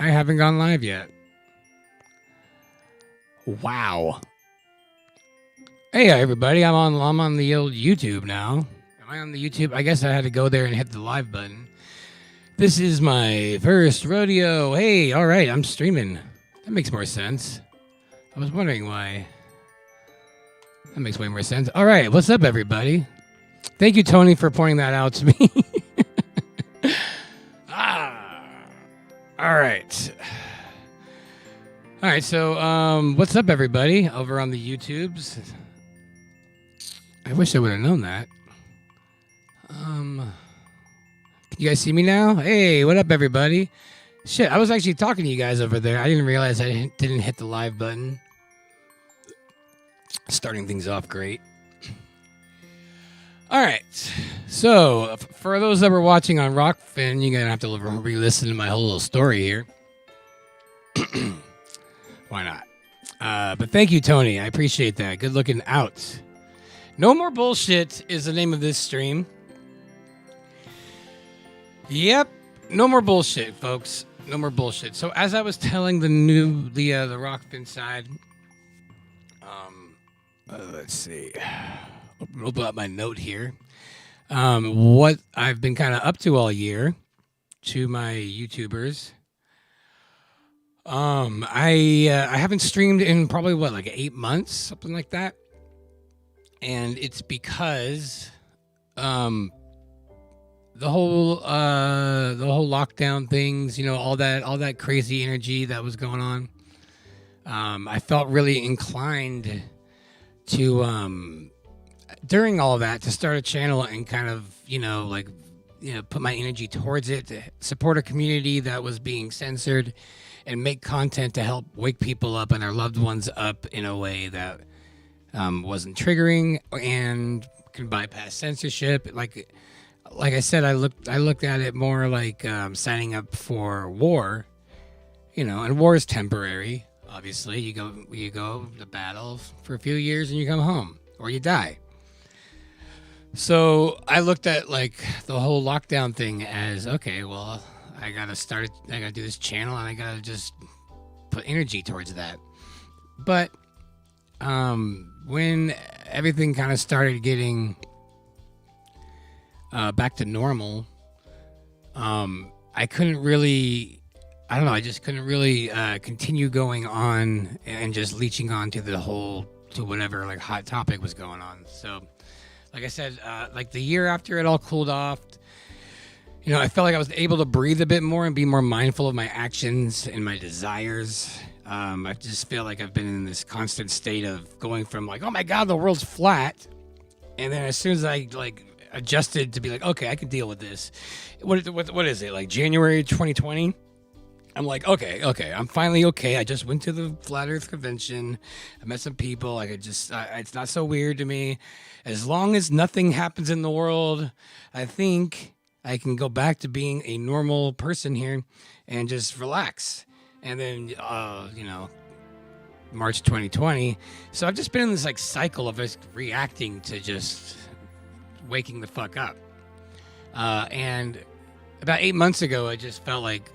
I haven't gone live yet. Wow. Hey everybody, I'm on the old YouTube now. Am I on the YouTube? I guess I had to go there and hit the live button. This is my first rodeo. Hey, all right, I'm streaming. That makes more sense. I was wondering why. That makes way more sense. All right, what's up everybody? Thank you, Tony, for pointing that out to me. All right. All right, so what's up, everybody, over on the YouTubes? I wish I would have known that. Can you guys see me now? Hey, what up, everybody? Shit, I was actually talking to you guys over there. I didn't realize I didn't hit the live button. Starting things off great. All right, so for those that were watching on Rockfin, you're going to have to re-listen to my whole little story here. Why not? But thank you, Tony. I appreciate that. Good looking out. No more bullshit is the name of this stream. Yep, no more bullshit, folks. No more bullshit. So as I was telling the Rockfin side, let's see. Open up my note here. What I've been kind of up to all year to my YouTubers. I haven't streamed in probably like 8 months, something like that. And it's because the whole lockdown things, you know, all that crazy energy that was going on. I felt really inclined to during all that to start a channel and kind of, put my energy towards it, to support a community that was being censored and make content to help wake people up and their loved ones up in a way that wasn't triggering and can bypass censorship. Like I said, I looked at it more like signing up for war, and war is temporary. Obviously, you go to battle for a few years and you come home or you die. So I looked at like the whole lockdown thing as, okay, well, I gotta do this channel and I gotta just put energy towards that. But when everything kind of started getting back to normal, I couldn't really, I just couldn't really continue going on and just leeching on to whatever like hot topic was going on. So like I said, like the year after it all cooled off, I felt like I was able to breathe a bit more and be more mindful of my actions and my desires. I just feel like I've been in this constant state of going from like, oh my God, the world's flat. And then as soon as I like adjusted to be like, okay, I can deal with this. What is it? Like January 2020? I'm like, okay, I'm finally okay. I just went to the Flat Earth convention. I met some people. It's not so weird to me. As long as nothing happens in the world, I think I can go back to being a normal person here and just relax. And then, March 2020. So I've just been in this like cycle of just reacting to just waking the fuck up. And about 8 months ago, I just felt like,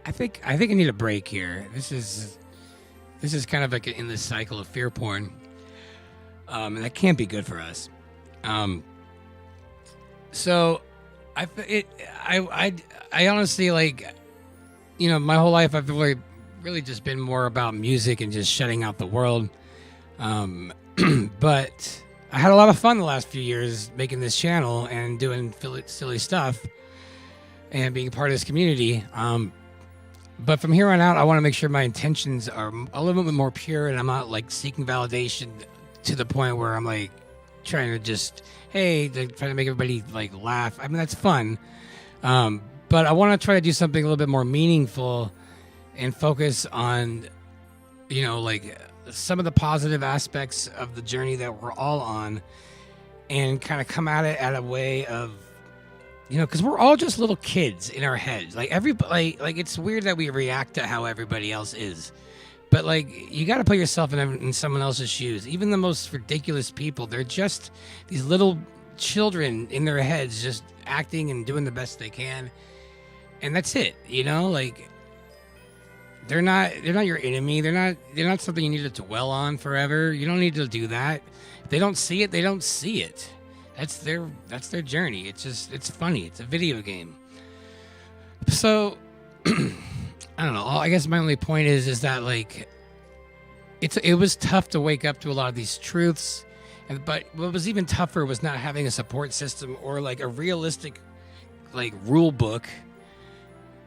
I think I need a break here. This is kind of like in this cycle of fear porn. And that can't be good for us. So I honestly, like, my whole life I've really just been more about music and just shutting out the world. But I had a lot of fun the last few years making this channel and doing silly stuff and being part of this community. But from here on out, I want to make sure my intentions are a little bit more pure and I'm not like seeking validation to the point where I'm like trying to just, trying to make everybody like laugh. I mean, that's fun. But I want to try to do something a little bit more meaningful and focus on, like some of the positive aspects of the journey that we're all on and kind of come at it at a way of, because we're all just little kids in our heads. Like everybody, like it's weird that we react to how everybody else is. But like, you got to put yourself in someone else's shoes. Even the most ridiculous people, they're just these little children in their heads, just acting and doing the best they can. And that's it, like They're not your enemy. They're not something you need to dwell on forever. You don't need to do that. If they don't see it, they don't see it. That's their journey. It's funny. It's a video game. So I don't know. I guess my only point is that like it was tough to wake up to a lot of these truths, but what was even tougher was not having a support system or like a realistic like rule book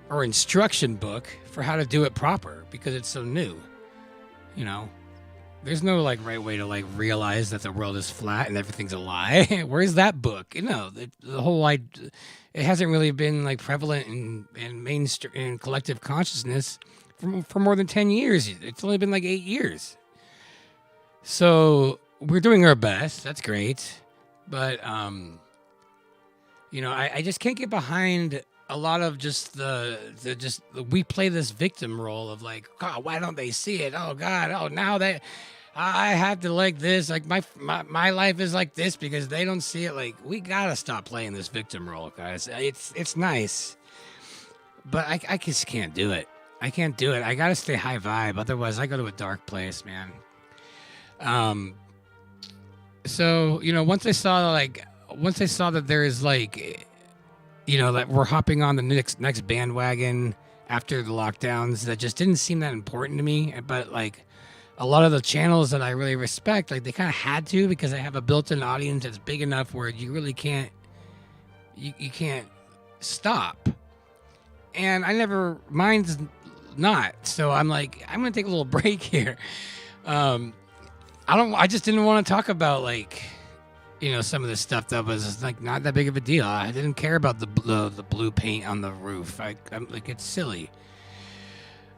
or instruction book for how to do it proper because it's so new. You know, there's no like right way to like realize that the world is flat and everything's a lie. Where's that book? You know, the whole it hasn't really been like prevalent in mainstream in collective consciousness for more than 10 years. It's only been like 8 years. So we're doing our best. That's great. But, you know, I just can't get behind a lot of just we play this victim role of like, God, why don't they see it? Oh God. Oh, now I have to like this, like my life is like this because they don't see it. Like we gotta stop playing this victim role, guys. It's nice, but I just can't do it. I can't do it. I gotta stay high vibe, otherwise I go to a dark place, man. So you know, once I saw that there is like, you know, that we're hopping on the next bandwagon after the lockdowns, that just didn't seem that important to me. But like a lot of the channels that I really respect, like they kind of had to because I have a built-in audience that's big enough where you really can't, you can't stop. And I never, mine's not. So I'm like, I'm gonna take a little break here. I just didn't want to talk about like, you know, some of the stuff that was like not that big of a deal. I didn't care about the blue paint on the roof. I'm like, it's silly.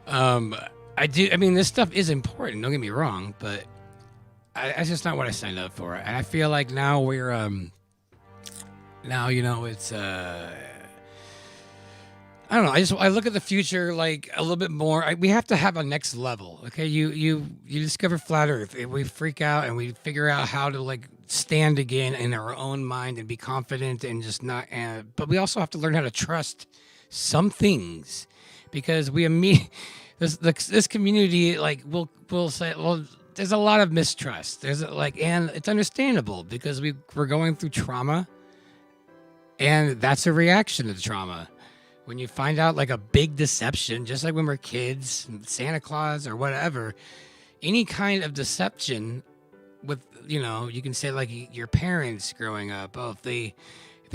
I mean, this stuff is important. Don't get me wrong, but that's just not what I signed up for. And I feel like now we're now, you know, it's I don't know. I look at the future like a little bit more. We have to have a next level. Okay, you discover flat Earth. We freak out and we figure out how to like stand again in our own mind and be confident and just not. But we also have to learn how to trust some things because this community like will say, well, there's a lot of mistrust. There's like, and it's understandable because we're going through trauma, and that's a reaction to trauma. When you find out like a big deception, just like when we're kids, Santa Claus or whatever, any kind of deception with, you know, you can say like your parents growing up. Oh, if they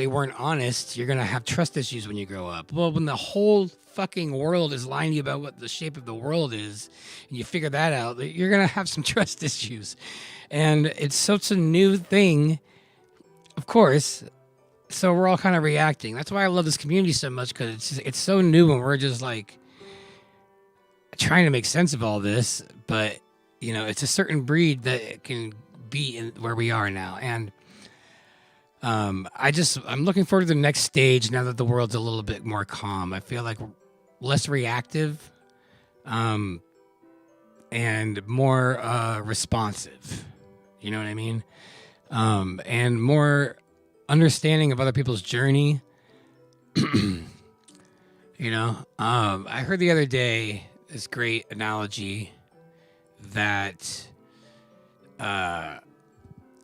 weren't honest, you're going to have trust issues when you grow up. Well, when the whole fucking world is lying to you about what the shape of the world is, and you figure that out, you're going to have some trust issues. And it's such a new thing, of course. So we're all kind of reacting. That's why I love this community so much, because it's so new and we're just like trying to make sense of all this. But, you know, it's a certain breed that can be in where we are now. And I'm looking forward to the next stage now that the world's a little bit more calm. I feel like less reactive and more responsive. You know what I mean? And more understanding of other people's journey. You know, I heard the other day this great analogy that,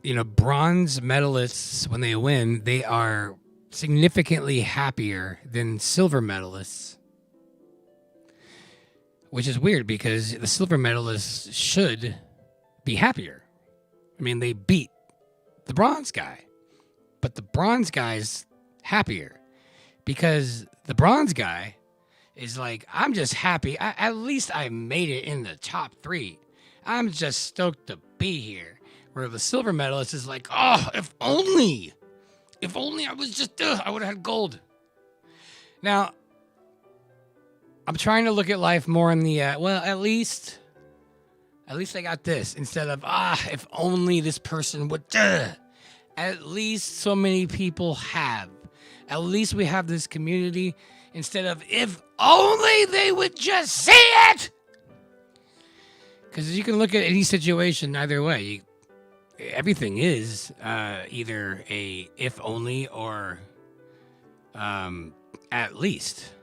you know, bronze medalists, when they win, they are significantly happier than silver medalists, which is weird because the silver medalists should be happier. I mean, they beat the bronze guy. But the bronze guy's happier because the bronze guy is like, I'm just happy. At least I made it in the top 3. I'm just stoked to be here. Where the silver medalist is like, oh, if only I was just, I would have had gold. Now, I'm trying to look at life more in the, well, at least I got this instead of, if only this person would, At least so many people have. At least we have this community instead of if only they would just see it. Because you can look at any situation either way. Everything is either a if only or at least.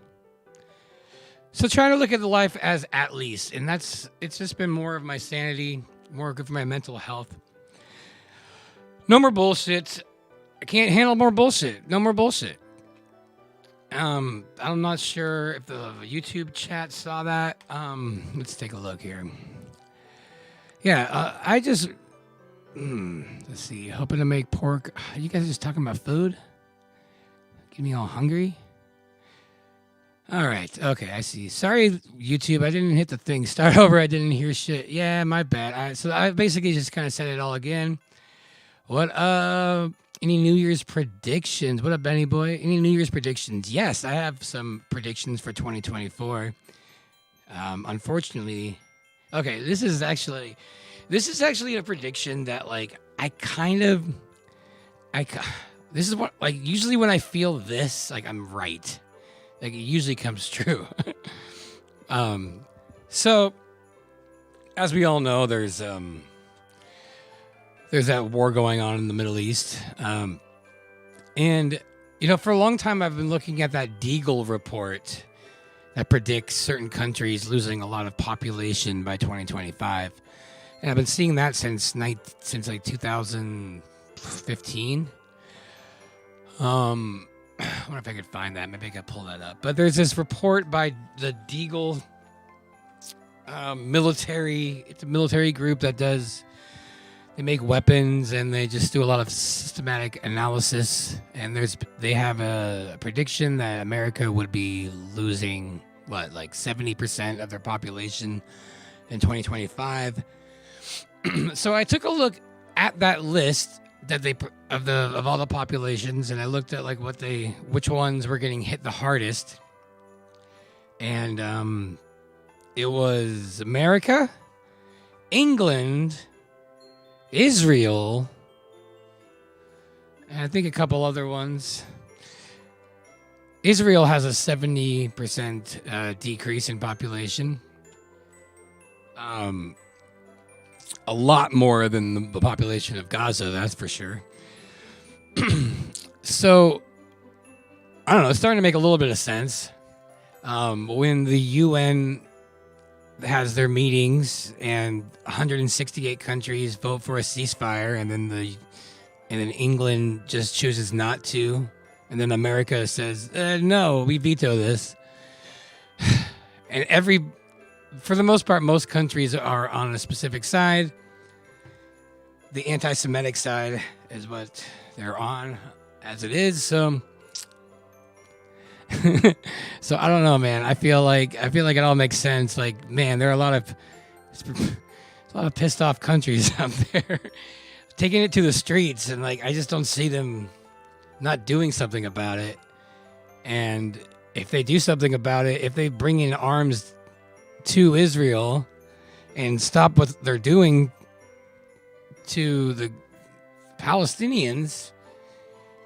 So trying to look at the life as at least, and it's just been more of my sanity, more good for my mental health. No more bullshit. I can't handle more bullshit. No more bullshit. I'm not sure if the YouTube chat saw that. Let's take a look here. Yeah, I just let's see. Hoping to make pork. You guys just talking about food? Get me all hungry. All right. Okay, I see. Sorry, YouTube. I didn't hit the thing. Start over. I didn't hear shit. Yeah, my bad. So I basically just kind of said it all again. What any New Year's predictions? What up, Benny boy? Any New Year's predictions? Yes, I have some predictions for 2024. Unfortunately, okay, this is actually a prediction that like this is what like usually when I feel this, like I'm right. Like it usually comes true. So as we all know, there's that war going on in the Middle East. And, you know, for a long time, I've been looking at that Deagle report that predicts certain countries losing a lot of population by 2025. And I've been seeing that since like 2015. I wonder if I could find that. Maybe I could pull that up. But there's this report by the Deagle military. It's a military group that does... They make weapons and they just do a lot of systematic analysis. And they have a prediction that America would be losing like 70% of their population in 2025. So I took a look at that list that of all the populations, and I looked at like which ones were getting hit the hardest. And it was America, England, Israel, and I think a couple other ones. Israel has a 70% decrease in population. A lot more than the population of Gaza, that's for sure. So, I don't know, it's starting to make a little bit of sense. When the UN has their meetings and 168 countries vote for a ceasefire, and then England just chooses not to, and then America says no, we veto this. And for the most part, most countries are on a specific side. The anti-Semitic side is what they're on, as it is. So so I don't know, man. I feel like it all makes sense. Like, man, there are a lot of pissed off countries out there taking it to the streets, and like I just don't see them not doing something about it. And if they do something about it, if they bring in arms to Israel and stop what they're doing to the Palestinians,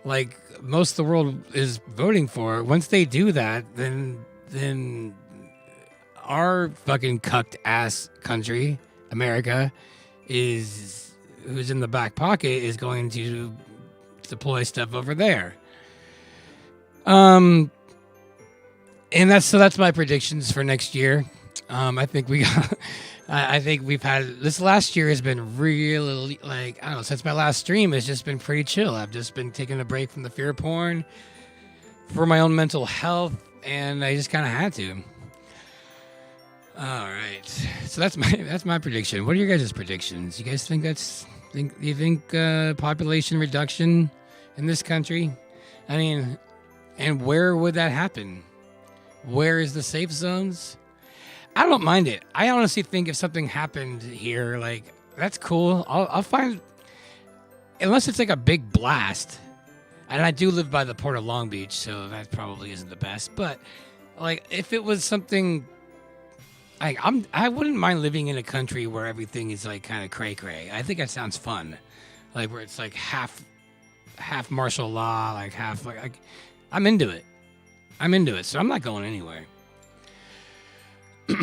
like most of the world is voting for, once they do that, then our fucking cucked ass country, America, who's in the back pocket, is going to deploy stuff over there. And that's my predictions for next year. I think we've had this last year has been really, like, I don't know, since my last stream, it's just been pretty chill. I've just been taking a break from the fear porn for my own mental health, and I just kind of had to. All right, so that's my prediction. What are your guys' predictions? You guys think you think population reduction in this country? I mean, and where would that happen? Where is the safe zones? I don't mind it. I honestly think if something happened here, like, that's cool. I'll find, unless it's like a big blast. And I do live by the port of Long Beach, so that probably isn't the best. But like, if it was something, like, I wouldn't mind living in a country where everything is like kind of cray cray. I think that sounds fun, like where it's like half martial law, like half like I'm into it. So I'm not going anywhere. All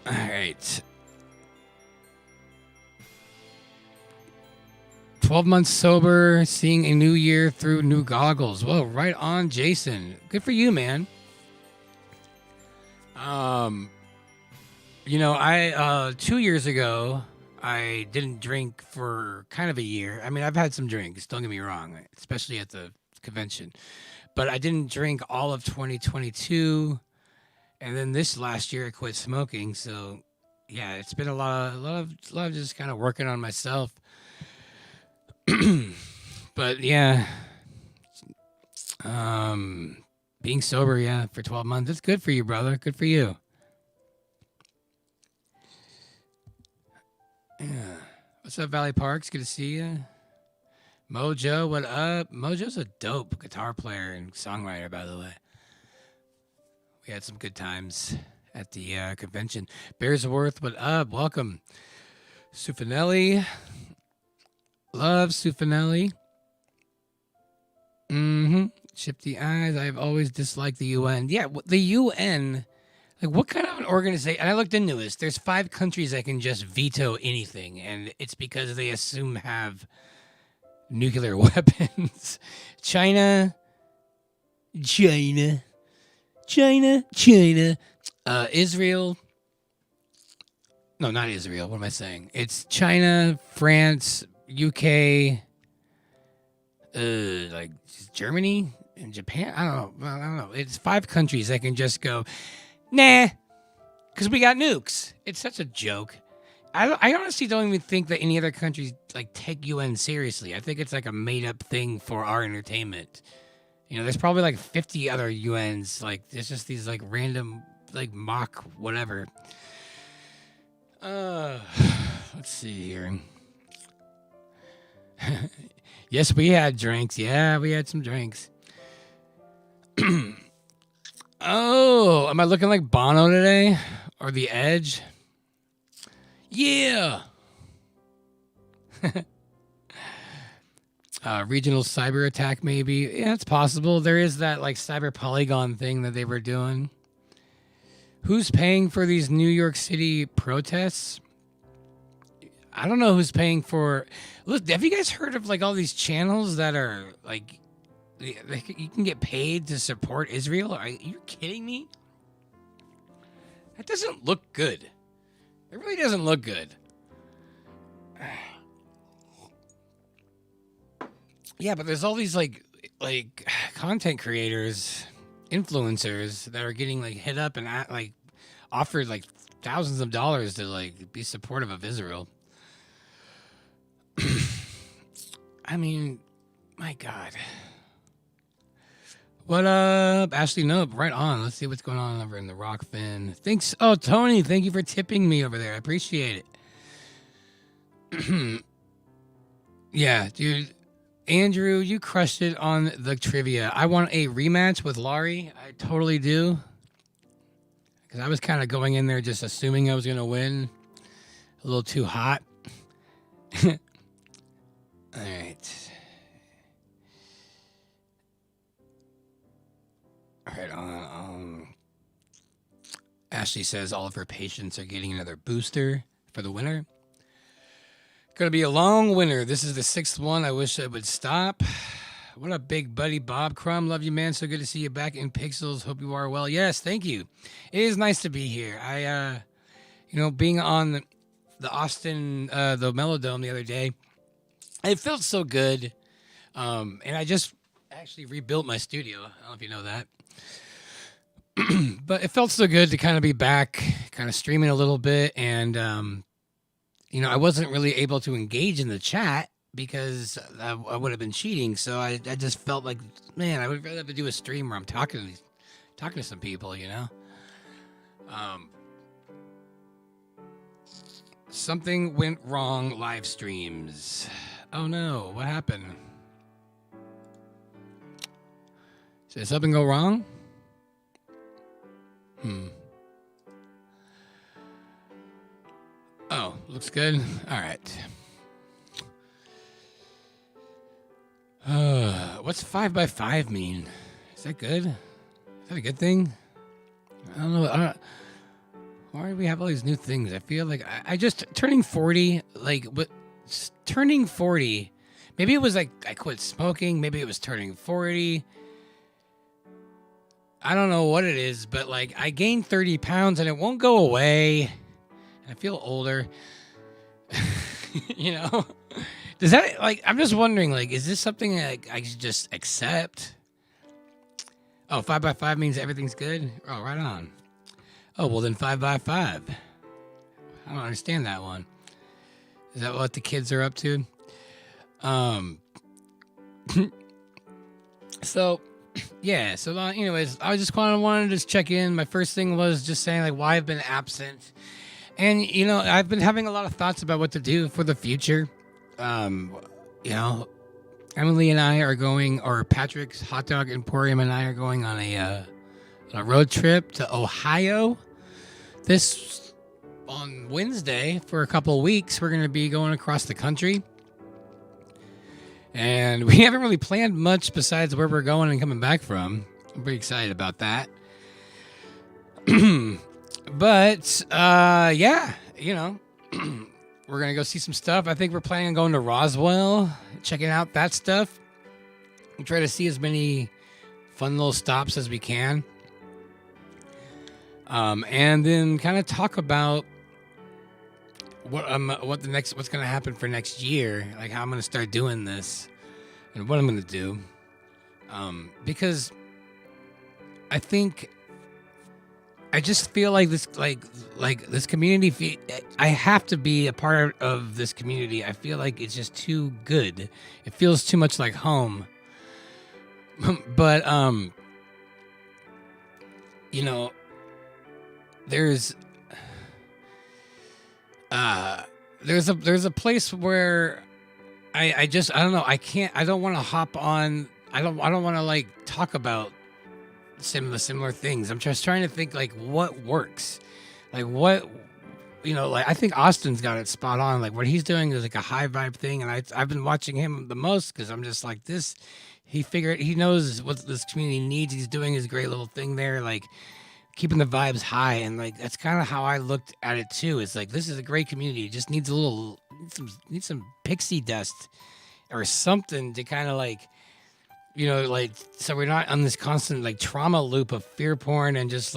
right. 12 months sober, seeing a new year through new goggles. Whoa, right on, Jason. Good for you, man. Um, I 2 years ago I didn't drink for kind of a year. I mean, I've had some drinks. Don't get me wrong, especially at the convention, but I didn't drink all of 2022, and then this last year I quit smoking. So, yeah, it's been a lot of just kind of working on myself. But yeah, being sober, yeah, for 12 months, it's good for you, brother. Good for you. Yeah. What's up, Valley Parks? Good to see you. Mojo, what up? Mojo's a dope guitar player and songwriter, by the way. We had some good times at the convention. Bearsworth, what up? Welcome. Sufanelli. Love Sufanelli. Shifty eyes. I've always disliked the UN. Yeah, the UN. Like, what kind of an organization? And I looked into this. There's 5 countries that can just veto anything, and it's because they assume have nuclear weapons. China. Israel. No, not Israel. What am I saying? It's China, France, UK, like Germany and Japan. I don't know. It's 5 countries that can just go, nah, because we got nukes. It's such a joke. I honestly don't even think that any other countries like take UN seriously. I think it's like a made up thing for our entertainment. There's probably like 50 other UNs. Like, there's just these like random like mock whatever. Let's see here. Yes, we had drinks. Yeah, we had some drinks. Oh, am I looking like Bono today? Or The Edge? Yeah. Regional cyber attack, maybe. Yeah, it's possible. There is that like cyber polygon thing that they were doing. Who's paying for these New York City protests? I don't know who's paying for. Look, have you guys heard of like all these channels that are like, you can get paid to support Israel? Are you kidding me? That doesn't look good. It really doesn't look good. Yeah, but there's all these like content creators, influencers that are getting like hit up and like offered like thousands of dollars to like be supportive of Israel. I mean, my God. What up, Ashley? Nope, right on. Let's see what's going on over in the Rockfin. Thanks. Oh, Tony, thank you for tipping me over there. I appreciate it. Yeah, dude. Andrew, you crushed it on the trivia. I want a rematch with Lowry. I totally do. Because I was kind of going in there just assuming I was going to win. A little too hot. All right. All right, Ashley says all of her patients are getting another booster for the winter. Gonna be a long winter. This is the 6th one. I wish I would stop. What up, big buddy Bob Crumb? Love you, man. So good to see you back in Pixels. Hope you are well. Yes, thank you. It is nice to be here. I, being on the Austin, the Melodome the other day, it felt so good. And I just actually rebuilt my studio. I don't know if you know that. But it felt so good to kind of be back, kind of streaming a little bit. And, I wasn't really able to engage in the chat because I would have been cheating. So I just felt like, man, I would rather have to do a stream where I'm talking to some people, Something went wrong live streams. Oh no, what happened? Did something go wrong? Oh, looks good. All right. What's 5x5 mean? Is that good? Is that a good thing? I don't know. Why do we have all these new things? I feel like I just turning 40. Like, what? Turning 40. Maybe it was like I quit smoking. Maybe it was turning 40. I don't know what it is, but like I gained 30 pounds and it won't go away. I feel older. You know? Does that, like, I'm just wondering, like, is this something that I should just accept? Oh, 5 by 5 means everything's good? Oh, right on. Oh, well then 5 by 5. I don't understand that one. Is that what the kids are up to? So, yeah. So, anyways, I just wanted to just check in. My first thing was just saying, like, why I've been absent. And, I've been having a lot of thoughts about what to do for the future. Emily and I are going, or Patrick's Hot Dog Emporium and I are going on a road trip to Ohio. On Wednesday for a couple of weeks. We're going to be going across the country. And we haven't really planned much besides where we're going and coming back from. I'm pretty excited about that. But, yeah, we're going to go see some stuff. I think we're planning on going to Roswell, checking out that stuff. And try to see as many fun little stops as we can. And then kind of talk about what's going to happen for next year, like how I'm going to start doing this and what I'm going to do. Because I just feel like this, like this community, I have to be a part of this community. I feel like it's just too good. It feels too much like home. But, there's a place where I don't know. I don't want to hop on. I don't want to like talk about similar things. I'm just trying to think like what works, like what, like I think Austin's got it spot on. Like what he's doing is like a high vibe thing. And I've been watching him the most because I'm just like this. He knows what this community needs. He's doing his great little thing there. Like, keeping the vibes high, and like that's kind of how I looked at it too. It's like this is a great community. It just needs some pixie dust or something to kind of like, so we're not on this constant like trauma loop of fear porn and just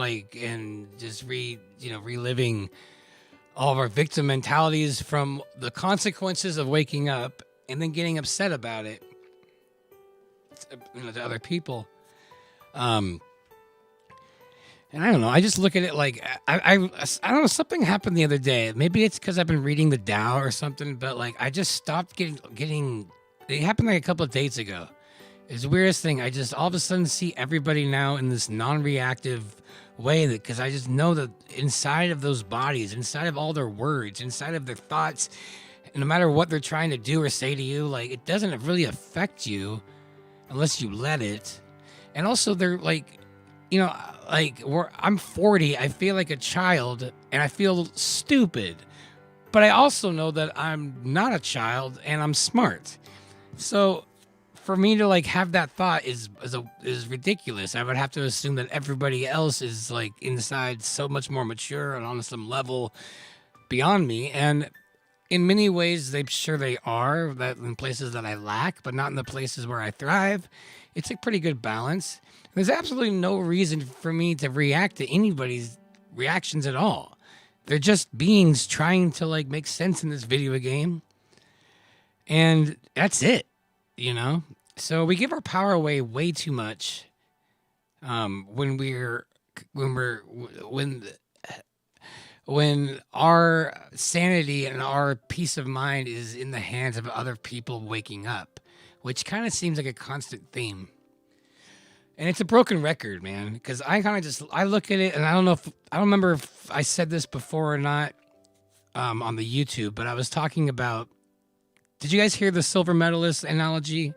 reliving all of our victim mentalities from the consequences of waking up and then getting upset about it, to other people. And I don't know. I just look at it like I don't know. Something happened the other day. Maybe it's because I've been reading the Tao or something. But like I just stopped getting. It happened like a couple of days ago. It's the weirdest thing. I just all of a sudden see everybody now in this non-reactive way. Because I just know that inside of those bodies, inside of all their words, inside of their thoughts, no matter what they're trying to do or say to you, like it doesn't really affect you unless you let it. And also they're like. I'm 40, I feel like a child and I feel stupid, but I also know that I'm not a child and I'm smart. So for me to like have that thought is ridiculous. I would have to assume that everybody else is like inside so much more mature and on some level beyond me. And in many ways, they are that in places that I lack, but not in the places where I thrive. It's a pretty good balance. There's absolutely no reason for me to react to anybody's reactions at all. They're just beings trying to like make sense in this video game. And that's it, So we give our power away way too much when our sanity and our peace of mind is in the hands of other people waking up, which kind of seems like a constant theme. And it's a broken record, man, because I look at it and I don't remember if I said this before or not on the YouTube, but I was talking about, did you guys hear the silver medalist analogy?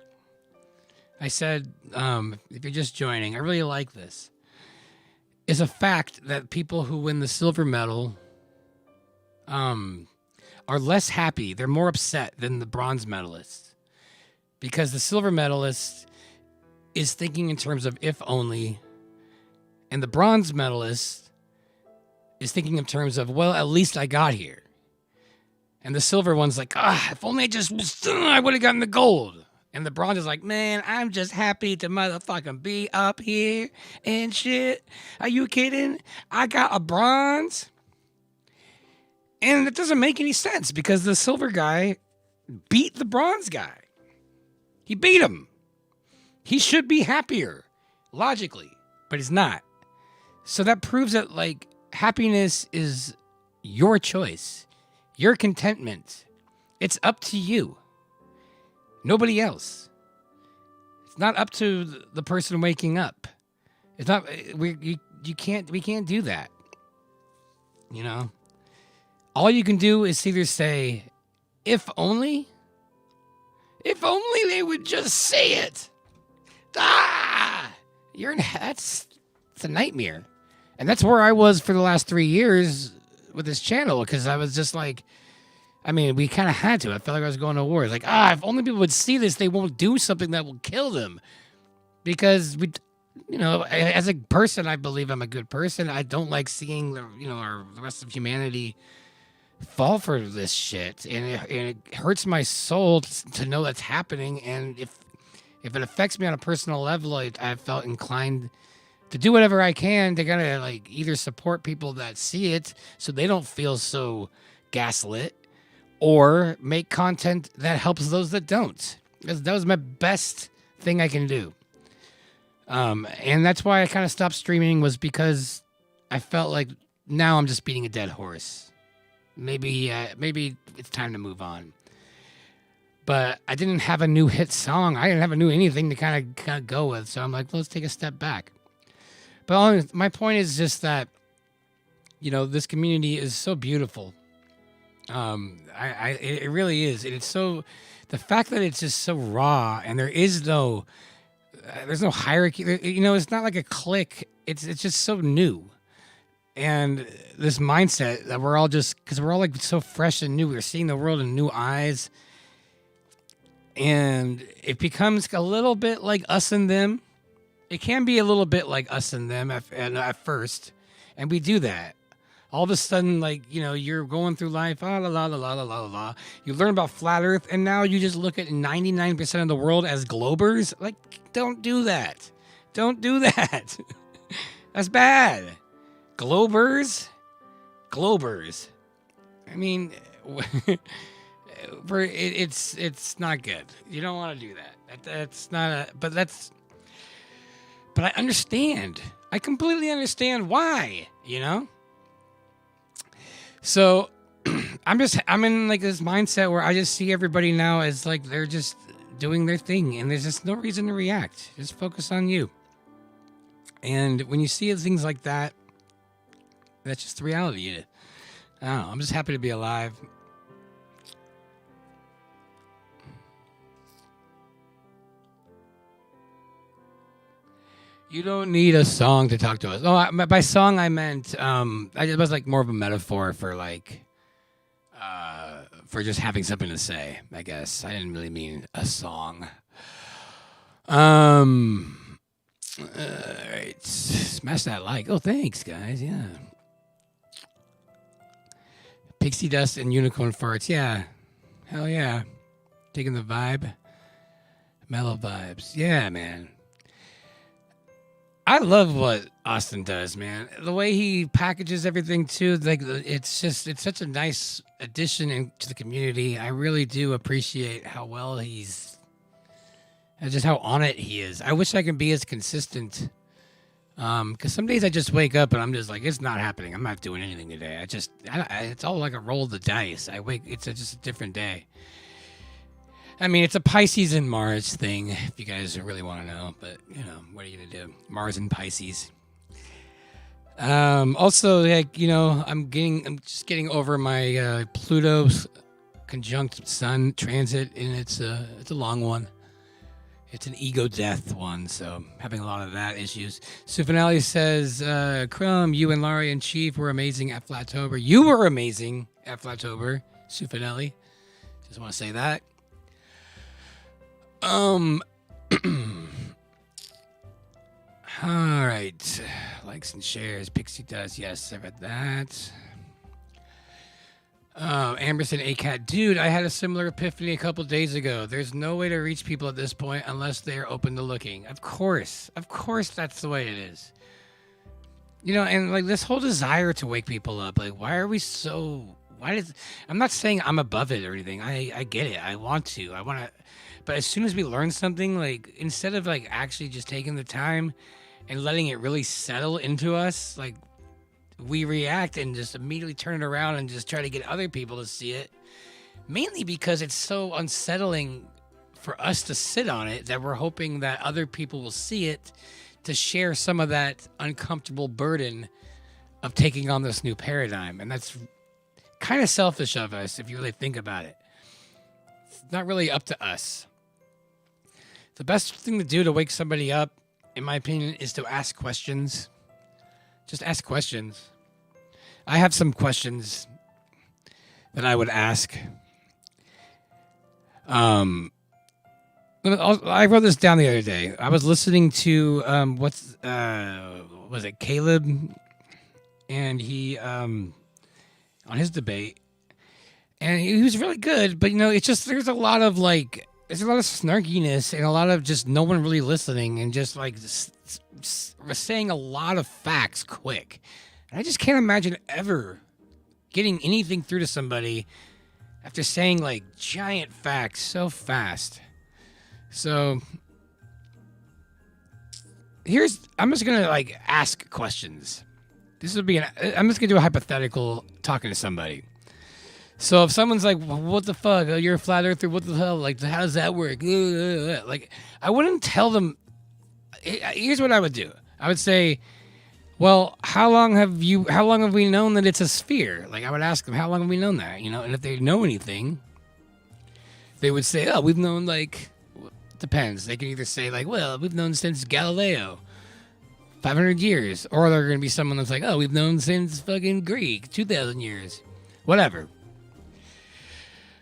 I said, if you're just joining, I really like this. It's a fact that people who win the silver medal are less happy. They're more upset than the bronze medalists because the silver medalist is thinking in terms of if only, and the bronze medalist is thinking in terms of, well, at least I got here. And the silver one's like, if only I would have gotten the gold. And the bronze is like, man, I'm just happy to motherfucking be up here and shit. Are you kidding? I got a bronze. And it doesn't make any sense because the silver guy beat the bronze guy. He beat him. He should be happier, logically, but he's not. So that proves that, like, happiness is your choice, your contentment. It's up to you. Nobody else. It's not up to the person waking up. It's not. We can't do that. You know. All you can do is either say, "If only." If only they would just say it. It's a nightmare. And that's where I was for the last 3 years with this channel, because I was just like, I mean, we kind of had to. I felt like I was going to war. Like, if only people would see this, they won't do something that will kill them. Because as a person, I believe I'm a good person. I don't like seeing the rest of humanity fall for this shit, and it hurts my soul to know that's happening. And if it affects me on a personal level, I felt inclined to do whatever I can to kind of like either support people that see it so they don't feel so gaslit, or make content that helps those that don't. Because that was my best thing I can do. And that's why I kind of stopped streaming, was because I felt like now I'm just beating a dead horse. Maybe it's time to move on. But I didn't have a new hit song. I didn't have a new anything to kind of go with. So I'm like, let's take a step back. But my point is just that, this community is so beautiful. It really is. And it's so, the fact that it's just so raw, and there's no hierarchy. It's not like a clique. It's just so new. And this mindset that we're all because we're all like so fresh and new. We're seeing the world in new eyes. And it becomes a little bit like us and them. It can be a little bit like us and them at first. And we do that. All of a sudden, like, you're going through life, la la la la la la la. You learn about flat Earth, and now you just look at 99% of the world as globers. Like, don't do that. Don't do that. That's bad. Globers. I mean, it's not good. You don't want to do that. That's not but I understand. I completely understand why, So I'm in like this mindset where I just see everybody now as like they're just doing their thing, and there's just no reason to react. Just focus on you. And when you see things like that, that's just the reality. I don't know. I'm just happy to be alive. You don't need a song to talk to us. Oh, by song I meant it was like more of a metaphor for like for just having something to say. I guess I didn't really mean a song. All right, smash that like. Oh, thanks, guys. Yeah. Pixie dust and unicorn farts. Yeah. Hell yeah. Taking the vibe. Mellow vibes. Yeah, man. I love what Austin does, man. The way he packages everything too, like it's such a nice addition to the community. I really do appreciate how well and just how on it he is. I wish I could be as consistent. Because some days I just wake up and I'm just like, it's not happening. I'm not doing anything today. It's all like a roll of the dice. It's just a different day. I mean, it's a Pisces and Mars thing, if you guys really want to know. But, what are you going to do? Mars and Pisces. Also, like, I'm just getting over my Pluto's conjunct Sun transit, and it's a long one. It's an ego death one, so I'm having a lot of that issues. Sufinelli says, Crumb, you and Lowry and Chief were amazing at Flattober. You were amazing at Flattober, Sufinelli. Just want to say that. All right. Likes and shares. Pixie does. Yes, I read that. Amberson ACAT, dude, I had a similar epiphany a couple days ago. There's no way to reach people at this point unless they're open to looking. Of course, that's the way it is. You know, and like this whole desire to wake people up, like, why are we so? Why does? I'm not saying I'm above it or anything. I get it. I want to. But as soon as we learn something, like instead of like actually just taking the time and letting it really settle into us, like we react and just immediately turn it around and just try to get other people to see it. Mainly because it's so unsettling for us to sit on it that we're hoping that other people will see it to share some of that uncomfortable burden of taking on this new paradigm. And that's kind of selfish of us if you really think about it. It's not really up to us. The best thing to do to wake somebody up, in my opinion, is to ask questions. Just ask questions. I have some questions that I would ask. I wrote this down the other day. I was listening to was it Caleb, and he on his debate, and he was really good. But you know, it's just there's a lot of snarkiness and a lot of just no one really listening and just like saying a lot of facts quick. And I just can't imagine ever getting anything through to somebody after saying like giant facts so fast. So I'm just gonna like ask questions. I'm just gonna do a hypothetical talking to somebody. So if someone's like, what the fuck? You're a flat earther. What the hell? Like, how does that work? Like, I wouldn't tell them. Here's what I would do. I would say, well, how long have we known that it's a sphere? Like, I would ask them, how long have we known that? You know, and if they know anything, they would say, oh, we've known like, depends. They can either say like, well, we've known since Galileo, 500 years. Or they're going to be someone that's like, oh, we've known since fucking Greek, 2,000 years. Whatever.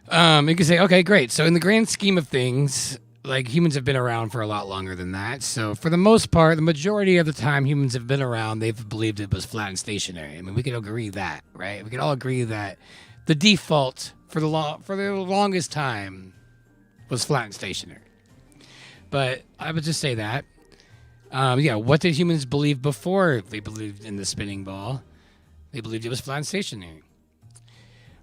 You can say, okay, great. So in the grand scheme of things, like humans have been around for a lot longer than that. So for the most part, the majority of the time humans have been around, they've believed it was flat and stationary. I mean, we could agree that, right? We could all agree that the default for the longest time was flat and stationary. But I would just say that. What did humans believe before they believed in the spinning ball? They believed it was flat and stationary.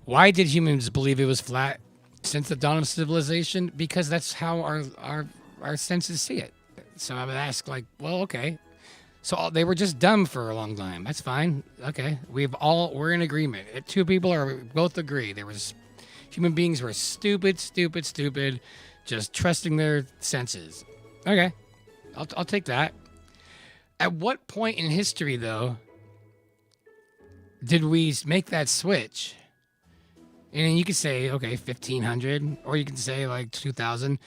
Why did humans believe it was flat since the dawn of civilization? Because that's how our senses see it. So I would ask, like, well, okay. So they were just dumb for a long time. That's fine. Okay. We're in agreement. Two people both agree. Human beings were stupid, just trusting their senses. Okay. I'll take that. At what point in history, though, did we make that switch? And you could say, okay, 1500, or you can say like 2000.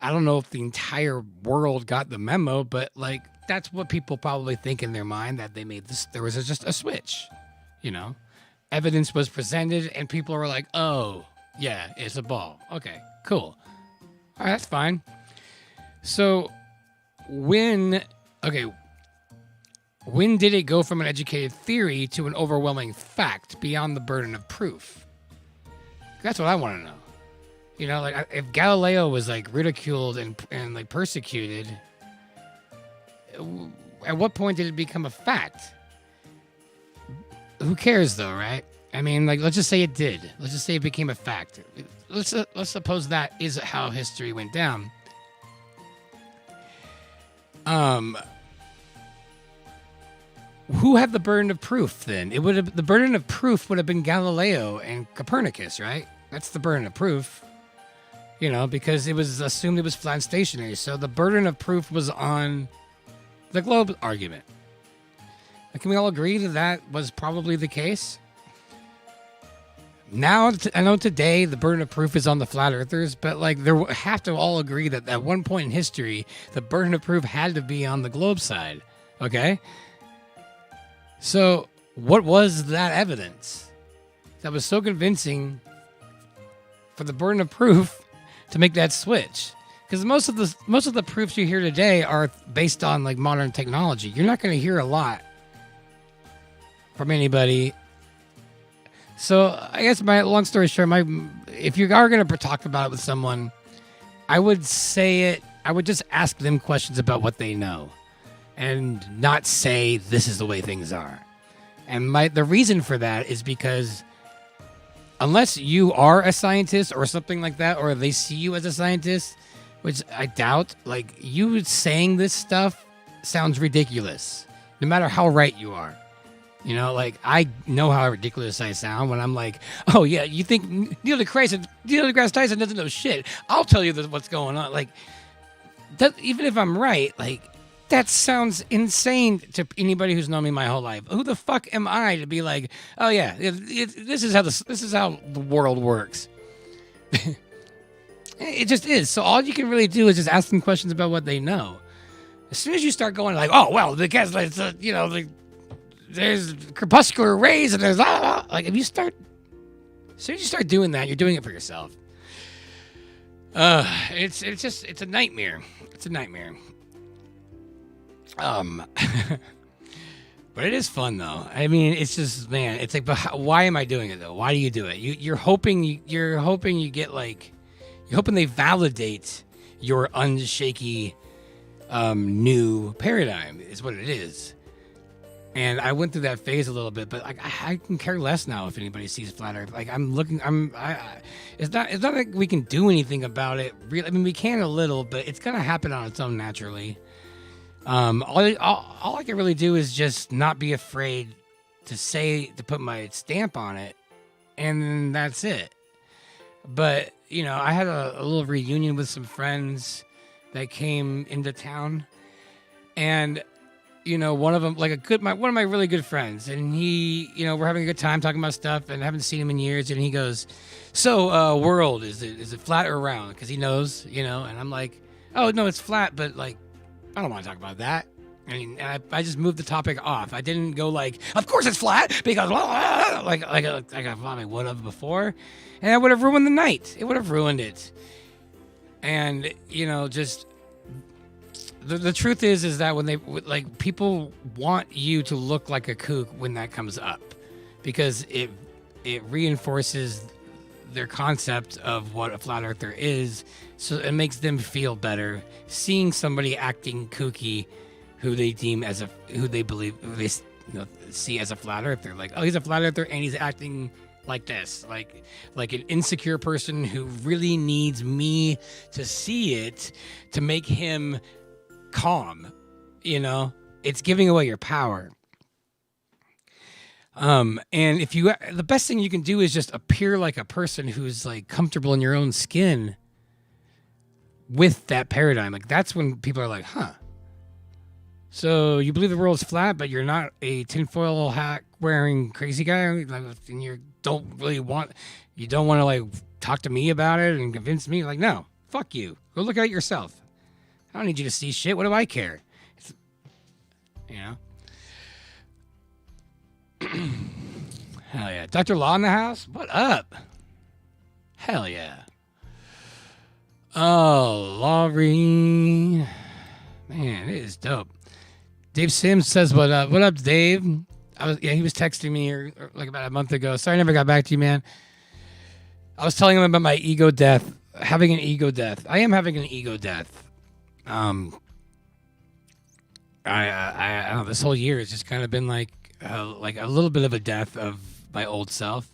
I don't know if the entire world got the memo, but like that's what people probably think in their mind, that they made this. There was just a switch, you know. Evidence was presented, and people were like, "Oh, yeah, it's a ball. Okay, cool. All right, that's fine." So when did it go from an educated theory to an overwhelming fact beyond the burden of proof? That's what I want to know. You know, like if Galileo was like ridiculed and like persecuted, at what point did it become a fact? Who cares though, right? I mean, like let's just say it did. Let's just say it became a fact. Let's suppose that is how history went down. Who had the burden of proof then? The burden of proof would have been Galileo and Copernicus, right? That's the burden of proof. You know, because it was assumed it was flat and stationary. So the burden of proof was on the globe argument. Can we all agree that was probably the case? Now, I know today the burden of proof is on the flat earthers, but like they have to all agree that at one point in history, the burden of proof had to be on the globe side. Okay? So, what was that evidence that was so convincing for the burden of proof to make that switch? Because most of the proofs you hear today are based on like modern technology. You're not going to hear a lot from anybody So I guess my long story short, if you are going to talk about it with someone, I would say it. I would just ask them questions about what they know, and not say this is the way things are. And the reason for that is because unless you are a scientist or something like that, or they see you as a scientist, which I doubt, like, you saying this stuff sounds ridiculous, no matter how right you are. You know, like, I know how ridiculous I sound when I'm like, oh, yeah, you think Neil deGrasse Tyson doesn't know shit. I'll tell you what's going on. Like, even if I'm right, like, that sounds insane to anybody who's known me my whole life. Who the fuck am I to be like, oh yeah, this is how the world works. It just is. So all you can really do is just ask them questions about what they know. As soon as you start going like, oh well, because there's crepuscular rays and there's like, as soon as you start doing that, you're doing it for yourself. It's a nightmare. It's a nightmare. But it is fun though. I mean, it's just, man, it's like, but why am I doing it though? Why do you do it? You're hoping you get like, you're hoping they validate your unshaky, new paradigm is what it is. And I went through that phase a little bit, but like, I can care less now if anybody sees flat Earth. Like, it's not like we can do anything about it. Really, I mean, we can a little, but it's gonna happen on its own naturally. All I can really do is just not be afraid to put my stamp on it, and that's it. But, you know, I had a little reunion with some friends that came into town, and, you know, one of them, like one of my really good friends, and he, you know, we're having a good time talking about stuff, and I haven't seen him in years, and he goes, so, world, is it flat or round? Because he knows, you know, and I'm like, oh, no, it's flat, but, like, I don't want to talk about that. I mean, I just moved the topic off. I didn't go like, of course it's flat, because like I probably would have before, and I would have ruined the night. It would have ruined it. And, you know, just the truth is that when people want you to look like a kook when that comes up, because it reinforces their concept of what a flat earther is, so it makes them feel better seeing somebody acting kooky who they see as a flat earther. Like, oh, he's a flat earther and he's acting like this, like an insecure person who really needs me to see it to make him calm. You know, it's giving away your power. And the best thing you can do is just appear like a person who's like comfortable in your own skin with that paradigm. Like, that's when people are like, huh, so you believe the world's flat, but you're not a tinfoil hat wearing crazy guy, and you don't want to like talk to me about it and convince me. Like, no, fuck you. Go look at it yourself. I don't need you to see shit. What do I care? You know? Hell yeah. Dr. Law in the house? What up? Hell yeah. Oh, Lowry. Man, it is dope. Dave Sims says, what up? What up, Dave? He was texting me like about a month ago. Sorry I never got back to you, man. I was telling him about my ego death. Having an ego death. I am having an ego death. I don't know, this whole year has just kind of been like a little bit of a death of my old self.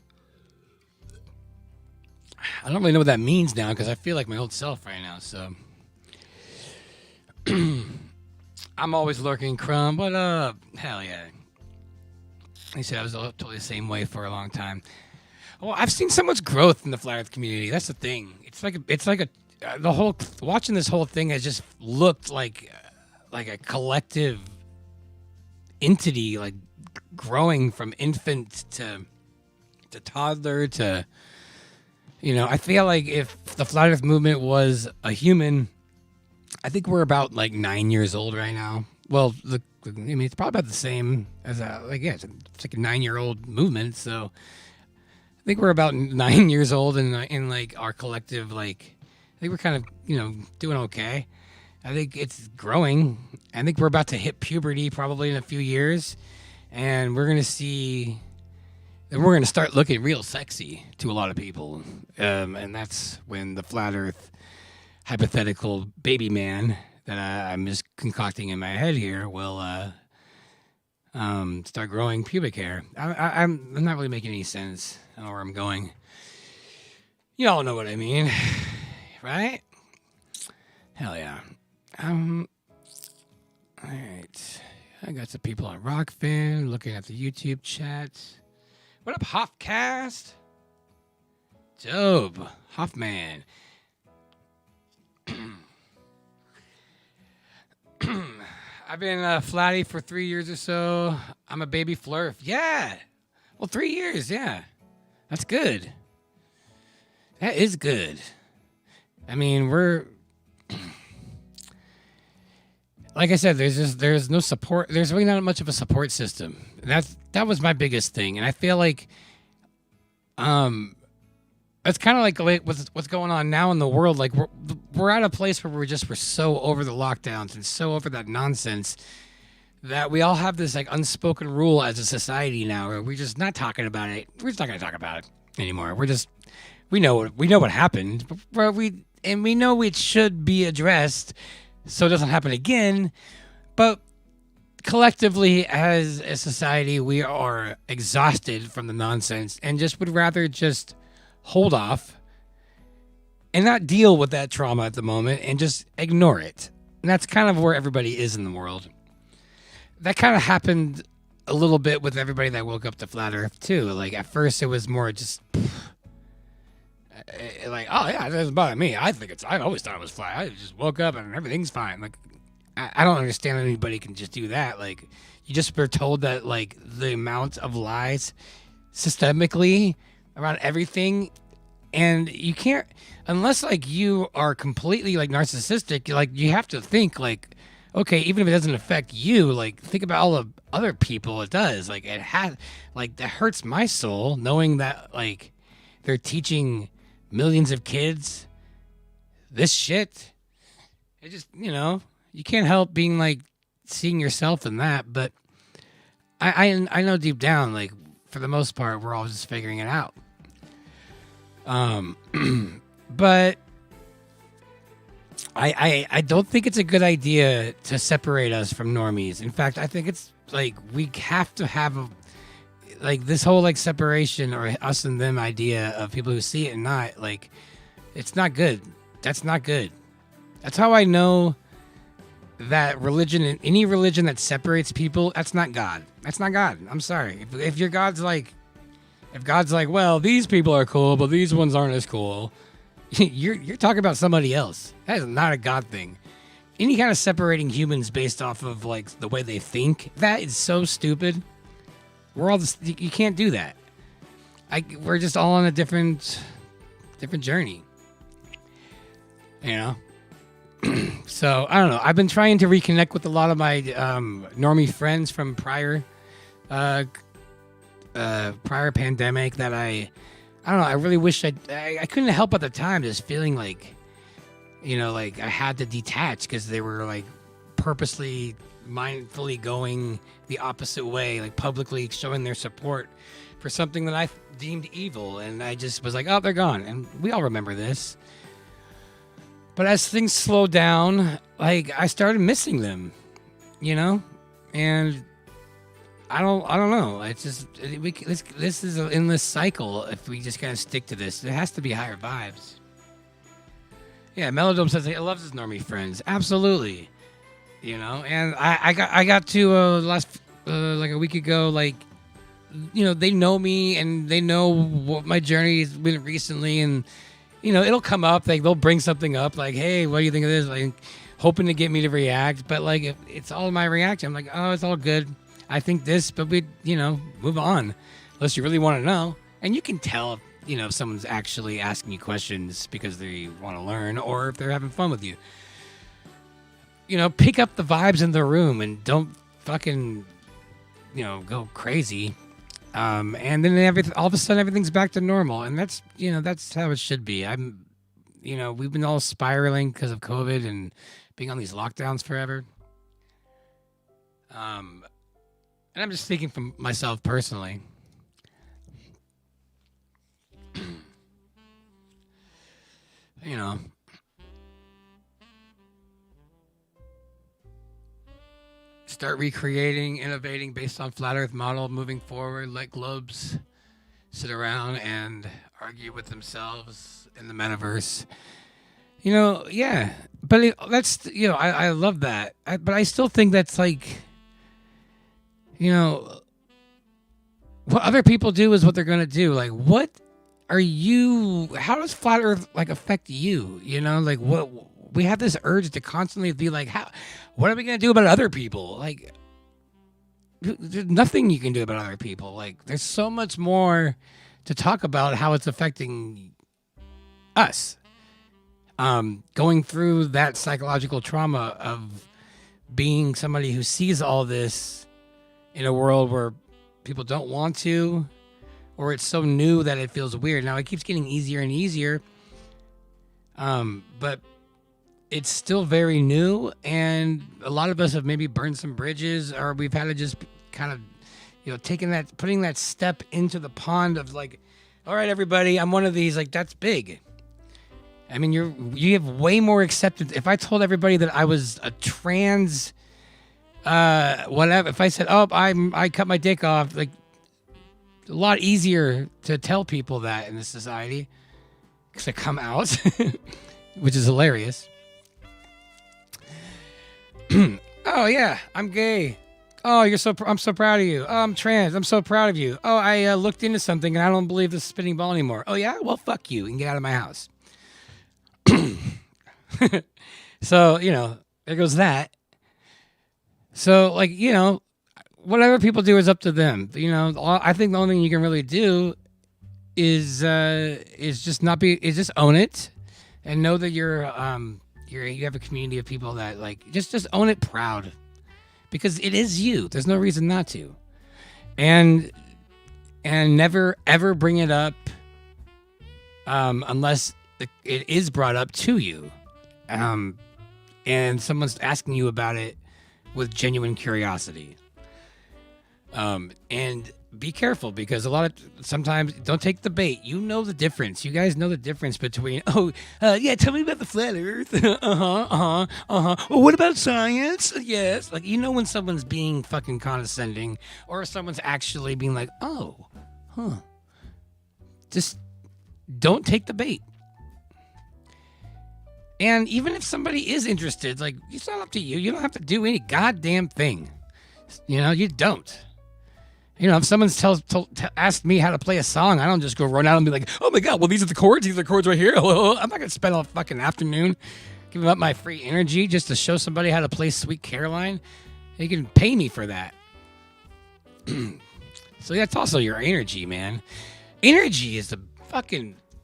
I don't really know what that means now because I feel like my old self right now. So I'm always lurking. Crumb, what up? Hell yeah. He said I was totally the same way for a long time. Well, I've seen so much growth in the flat Earth community. That's the thing. Watching this whole thing has just looked like a collective entity, like growing from infant to toddler to, you know, I feel like if the flat Earth movement was a human, I think we're about like 9 years old right now. Well, it's probably about the same as it's like a 9-year-old movement. So I think we're about 9 years old in like our collective, like, I think we're kind of, you know, doing okay. I think it's growing. I think we're about to hit puberty probably in a few years, and we're going to see then we're going to start looking real sexy to a lot of people. And that's when the flat Earth hypothetical baby man that I'm just concocting in my head here will start growing pubic hair. I'm not really making any sense. I don't know where I'm going. You all know what I mean, right? Hell yeah. All right. I got some people on Rockfin looking at the YouTube chat. What up, Hoffcast? Job, Hoffman. I've been flatty for 3 years or so. I'm a baby flurf. Yeah. Well, 3 years. Yeah. That's good. That is good. I mean, we're like I said. There's no support. There's really not much of a support system. That was my biggest thing, and I feel like it's kind of like what's going on now in the world. Like we're at a place where we're so over the lockdowns and so over that nonsense that we all have this like unspoken rule as a society now, where we're just not talking about it. We're just not going to talk about it anymore. We know what happened, but we know it should be addressed so it doesn't happen again. But collectively, as a society, we are exhausted from the nonsense and just would rather just hold off and not deal with that trauma at the moment and just ignore it. And that's kind of where everybody is in the world. That kind of happened a little bit with everybody that woke up to Flat Earth too. Like at first it was more just like, oh yeah, it doesn't bother me. I always thought it was flat. I just woke up and everything's fine. Like I don't understand anybody can just do that. Like you just were told that like the amount of lies systemically around everything, and you can't, unless like you are completely like narcissistic, like you have to think like, okay, even if it doesn't affect you, like think about all the other people it does. Like it has, like that hurts my soul knowing that like they're teaching millions of kids this shit. It just, you can't help being like seeing yourself in that. But I know deep down, like for the most part, we're all just figuring it out. But I don't think it's a good idea to separate us from normies. In fact, I think it's like we have to have like this whole like separation or us and them idea of people who see it and not, like, it's not good. That's not good. That's how I know that religion, and any religion that separates people, that's not God. That's not God. I'm sorry. If your God's like, well, these people are cool, but these ones aren't as cool, you're talking about somebody else. That is not a God thing. Any kind of separating humans based off of like the way they think, that is so stupid. We're all just, you can't do that. We're just all on a different journey. So I don't know. I've been trying to reconnect with a lot of my normie friends from prior pandemic that I don't know. I really wish I couldn't help at the time just feeling like, like I had to detach because they were like purposely, mindfully going the opposite way, like publicly showing their support for something that I deemed evil. And I just was like, oh, they're gone. And we all remember this. But as things slowed down, like I started missing them, and I don't know. It's just this is an endless cycle. If we just kind of stick to this, it has to be higher vibes. Yeah, Melodome says he loves his normie friends. Absolutely, And I got to last like a week ago. Like, they know me and they know what my journey has been recently, and it'll come up. Like they'll bring something up, like, "Hey, what do you think of this?" Like, hoping to get me to react. But like, if it's all my reaction, I'm like, "Oh, it's all good. I think this," but we, move on. Unless you really want to know, and you can tell, if someone's actually asking you questions because they want to learn, or if they're having fun with you. Pick up the vibes in the room and don't fucking, go crazy. And then all of a sudden everything's back to normal, and that's how it should be. We've been all spiraling because of COVID and being on these lockdowns forever. And I'm just speaking from myself personally. you know, start recreating, innovating based on flat Earth model, moving forward, let globes sit around and argue with themselves in the metaverse. Yeah, but that's I love that, but I still think that's like, what other people do is what they're gonna do. Like, what are you? How does flat Earth like affect you? Like what we have this urge to constantly be like, how? What are we gonna do about other people? Like, there's nothing you can do about other people. Like, there's so much more to talk about how it's affecting us. Going through that psychological trauma of being somebody who sees all this in a world where people don't want to, or it's so new that it feels weird. Now it keeps getting easier and easier, but it's still very new, and a lot of us have maybe burned some bridges, or we've had to just kind of, putting that step into the pond of like, all right, everybody, I'm one of these. Like, that's big. I mean, you have way more acceptance. If I told everybody that I was a trans, whatever, if I said, oh, I cut my dick off, like, a lot easier to tell people that in this society, because I come out, which is hilarious. Oh yeah, I'm gay. Oh, I'm so proud of you. Oh, I'm trans. I'm so proud of you. Oh, I looked into something and I don't believe this spinning ball anymore. Oh yeah, well fuck you and get out of my house. So there goes that. So like whatever people do is up to them. I think the only thing you can really do is just own it, and know that you have a community of people that like just own it proud, because it is you. There's no reason not to, and never ever bring it up unless it is brought up to you, and someone's asking you about it with genuine curiosity. And be careful, because sometimes don't take the bait. You know the difference. You guys know the difference between, yeah, tell me about the flat Earth. Well, what about science? Yes. Like, when someone's being fucking condescending, or someone's actually being like, oh, huh. Just don't take the bait. And even if somebody is interested, like, it's not up to you. You don't have to do any goddamn thing. You don't. If someone's asked me how to play a song, I don't just go run out and be like, oh my God, well, these are the chords. These are the chords right here. I'm not going to spend all fucking afternoon giving up my free energy just to show somebody how to play Sweet Caroline. They can pay me for that. So that's also your energy, man. Energy is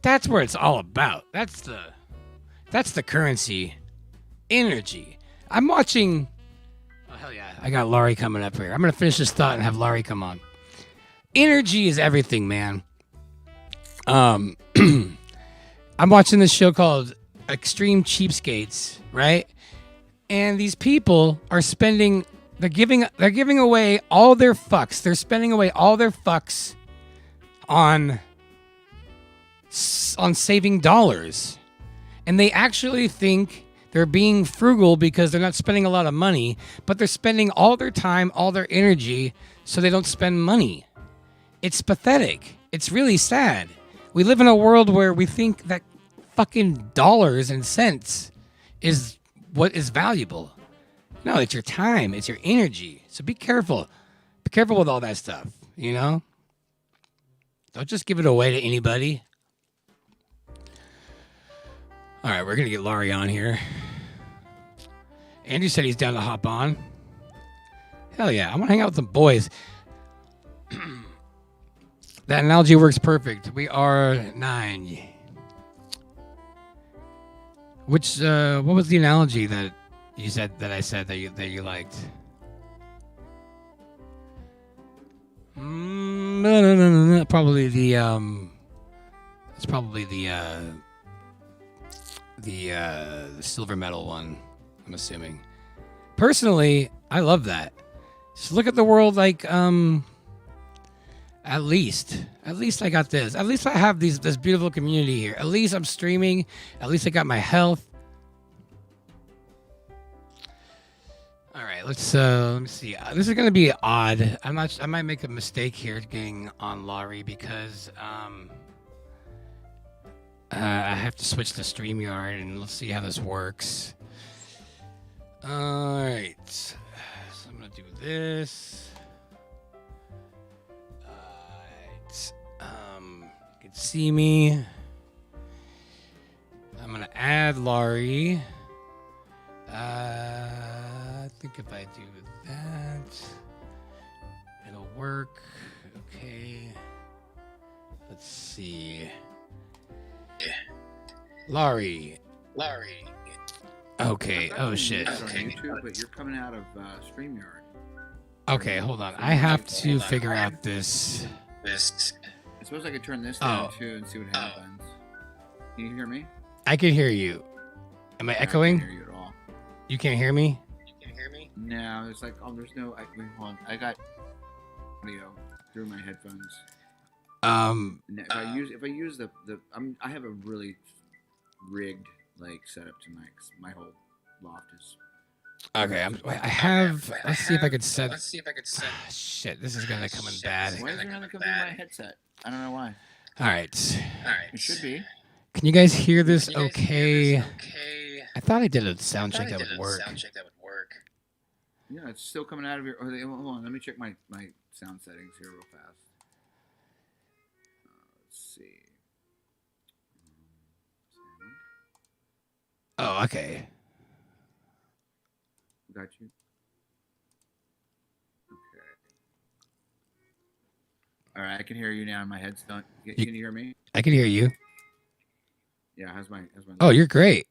that's where it's all about. That's the currency. Energy. I'm watching... Oh, hell yeah. I got Lowry coming up here. I'm going to finish this thought and have Lowry come on. Energy is everything, man. I'm watching this show called Extreme Cheapskates, right? And these people are they're giving away all their fucks. They're spending away all their fucks on saving dollars. And they actually think they're being frugal because they're not spending a lot of money, but they're spending all their time, all their energy, so they don't spend money. It's pathetic. It's really sad. We live in a world where we think that fucking dollars and cents is what is valuable. No, it's your time. It's your energy. So be careful. Be careful with all that stuff, Don't just give it away to anybody. All right, we're going to get Lowry on here. Andrew said he's down to hop on. Hell yeah, I want to hang out with the boys. That analogy works perfect. We are 9. What was the analogy that you said that I said that you liked? No. Probably the it's probably the silver medal one, I'm assuming. Personally, I love that. Just look at the world like At least I got this. At least I have this beautiful community here. At least I'm streaming. At least I got my health. All right, let me see. This is gonna be odd. I might make a mistake here getting on Lowry because I have to switch to StreamYard and let's see how this works. All right, so I'm gonna do this. You can see me. I'm gonna add Lowry. I think if I do that, it'll work. Okay. Let's see. Lowry. Okay. Oh shit. Okay. YouTube, but you're coming out of StreamYard. Okay, hold on. I have to figure out this. I suppose I could turn this down too and see what happens. Can you hear me? I can hear you. Am I echoing? I can't hear you at all. You can't hear me? No, it's like there's no. Wait, hold on. I got audio through my headphones. If I use the I have a really rigged like setup to my whole loft is. Okay, I have. Let's see if I could set. Shit, this is gonna come in bad. Why is it gonna come through my headset? I don't know why. All right. It should be. Can you guys hear this? Okay. I thought I did a sound check that would work. Yeah, it's still coming out of your. Hold on, let me check my sound settings here real fast. Let's see. Oh, okay. Got you. Okay. All right, I can hear you now in my headset. Can you hear me? I can hear you. Yeah, how's my? Oh, you're great.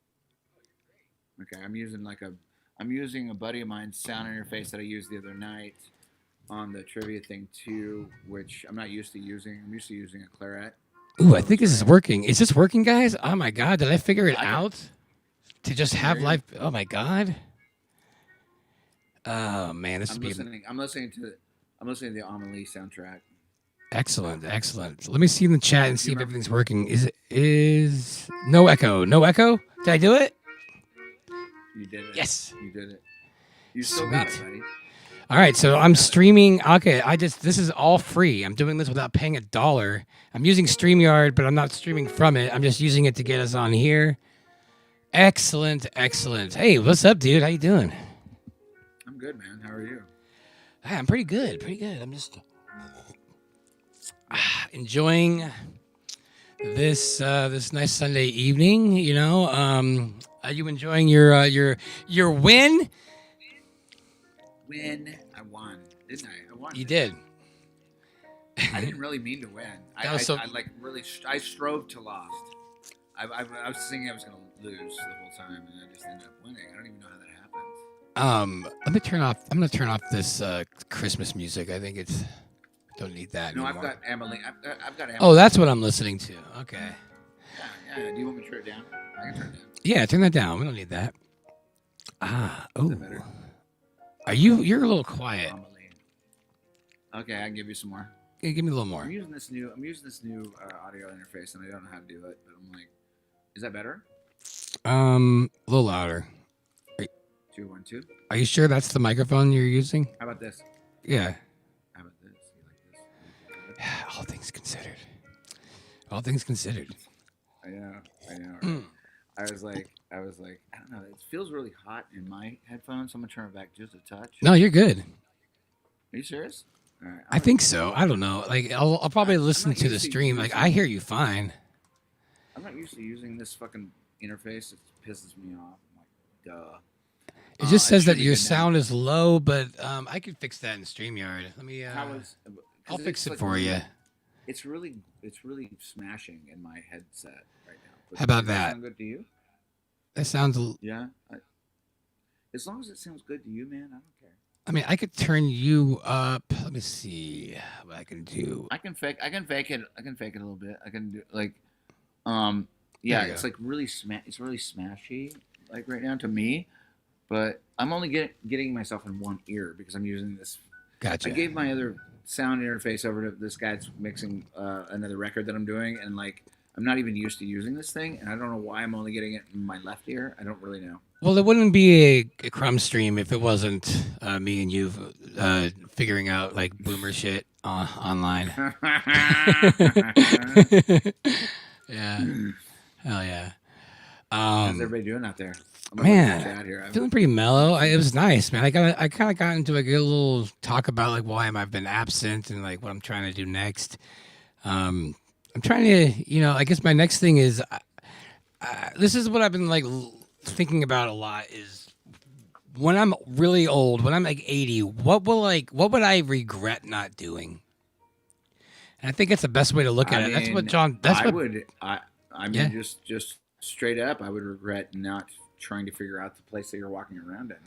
Okay, I'm using a buddy of mine's sound interface that I used the other night on the trivia thing too, which I'm not used to using. I'm used to using a claret. Ooh, I think this is working. Is this working, guys? Oh my god, did I figure it out? To just have live. Oh my god. Oh man, this is. I'm listening to the Amelie soundtrack. Excellent. Let me see in the chat and see if everything's working. Is no echo? No echo? Did I do it? You did it. Yes. You did it. You still got it, buddy. All right, so I'm streaming. Okay, this is all free. I'm doing this without paying $1. I'm using StreamYard, but I'm not streaming from it. I'm just using it to get us on here. Excellent. Hey, what's up, dude? How you doing? I'm good, man. How are you? Hey, I'm pretty good. I'm just enjoying this nice Sunday evening. You know, are you enjoying your win? Win. I won, didn't I? I won. You did. I didn't really mean to win. I strove to lost. I was thinking I was going to lose the whole time, and I just ended up winning. I don't even know how that happened. Let me turn off. I'm going to turn off this Christmas music. I think it's. Don't need that. No, anymore. I've got Emily. I've got Emily. Oh, that's what I'm listening to. Okay. Yeah. Do you want me to turn it down? I can turn it down. Yeah, turn that down. We don't need that. Oh. Are you're a little quiet. Okay, I can give you some more. Yeah, give me a little more. I'm using this new audio interface, and I don't know how to do it, but I'm like, is that better? A little louder. 2, 1, 2. Are you sure that's the microphone you're using? How about this? Yeah. How about this? You like this? All things considered. All things considered. I know. Right? I was like, I don't know. It feels really hot in my headphones. So I'm gonna turn it back just a touch. No, you're good. Are you serious? All right. I think so. I don't know. Like, I'll probably listen to the stream. Like, I hear you fine. I'm not used to using this fucking interface. It pisses me off. I'm like, duh. It just says that your sound is low, but I could fix that in StreamYard. Let me. I'll fix it for you. It's really smashing in my headset right now. But how about does that? Sound good to you? That sounds. Yeah. As long as it sounds good to you, man, I don't care. I mean, I could turn you up. Let me see what I can do. I can fake it. I can fake it a little bit. I can do like, yeah, it's like really it's really smashy like right now to me, but I'm only getting myself in one ear because I'm using this. Gotcha. I gave my other sound interface over to this guy that's mixing another record that I'm doing, and like I'm not even used to using this thing, and I don't know why I'm only getting it in my left ear. I don't really know. Well, it wouldn't be a crumb stream if it wasn't me and you figuring out like boomer shit online. Yeah, hell yeah. How's everybody doing out there? Man, feeling pretty mellow. It was nice, man. I kind of got into a good little talk about like why I've been absent and like what I'm trying to do next. I'm trying to, I guess my next thing is, this is what I've been like thinking about a lot is when I'm really old, when I'm like 80, what would I regret not doing? And I think it's the best way to look at it. That's what John. I mean, just straight up, I would regret not trying to figure out the place that you're walking around in.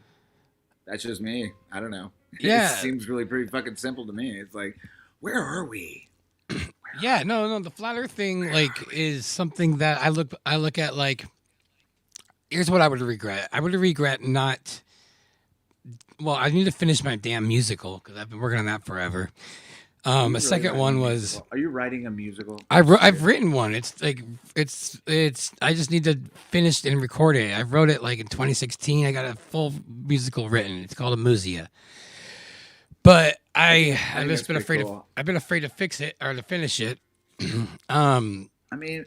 That's just me. I don't know. Yeah, it seems really pretty fucking simple to me. It's like, where are we? Yeah, no. The flat Earth thing like is something that I look at like. Here's what I would regret. I would regret not. Well, I need to finish my damn musical because I've been working on that forever. The second one was. Are you writing a musical? I've written one. It's like it's. I just need to finish and record it. I wrote it like in 2016. I got a full musical written. It's called a Musia. But I've just been afraid of. I've been afraid to fix it or to finish it. I mean,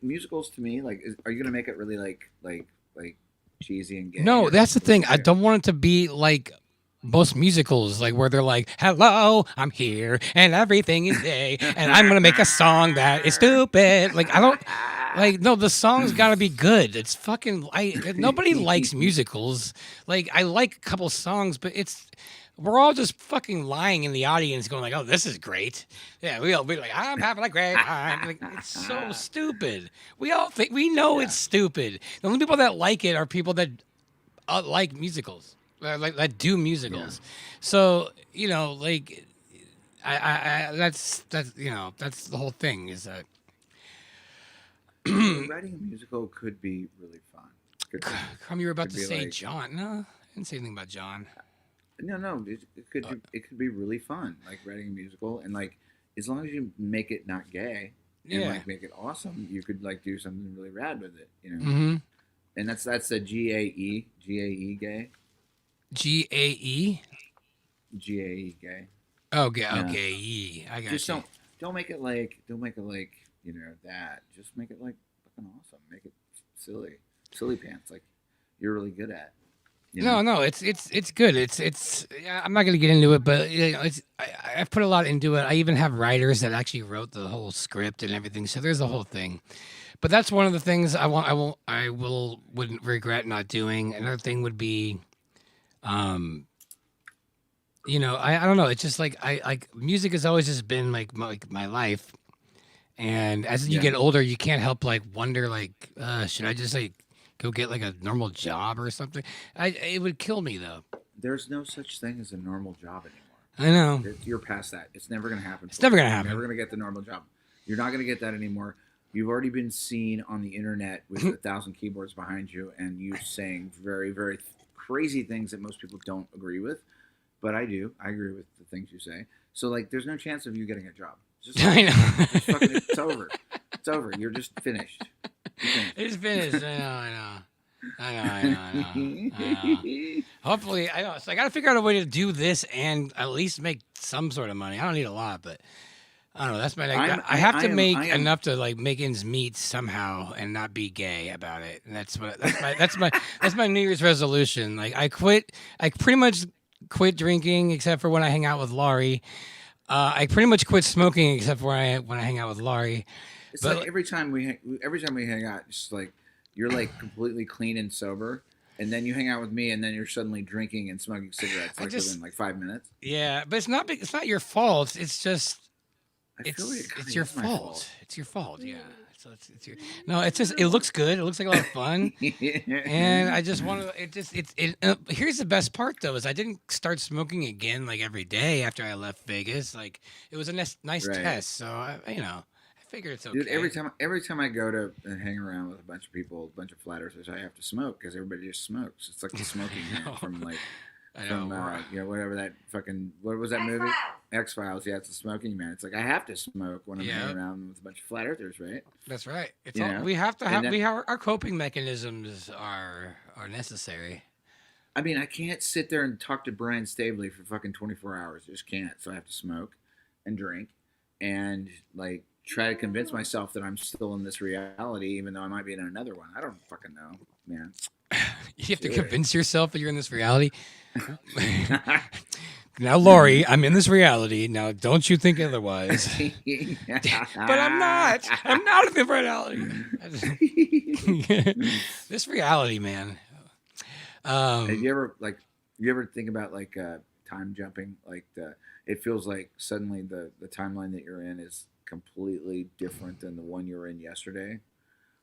musicals to me, like, are you gonna make it really like cheesy and gay? No, that's the thing. I don't want it to be like most musicals, like where they're like, "Hello, I'm here, and everything is gay, and I'm gonna make a song that is stupid." Like I don't like. No, the song's gotta be good. It's fucking. Nobody likes musicals. Like I like a couple songs, but we're all just fucking lying in the audience, going like, "Oh, this is great." Yeah, we all be like, "I'm having a great time." Like, it's so stupid. We all think we know it's stupid. The only people that like it are people that like musicals. Like that do musicals, so like, I that's that's the whole thing is that writing a musical could be really fun. You were about to say like, John? No, I didn't say anything about John. No, it could be really fun, like writing a musical, and like as long as you make it not gay and like make it awesome, you could like do something really rad with it, Mm-hmm. And that's the GAE gay. GAE? GAE gay. Oh, gay. Yeah. Okay. I got just you. Don't make it like that. Just make it like fucking awesome. Make it silly pants, like you're really good at. No, it's good. It's I'm not gonna get into it, but I've put a lot into it. I even have writers that actually wrote the whole script and everything. So there's a whole thing. But that's one of the things I wouldn't regret not doing. Another thing would be, I don't know. It's just like music has always just been like my life, and as you get older, you can't help like wonder like, should I just like go get like a normal job or something? It would kill me though. There's no such thing as a normal job anymore. I know. You're past that. It's never gonna happen. It's never gonna happen. You're never gonna get the normal job. You're not gonna get that anymore. You've already been seen on the internet with 1,000 keyboards behind you, and you saying very, very crazy things that most people don't agree with. But I do. I agree with the things you say. So, like, there's no chance of you getting a job. I know. It's over. It's over. You're just finished. It's finished. I know. Hopefully, I know. So I got to figure out a way to do this and at least make some sort of money. I don't need a lot, but I don't know. That's I have to make enough to like make ends meet somehow and not be gay about it. And that's my New Year's resolution. Like I pretty much quit drinking except for when I hang out with Lowry. I pretty much quit smoking except for when I hang out with Lowry. It's like every time we hang out, it's like you're like completely clean and sober, and then you hang out with me, and then you're suddenly drinking and smoking cigarettes within like 5 minutes. Yeah, but it's not your fault. It's just it's your fault. It's your fault. Yeah. So it's your, no, it's just it looks good. It looks like a lot of fun, and I just want to. Here's the best part though is I didn't start smoking again like every day after I left Vegas. Like it was a nice test, so I figured it's okay. Dude, every time I go to hang around with a bunch of people, a bunch of flat earthers, I have to smoke because everybody just smokes. It's like the smoking from like. Whatever that fucking what was that movie? X-Files. Yeah, it's a smoking man. It's like I have to smoke when I'm hanging around with a bunch of flat earthers, right? That's right. It's all, we have to have. Our coping mechanisms are necessary. I mean, I can't sit there and talk to Brian Stabley for fucking 24 hours. I just can't. So I have to smoke and drink and like try to convince myself that I'm still in this reality, even though I might be in another one. I don't fucking know, man. You have to convince yourself that you're in this reality. Now, Lowry, I'm in this reality. Now, don't you think otherwise? But I'm not. I'm not in the reality. This reality, man. Have you ever think about like time jumping? Like it feels like suddenly the timeline that you're in is completely different than the one you were in yesterday,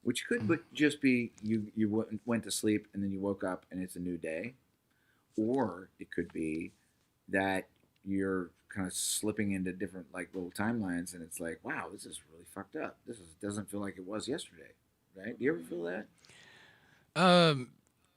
which could just be you went to sleep and then you woke up and it's a new day, or it could be that you're kind of slipping into different like little timelines and it's like, wow, this is really fucked up. Doesn't feel like it was yesterday, right? Do you ever feel that?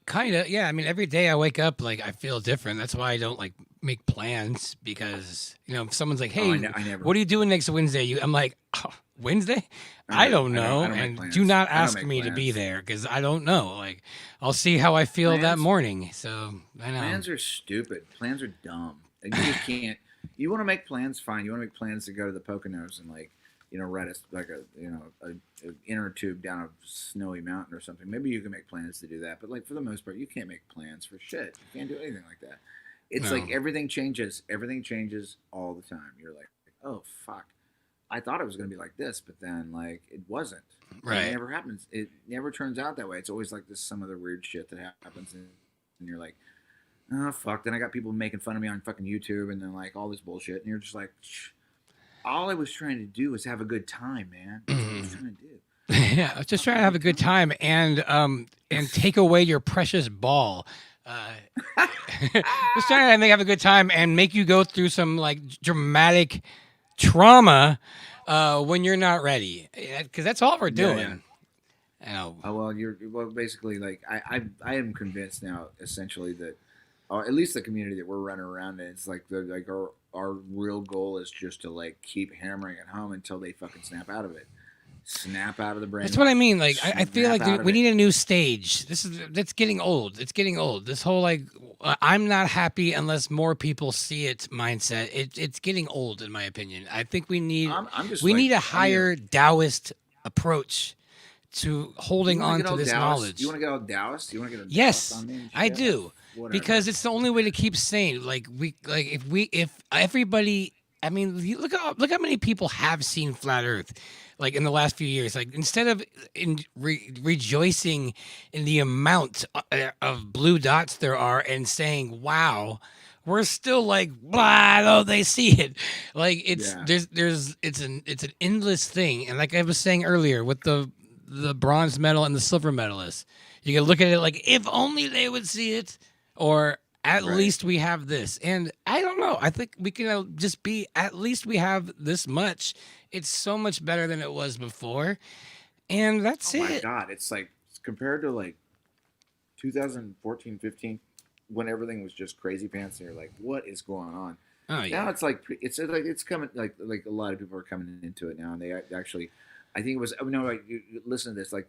Kind of, yeah. I mean, every day I wake up, like, I feel different. That's why I don't, like, make plans because, you know, if someone's like, hey, what are you doing next Wednesday? I'm like, oh, Wednesday? I don't know. And do not ask me to be there because I don't know. Like, I'll see how I feel that morning. So, I know. Plans are stupid. Plans are dumb. Like, you just can't. You want to make plans, fine. You want to make plans to go to the Poconos and, like, you know, ride a inner tube down a snowy mountain or something. Maybe you can make plans to do that, but like for the most part, you can't make plans for shit. You can't do anything like that. It's like everything changes. Everything changes all the time. You're like, oh fuck, I thought it was gonna be like this, but then like it wasn't. Right. It never happens. It never turns out that way. It's always like this some other weird shit that happens, and you're like, oh fuck. Then I got people making fun of me on fucking YouTube, and then like all this bullshit, and you're just like. All I was trying to do was have a good time, man. That's what I was trying to do. Yeah, I was just trying to have a good time and take away your precious ball. Just trying to have a good time and make you go through some like dramatic trauma when you're not ready, because that's all we're doing. Yeah. I know. Well, basically, like I am convinced now, essentially that, at least the community that we're running around in, it's like our real goal is just to like keep hammering it home until they fucking snap out of it. Snap out of the brain. That's what I mean. Like I feel like we need a new stage. That's getting old. It's getting old. This whole like I'm not happy unless more people see it mindset. It's getting old in my opinion. I think we need need a higher Taoist approach to holding on to this knowledge. You want to get all Taoist? You want to get a yes, Taoist on me? I do. Whatever. Because it's the only way to keep sane. If everybody, I mean, look how many people have seen flat Earth, like in the last few years. Like instead of rejoicing in the amount of blue dots there are and saying, "Wow," we're still like, "Blah!" Oh, they see it. Like it's it's an endless thing. And like I was saying earlier, with the bronze medal and the silver medalists, you can look at it like, if only they would see it. Or at least we have this. And I don't know. I think we can just be, at least we have this much. It's so much better than it was before. And that's it. Oh, my God. It's like, compared to like 2014, 15, when everything was just crazy pants, and you're like, what is going on? Oh, yeah. Now it's coming, like a lot of people are coming into it now. And they actually, I think it was, you listen to this, like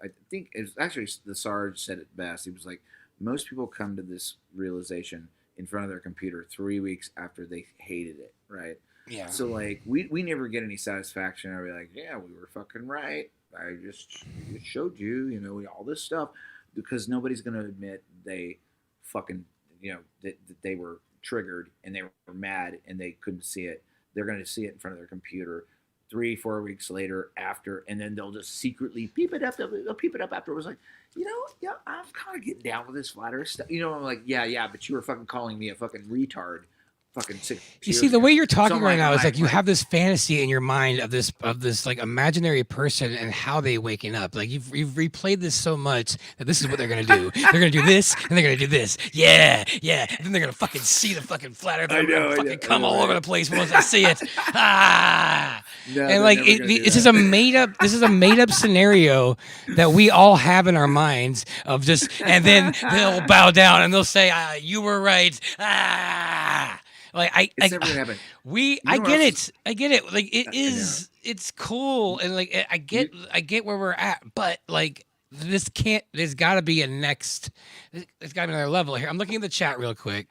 I think it was actually the Sarge said it best. He was like, most people come to this realization in front of their computer 3 weeks after they hated it, right? Yeah. So, like, we never get any satisfaction. I'll be like, yeah, we were fucking right. I just showed you, all this stuff. Because nobody's going to admit they fucking, that they were triggered and they were mad and they couldn't see it. They're going to see it in front of their computer 3-4 weeks later after, and then they'll just secretly peep it up. They'll peep it up after. It was like, I'm kind of getting down with this flat Earth stuff. I'm like, yeah, but you were fucking calling me a fucking retard. Fucking 6 years You see, the way you're talking right now is like you have this fantasy in your mind of this like imaginary person and how they waking up. Like you've replayed this so much that this is what they're gonna do. They're gonna do this and they're gonna do this. Yeah. And then they're gonna fucking see the fucking flat Earth. They're gonna fucking come all over the place once they see it. And like this is a made up scenario that we all have in our minds of just, and then they'll bow down and they'll say, you were right. Like it's never gonna happen. I get it. I get it. Like it is. It's cool, and like I get where we're at, but like this can't. There's got to be a next. There's got to be another level here. I'm looking at the chat real quick.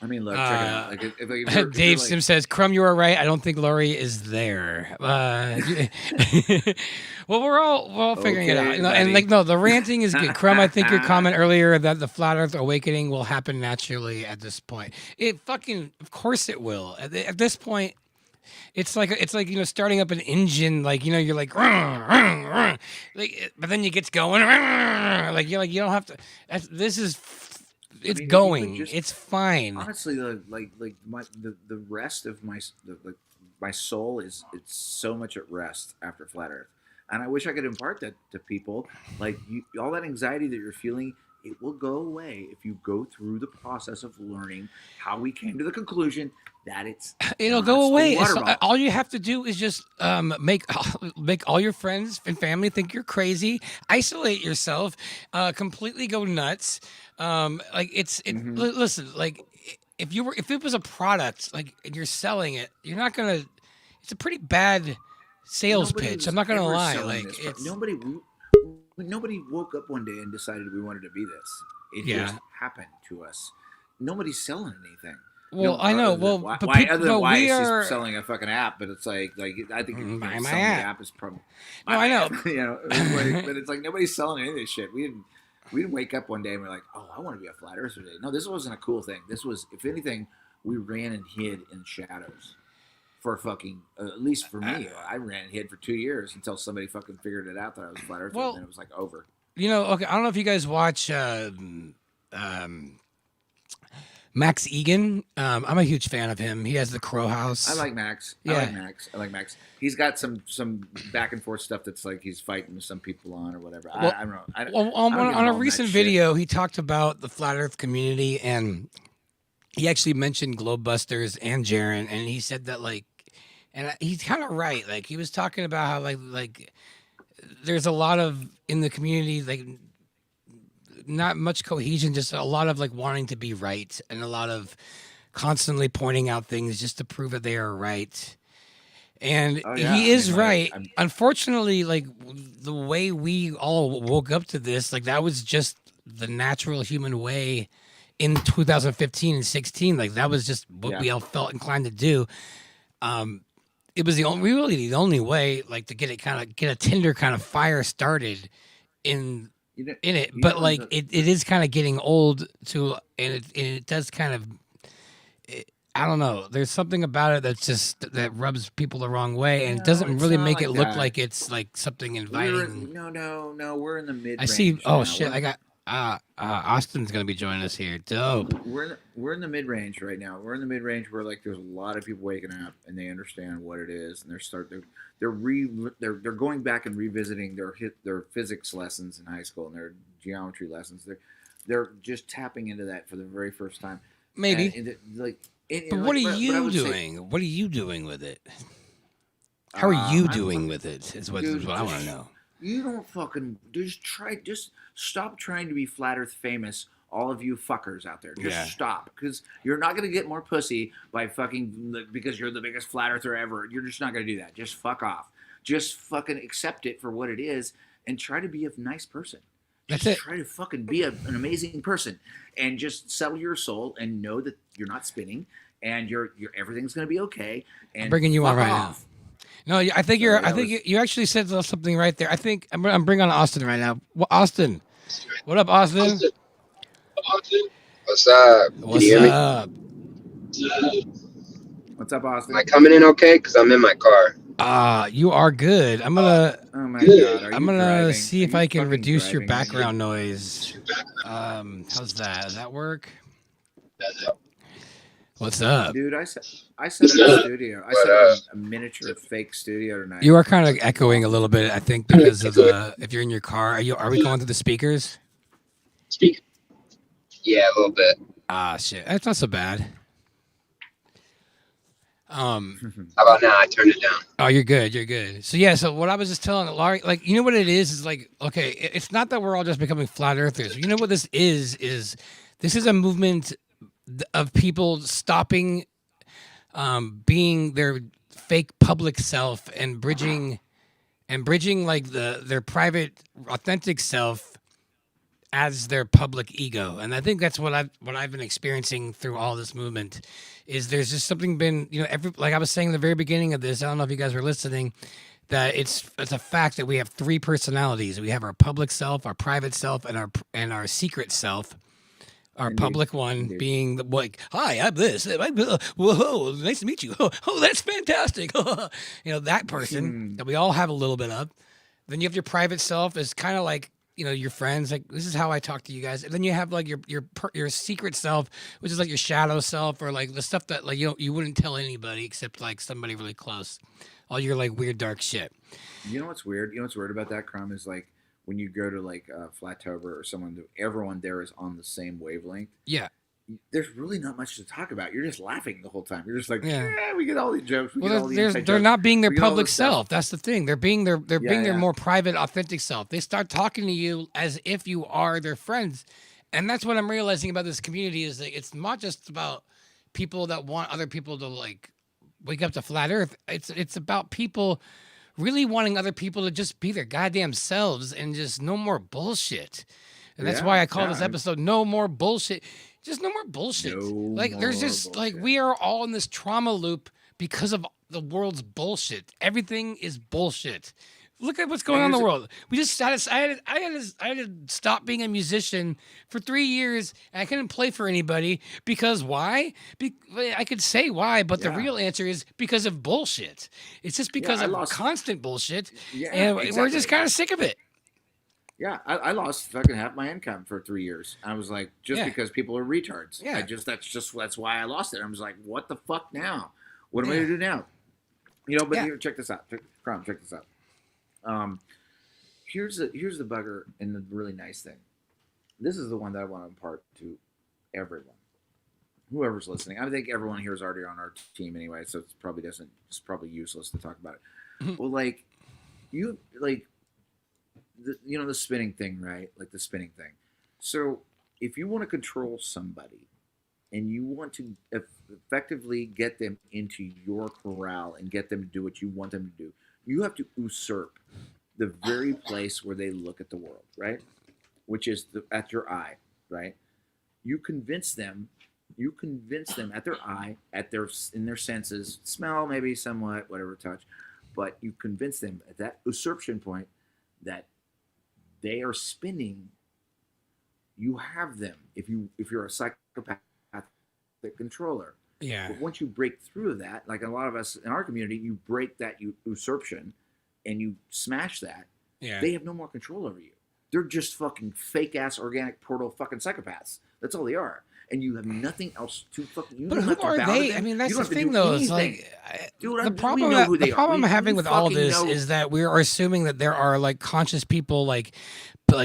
I mean, look, check it out. Like, if Dave Sim says, "Crumb, you are right. I don't think Lowry is there." Well, we're all figuring it out, and like no, the ranting is good. Crumb, I think your comment earlier that the flat Earth awakening will happen naturally at this point. It fucking, of course, it will. At this point, it's like starting up an engine. Like you're like, like, but then you get going. Like you don't have to. This is. It's going. It's fine. Honestly, like the rest of my soul it's so much at rest after flat Earth, and I wish I could impart that to people. Like all that anxiety that you're feeling, it will go away if you go through the process of learning how we came to the conclusion that it'll go away. All you have to do is just make all your friends and family think you're crazy, isolate yourself, completely go nuts. Like listen, like if it was a product, like, and you're selling it, you're not gonna. It's a pretty bad sales pitch. I'm not gonna lie. Like nobody woke up one day and decided we wanted to be this. It just happened to us. Nobody's selling anything. Well, I know. Why is selling a fucking app? But it's like I think selling the app is probably. No, I know. But it's like nobody's selling any of this shit. We didn't wake up one day and we're like, oh, I want to be a flat earther today. No, this wasn't a cool thing. This was, if anything, we ran and hid in the shadows for fucking, at least for me. I ran and hid for 2 years until somebody fucking figured it out that I was a flat earther, and then it was like over. Okay, I don't know if you guys watch Max Egan. I'm a huge fan of him. He has the Crow House. I like Max. I like Max. He's got some back and forth stuff that's like he's fighting with some people on or whatever. I don't know. On a recent video, he talked about the flat Earth community, and he actually mentioned Globebusters and Jaren, and he said that and he's kind of right. Like he was talking about how like there's a lot of in the community like. Not much cohesion, just a lot of like wanting to be right and a lot of constantly pointing out things just to prove that they are right. And he is right. Unfortunately, like the way we all woke up to this, like that was just the natural human way in 2015 and 16. Like that was just what we all felt inclined to do. It was the only way like to get a Tinder kind of fire started in it, but like it is kind of getting old too, and it does kind of, I don't know. There's something about it that rubs people the wrong way, and it doesn't really make it look like it's like something inviting. No. We're in the mid. I see. Oh shit! I got Austin's gonna be joining us here. Dope. We're in the mid range right now. We're in the mid range where like there's a lot of people waking up and they understand what it is, and they're going back and revisiting their physics lessons in high school and their geometry lessons. They're just tapping into that for the very first time. Maybe. But what are you doing? What are you doing with it? How are you doing with it? Is what I want to know. You don't fucking just stop trying to be flat Earth famous, all of you fuckers out there. Just stop, because you're not gonna get more pussy by fucking because you're the biggest flat Earther ever. You're just not gonna do that. Just fuck off. Just fucking accept it for what it is and try to be a nice person. That's it. Try to fucking be an amazing person and just settle your soul and know that you're not spinning and you're everything's gonna be okay. And I'm bringing you on right now. No, I think you actually said something right there. I think I'm bringing on Austin right now. Well, Austin, what up, Austin? What's up? What's up? What's up, Austin? Am I coming in okay? Because I'm in my car. You are good. I'm gonna. Oh my God! I'm gonna see if I can reduce your background noise. How's that? Does that work? What's up, dude? I set up a studio. I set up a miniature fake studio tonight. You are kind of echoing a little bit, I think, because of if you're in your car. Are we going through the speakers? Yeah, a little bit. Shit, that's not so bad. How about now? I turned it down. Oh, you're good. You're good. So what I was just telling Lowry, like, you know what it is like, okay, it's not that we're all just becoming flat earthers. You know what this is this is a movement of people stopping being their fake public self and bridging like their private authentic self as their public ego. And I think that's what I've been experiencing through all this movement is there's just something been, like I was saying in the very beginning of this, I don't know if you guys were listening, that it's a fact that we have three personalities. We have our public self, our private self, and our secret self. Our Indeed. Public one Indeed. Being like, hi, I'm this. Whoa, nice to meet you. Oh, that's fantastic. That person that we all have a little bit of. Then you have your private self is kind of like, your friends. Like, this is how I talk to you guys. And then you have like your secret self, which is like your shadow self, or like the stuff that like you wouldn't tell anybody except like somebody really close. All your like weird dark shit. You know what's weird? You know what's weird about that, Crumb, is like when you go to like Flatover or someone, everyone there is on the same wavelength. Yeah. There's really not much to talk about. You're just laughing the whole time. You're just like, yeah, we get all these jokes. They're not being their public self. That's the thing. They're being their more private, authentic self. They start talking to you as if you are their friends, and that's what I'm realizing about this community is that it's not just about people that want other people to like wake up to flat Earth. It's about people really wanting other people to just be their goddamn selves and just no more bullshit. And that's why I call this episode "No More Bullshit." Just no more bullshit. There's just bullshit. Like we are all in this trauma loop because of the world's bullshit. Everything is bullshit. Look at what's going on in the world. We just I had to stop being a musician for 3 years, and I couldn't play for anybody because why? I could say why, but the real answer is because of bullshit. It's just because of constant bullshit, and we're just kind of sick of it. Yeah, I lost fucking half my income for 3 years. I was like, because people are retards. Yeah, that's why I lost it. I was like, what the fuck now? What am I gonna do now? But here, check this out. Check this out. Here's the bugger and the really nice thing. This is the one that I want to impart to everyone, whoever's listening. I think everyone here is already on our team anyway, so it's probably useless to talk about it. Well, like you like. The spinning thing, right? Like the spinning thing. So if you want to control somebody and you want to effectively get them into your corral and get them to do what you want them to do, you have to usurp the very place where they look at the world, right? Which is at your eye, right? You convince them at their eye, in their senses, smell maybe somewhat, whatever, touch, but you convince them at that usurpation point that they are spinning. You have them if you're a psychopathic controller. Yeah. But once you break through that, like a lot of us in our community, you break that usurpation and you smash that. Yeah. They have no more control over you. They're just fucking fake ass organic portal fucking psychopaths. That's all they are. And you have nothing else to fucking. You but don't who have to are they? them. I mean, that's the thing, though. It's like Dude, the problem I'm having with all this is that we are assuming that there are like conscious people like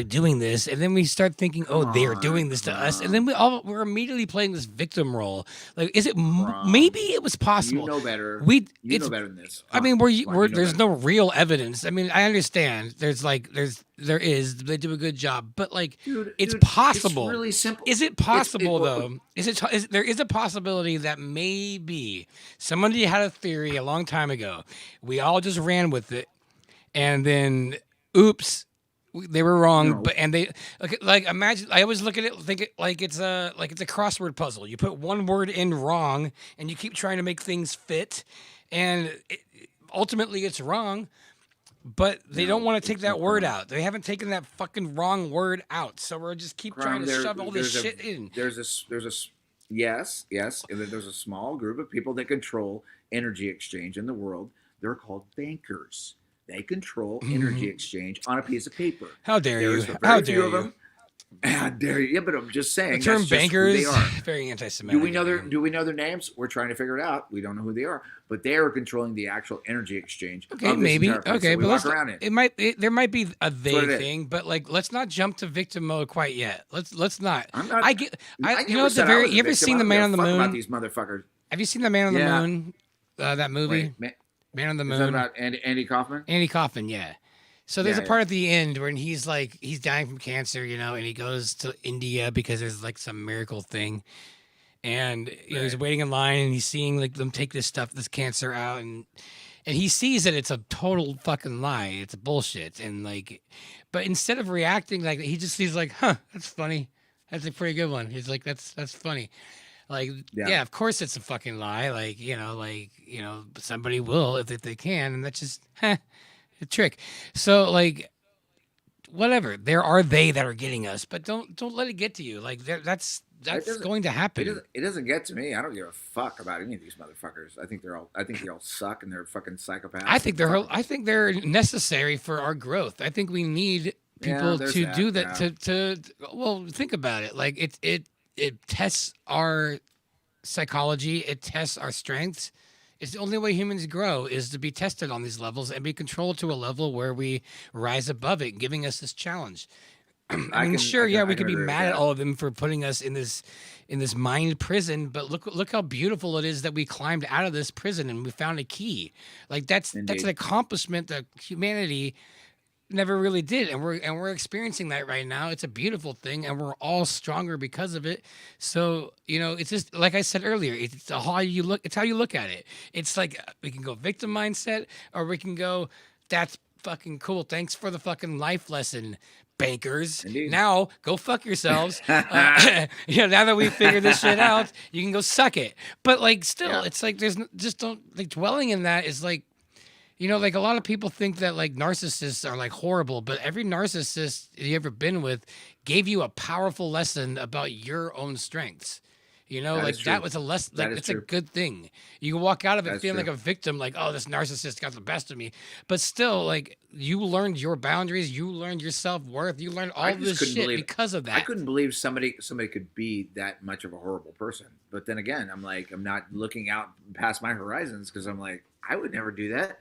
doing this, and then we start thinking, they are doing this to us, and then we're immediately playing this victim role. Like, is it maybe it was possible? You know better. You know better than this. I mean, there's no real evidence. I mean, I understand. They do a good job, but like, it's possible. It's really simple. Is it possible though? There is a possibility that maybe somebody had a theory a long time ago. We all just ran with it, and then oops. They were wrong, but they like imagine. I always look at it, think it like it's a crossword puzzle. You put one word in wrong, and you keep trying to make things fit, and ultimately it's wrong. But they don't want to take that word out. They haven't taken that fucking wrong word out, so we're just keep trying to shove all this shit in. There's a yes, and then there's a small group of people that control energy exchange in the world. They're called bankers. They control energy exchange on a piece of paper. How dare you? How dare you? How dare you? Yeah, but I'm just saying. The term bankers, they are very anti-Semitic. Do we know their names? We're trying to figure it out. We don't know who they are, but they are controlling the actual energy exchange. Okay, maybe. Okay, but there might be a they thing, but like, let's not jump to victim mode quite yet. Let's not. I'm not. You ever seen The Man on the Moon? About these motherfuckers. Have you seen The Man on the Moon? That movie. Man on the Moon. Is that about Andy Kaufman? Andy Kaufman, yeah. So there's a part at the end when he's dying from cancer, and he goes to India because there's like some miracle thing. and he's waiting in line, and he's seeing like them take this cancer out, and he sees that it's a total fucking lie. It's bullshit, and like, but instead of reacting like he just sees like, huh, that's funny. That's a pretty good one. He's like, that's funny. Like, yeah, of course it's a fucking lie. Like, somebody will if they can, and that's just a trick. So like, whatever. There are they that are getting us, but don't let it get to you. Like that's going to happen. It doesn't get to me. I don't give a fuck about any of these motherfuckers. I think they all suck and they're fucking psychopaths. I think they're necessary for our growth. I think we need people to do that. To think about it. Like it tests our psychology. It tests our strengths. It's the only way humans grow is to be tested on these levels and be controlled to a level where we rise above it, giving us this challenge. we could be mad at all of them for putting us in this mind prison, but look how beautiful it is that we climbed out of this prison and we found a key. Like that's an accomplishment that humanity never really did, and we're experiencing that right now. It's a beautiful thing, and we're all stronger because of it. So it's just like I said earlier. It's how you look. It's how you look at it. It's like we can go victim mindset, or we can go, that's fucking cool. Thanks for the fucking life lesson, bankers. Indeed. Now go fuck yourselves. Now that we figured this shit out, you can go suck it. But like, still, it's like don't like dwelling in that is like. Like a lot of people think that like narcissists are like horrible, but every narcissist you ever been with gave you a powerful lesson about your own strengths. That was a lesson. Like it's a good thing. You can walk out of it feeling like a victim, like, oh, this narcissist got the best of me. But still, like you learned your boundaries, you learned your self-worth, you learned all this shit because of that. I couldn't believe somebody could be that much of a horrible person. But then again, I'm not looking out past my horizons because I'm like, I would never do that.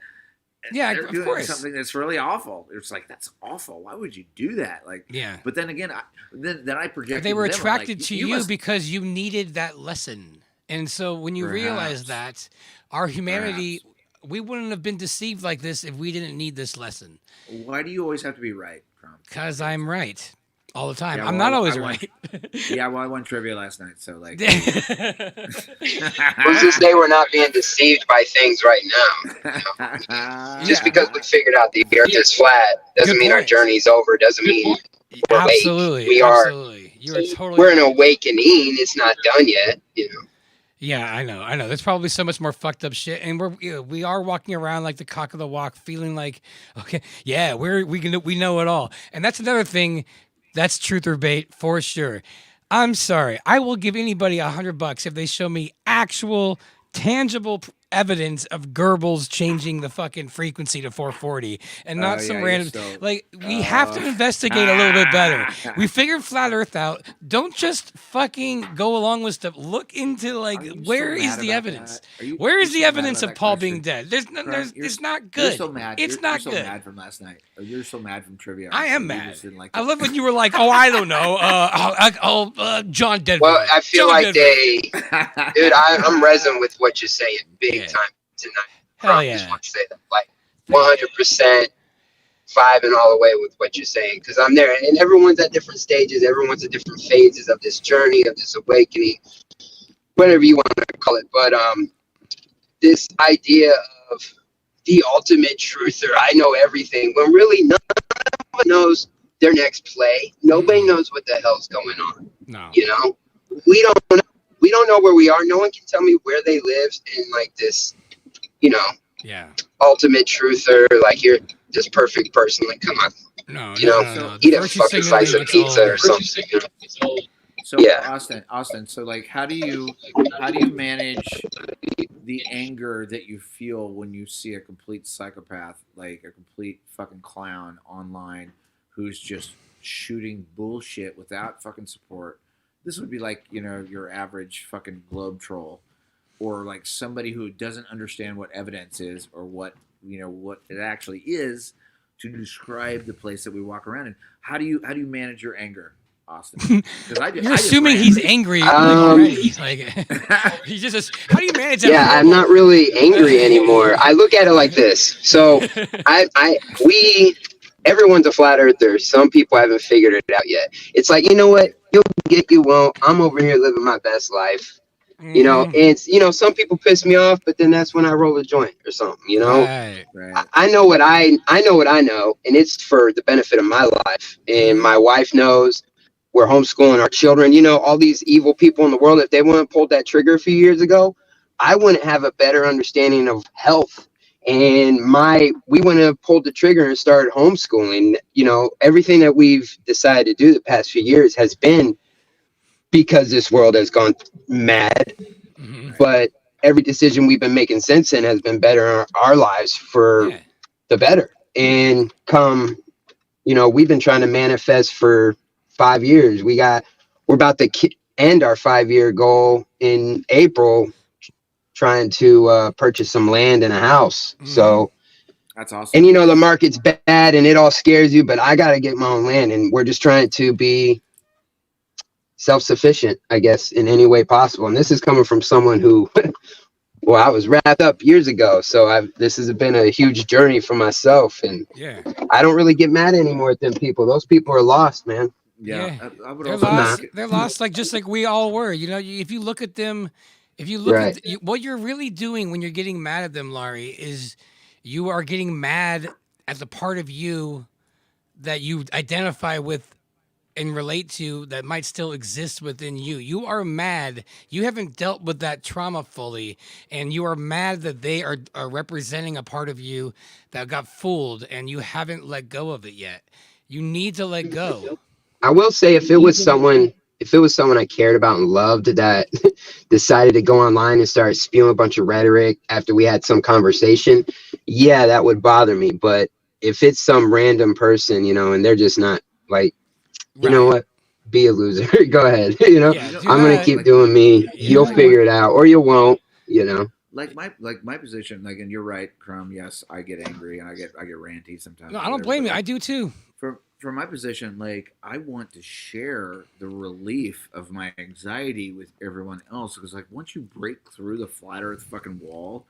Yeah, they're doing of course. Something that's really awful. It's like, that's awful. Why would you do that? Like, yeah. But then again, I projected. They were attracted to you because you needed that lesson, and so when you realize that our humanity, we wouldn't have been deceived like this if we didn't need this lesson. Why do you always have to be right, Crump? Because I'm right. All the time. I'm not always right. I won trivia last night, so like. Who's to say we're not being deceived by things right now? Just because we figured out the Earth is flat doesn't mean our journey's over. Doesn't mean we're absolutely. Awake. Absolutely. You're totally. We're an awakening. It's not done yet. Yeah, I know. There's probably so much more fucked up shit, and we are walking around like the cock of the walk, feeling like, okay, yeah, we know it all, and that's another thing. That's truth or bait for sure. I'm sorry. I will give anybody $100 if they show me actual, tangible evidence of Goebbels changing the fucking frequency to 440 and not some random. We have to investigate a little bit better. We figured flat Earth out. Don't just fucking go along with stuff. Look into where is the evidence? Where is the evidence of Paul being dead? It's not good. You're so mad. It's not good. You're so mad from last night. You're so mad from trivia. I am mad. I love when you were like, "Oh, I don't know." John Denver. Well, I feel like dude, I'm resonating with what you're saying, big time tonight. Hell yeah! I just want to say that, 100% vibing all the way with what you're saying, because I'm there, and everyone's at different stages. Everyone's at different phases of this journey, of this awakening, whatever you want to call it. But this idea of the ultimate truther, I know everything, when really no one knows their next play. Nobody knows what the hell's going on. No. We don't know where we are. No one can tell me where they live in this, ultimate truther, you're this perfect person. Come on. No. Eat a fucking slice of pizza or something. So Austin. So how do you manage the anger that you feel when you see a complete psychopath, like a complete fucking clown online, who's just shooting bullshit without fucking support? This would be your average fucking globe troll, or somebody who doesn't understand what evidence is, or what it actually is, to describe the place that we walk around in. How do you manage your anger, Austin? You're assuming he's angry already. He just. How do you manage that? Yeah, I'm not really angry anymore. I look at it like this. So everyone's a flat earther. Some people haven't figured it out yet. It's you know what? You'll get, you won't. I'm over here living my best life. You know, and it's, you know, some people piss me off, but then that's when I roll a joint or something, you know. Right. I know what I know what I know, and it's for the benefit of my life. And my wife knows we're homeschooling our children. You know, all these evil people in the world, if they wouldn't pulled that trigger a few years ago, I wouldn't have a better understanding of health. And we wouldn't have pulled the trigger and started homeschooling. You know, everything that we've decided to do the past few years has been because this world has gone mad. But every decision we've been making since then has been better in our lives for the better. And you know, we've been trying to manifest for 5 years. We're about to end our 5-year goal in April, trying to purchase some land and a house. So that's awesome. And you know, the market's bad and it all scares you, but I got to get my own land, and we're just trying to be self-sufficient, I guess, in any way possible. And this is coming from someone who, well, I was wrapped up years ago. So this has been a huge journey for myself. And I don't really get mad anymore at them people. Those people are lost, man. Yeah. I would they're also lost. They're lost, like just like we all were. You know, if you look at them, if you look at what you're really doing when you're getting mad at them, Lowry, is you are getting mad at the part of you that you identify with and relate to that might still exist within you. You are mad. You haven't dealt with that trauma fully, and you are mad that they are representing a part of you that got fooled, and you haven't let go of it yet. You need to let go. I will say, if it was someone I cared about and loved that decided to go online and start spewing a bunch of rhetoric after we had some conversation, yeah, that would bother me. But if it's some random person, you know, and they're just not like, you know what, be a loser. Go ahead. You know, I'm going to keep doing me. You'll figure it out, or you won't, you know. Like my position, like, and you're right, Crumb. Yes, I get angry and I get ranty sometimes. No, I don't blame you. I do too. For my position, like, I want to share the relief of my anxiety with everyone else, because like once you break through the flat earth fucking wall,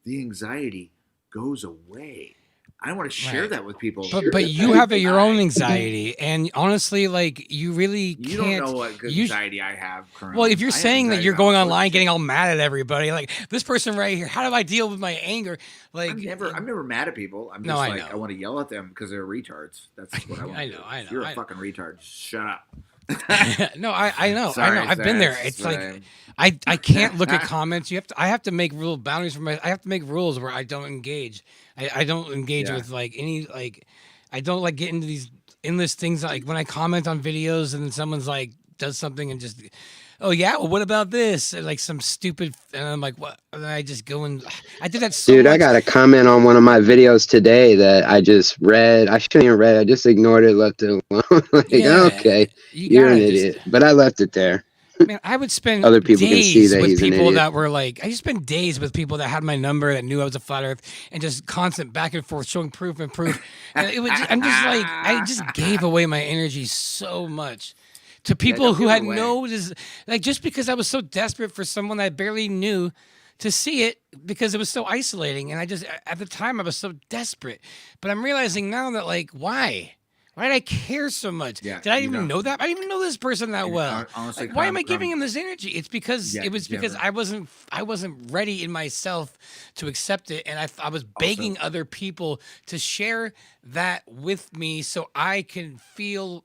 the anxiety goes away. I want to share that with people. But you have your own anxiety, and honestly, like, you really can't. You don't know what good anxiety I have currently. Well, if you're saying that you're going online getting all mad at everybody, like this person right here, how do I deal with my anger? Like, I'm never mad at people. I'm just I want to yell at them because they're retards. That's what I want. I know. If you're a fucking retard. Shut up. No, I know. Sorry, I know. I've been there. It's like I can't look at comments. I have to make real boundaries for I have to make rules where I don't engage. I don't engage with like any like I don't like get into these endless things like when I comment on videos and then someone's like does something and just oh yeah, well what about this? And like some stupid and I'm like what? And then I just go and I did that so Dude, much. I got a comment on one of my videos today that I just read. I shouldn't even read it. I just ignored it, left it alone. Like, okay, you're an idiot. But I left it there. Man, I would spend other people days can see that with he's an people idiot. that were like, I just spent days with people that had my number that knew I was a flat earth and just constant back and forth showing proof and proof. And it was, I'm just like, I just gave away my energy so much to people who had like, just because I was so desperate for someone I barely knew to see it because it was so isolating. And I just, at the time I was so desperate, but I'm realizing now that like, why? Why did I care so much? Yeah, did I even know that? I didn't even know this person that well. Honestly, like, why am I giving him this energy? It's because I wasn't ready in myself to accept it, and I was begging other people to share that with me so I can feel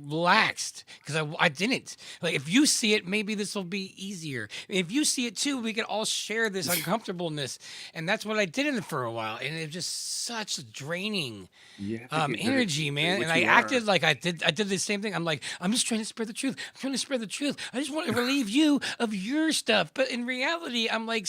relaxed because I didn't. Like, if you see it, maybe this will be easier. If you see it too, we can all share this uncomfortableness, and that's what I did in it for a while, and it was just such draining energy, man. And I acted like I did the same thing. I'm like, I'm just trying to spread the truth. I'm trying to spread the truth. I just want to relieve you of your stuff. But in reality, I'm like,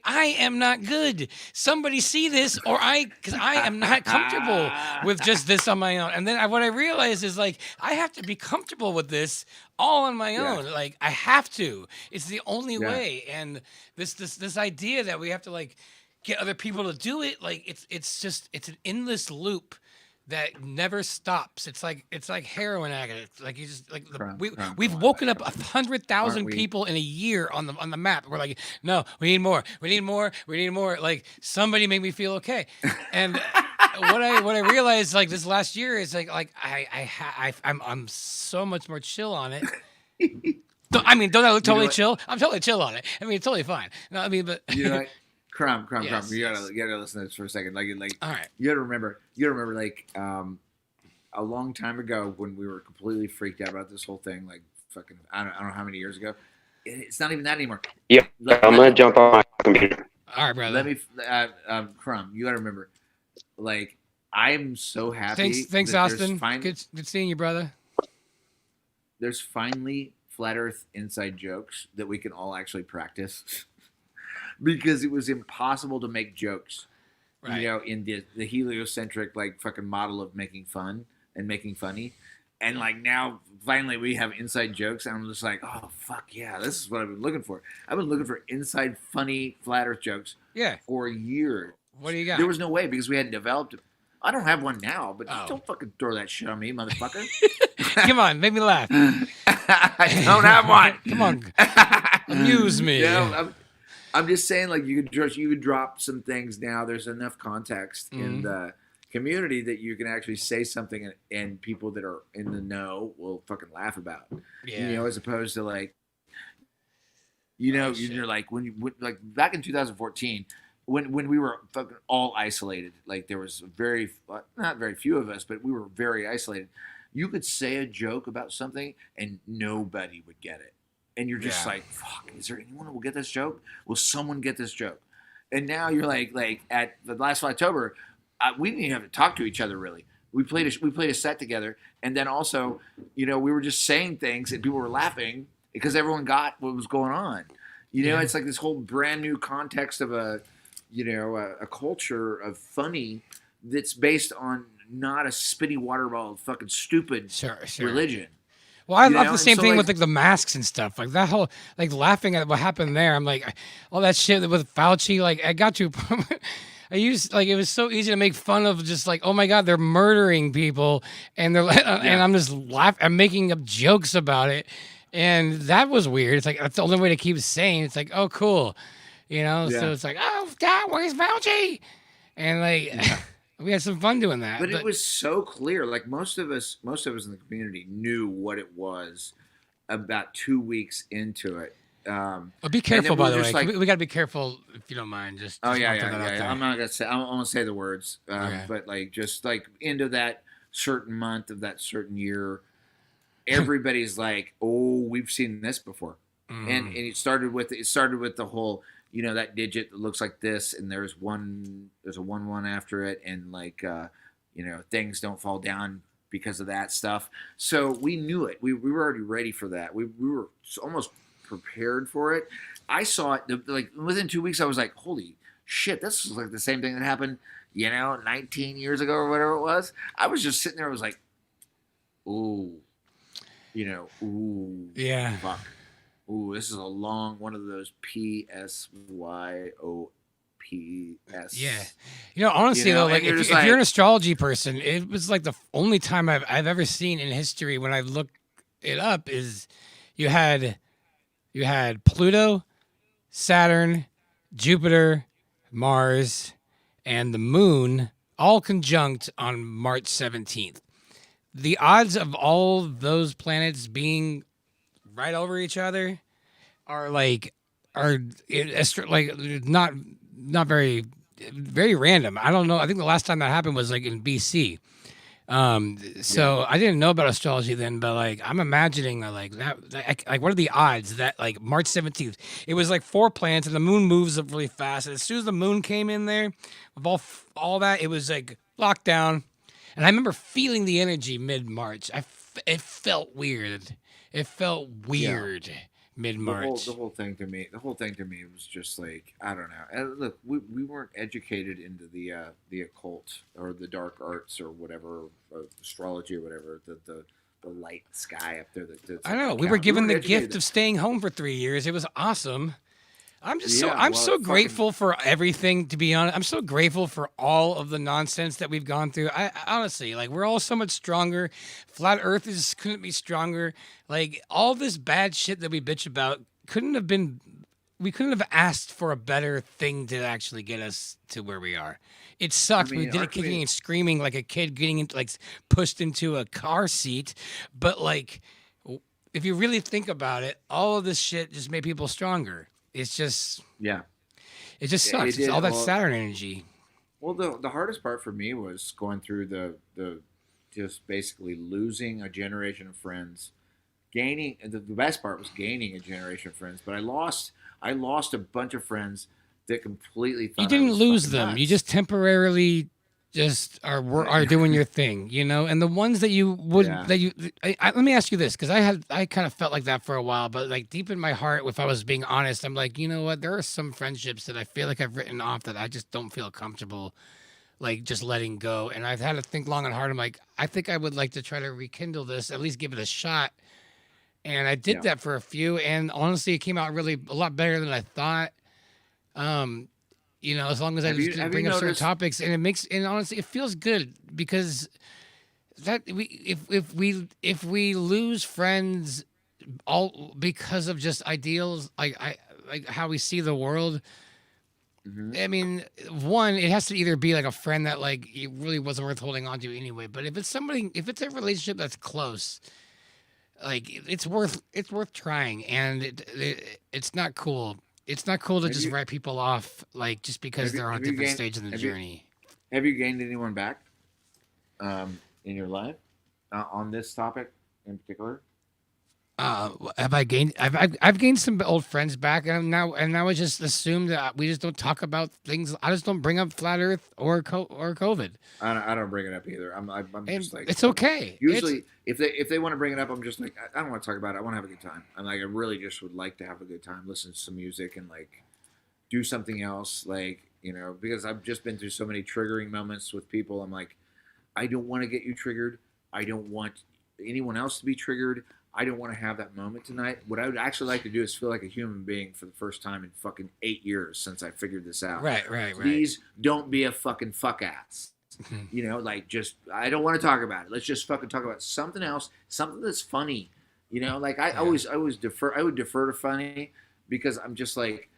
I am not good. Somebody see this, or because I am not comfortable with just this on my own. And then what I realized is like, I have to be comfortable with this all on my own. Like, I have to. It's the only way. And this idea that we have to like get other people to do it, like it's an endless loop that never stops. It's like heroin addicts. Like you just like we've woken up 100,000 people in a year on the map. We're like, no, we need more. We need more. We need more. Like, somebody make me feel okay. And what I realized like this last year is like I'm so much more chill on it. I mean, don't I look totally chill? I'm totally chill on it. I mean, it's totally fine. No, I mean, but Crumb. Yes, You gotta listen to this for a second. Like, all right. You gotta remember, like, a long time ago when we were completely freaked out about this whole thing, like fucking, I don't know how many years ago. It's not even that anymore. Yeah, I'm gonna jump on my computer. All right, brother. Let me, Crumb. You gotta remember, like, I'm so happy. Thanks, Austin. Good seeing you, brother. There's finally flat Earth inside jokes that we can all actually practice, because it was impossible to make jokes, right. You know, in the heliocentric like fucking model of making fun and making funny, and like now finally we have inside jokes, and I'm just like, oh fuck yeah, this is what I've been looking for. I've been looking for inside funny flat Earth jokes, for years. What do you got? There was no way because we hadn't developed it. I don't have one now, but don't fucking throw that shit on me, motherfucker. Come on, make me laugh. I don't have one. Come on, amuse me. Yeah, I'm just saying, like, you could drop some things now. There's enough context in the community that you can actually say something, and people that are in the know will fucking laugh about. Yeah. You know, as opposed to like, you know, you're like like back in 2014. When we were fucking all isolated, like there was not very few of us, but we were very isolated. You could say a joke about something and nobody would get it. And you're just like, fuck, is there anyone who will get this joke? Will someone get this joke? And now you're like at the last October, we didn't even have to talk to each other really. We played a set together, and then also, you know, we were just saying things and people were laughing because everyone got what was going on. You know, it's like this whole brand new context of a culture of funny that's based on not a spitty waterball fucking stupid religion. Well, I love the same thing with like the masks and stuff, like that whole like laughing at what happened there. I'm like, all that shit with Fauci. Like, I got to. It was so easy to make fun of just like, oh my God, they're murdering people, and and I'm just laughing. I'm making up jokes about it, and that was weird. It's like that's the only way to keep saying. It's like, oh cool. You know, so it's like, oh, God, where's Fauci? And like, we had some fun doing that. But it was so clear. Like most of us in the community knew what it was about 2 weeks into it. Be careful, by the way. Like, we got to be careful if you don't mind. Just I'm not gonna say. I won't say the words. But like, just like into that certain month of that certain year, everybody's like, oh, we've seen this before, and it started with the whole. You know, that digit that looks like this, and there's a 1-1 after it, and like, you know, things don't fall down because of that stuff. So we knew it. We were already ready for that. We were almost prepared for it. I saw it like within 2 weeks. I was like, holy shit, this is like the same thing that happened, you know, 19 years ago or whatever it was. I was just sitting there. I was like, ooh, you know, ooh, yeah, fuck. Ooh, this is a long one of those PSYOPS. Yeah. You know, honestly, though, like if you're an astrology person, it was like the only time I've ever seen in history when I've looked it up is you had Pluto, Saturn, Jupiter, Mars, and the moon all conjunct on March 17th. The odds of all those planets being right over each other are not very random. I don't know. I think the last time that happened was like in BC. So I didn't know about astrology then, but like I'm imagining like what are the odds that like March 17th, it was like 4 planets and the moon moves up really fast. And as soon as the moon came in there with all that, it was like locked down. And I remember feeling the energy mid-March. It felt weird. It felt weird mid-March. The whole thing to me was just like, I don't know. And look, we weren't educated into the occult or the dark arts or whatever, astrology or whatever, the light sky up there. I know. We were given the gift of staying home for 3 years. It was awesome. I'm so grateful for everything, to be honest. I'm so grateful for all of the nonsense that we've gone through. I honestly, like, we're all so much stronger. Flat Earth couldn't be stronger. Like, all this bad shit that we bitch about we couldn't have asked for a better thing to actually get us to where we are. It sucked. We did it kicking and screaming like a kid getting pushed into a car seat, but like, if you really think about it, all of this shit just made people stronger. It's just it just sucks. It's all that Saturn energy. Well, the hardest part for me was going through the just basically losing a generation of friends. Gaining the best part was gaining a generation of friends, but I lost a bunch of friends that completely thought you didn't lose them. Nuts. You just temporarily just are doing your thing, you know. And the ones that you would that you let me ask you this, because I kind of felt like that for a while, but like deep in my heart, if I was being honest, I'm like, you know what, there are some friendships that I feel like I've written off that I just don't feel comfortable like just letting go. And I've had to think long and hard. I'm like, I think I would like to try to rekindle this, at least give it a shot. And I did that for a few, and honestly, it came out really a lot better than I thought. You know, as long as I just didn't bring up certain topics, and and honestly, it feels good because that if we lose friends all because of just ideals, like how we see the world. I mean, one, it has to either be like a friend that like it really wasn't worth holding on to anyway. But if it's a relationship that's close, like it's worth trying, and it's not cool. It's not cool to just write people off like just because they're on a different stage in the journey. Have you gained anyone back in your life on this topic in particular? Have I gained? I've gained some old friends back, and now I just assume that we just don't talk about things. I just don't bring up flat Earth or COVID. I don't bring it up either. I'm just like, it's okay. Usually, if they want to bring it up, I'm just like, I don't want to talk about it. I want to have a good time. I'm like, I really just would like to have a good time, listen to some music, and like do something else, like, you know, because I've just been through so many triggering moments with people. I'm like, I don't want to get you triggered. I don't want anyone else to be triggered. I don't want to have that moment tonight. What I would actually like to do is feel like a human being for the first time in fucking 8 years since I figured this out. Right. Please don't be a fucking fuck ass. You know, like just, I don't want to talk about it. Let's just fucking talk about something else, something that's funny. You know, like I always defer. I would defer to funny because I'm just like,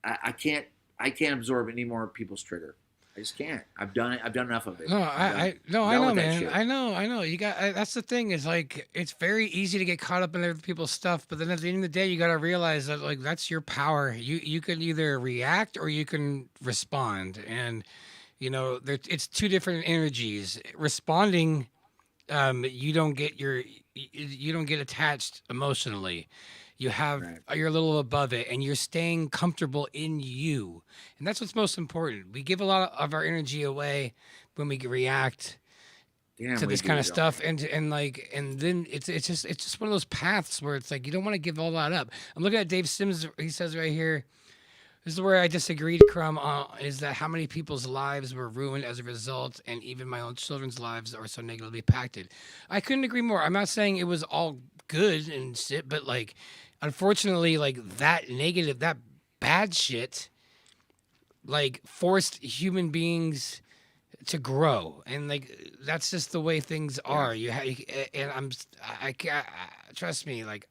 I can't absorb any more people's trigger. I just can't. I've done it. I've done enough of it. I know, man. I know. You got. That's the thing. Is like it's very easy to get caught up in other people's stuff, but then at the end of the day, you got to realize that like that's your power. You can either react or you can respond, and you know it's two different energies. Responding, you don't get attached emotionally. You have you're a little above it, and you're staying comfortable in you, and that's what's most important. We give a lot of our energy away when we react to this kind of stuff, and then it's just one of those paths where it's like you don't want to give all that up. I'm looking at Dave Sims. He says right here, this is where I disagreed, Crumb, is that how many people's lives were ruined as a result, and even my own children's lives are so negatively impacted. I couldn't agree more. I'm not saying it was all good and shit, but like unfortunately, like that negative, that bad shit, like forced human beings to grow, and like that's just the way things are. I trust me, like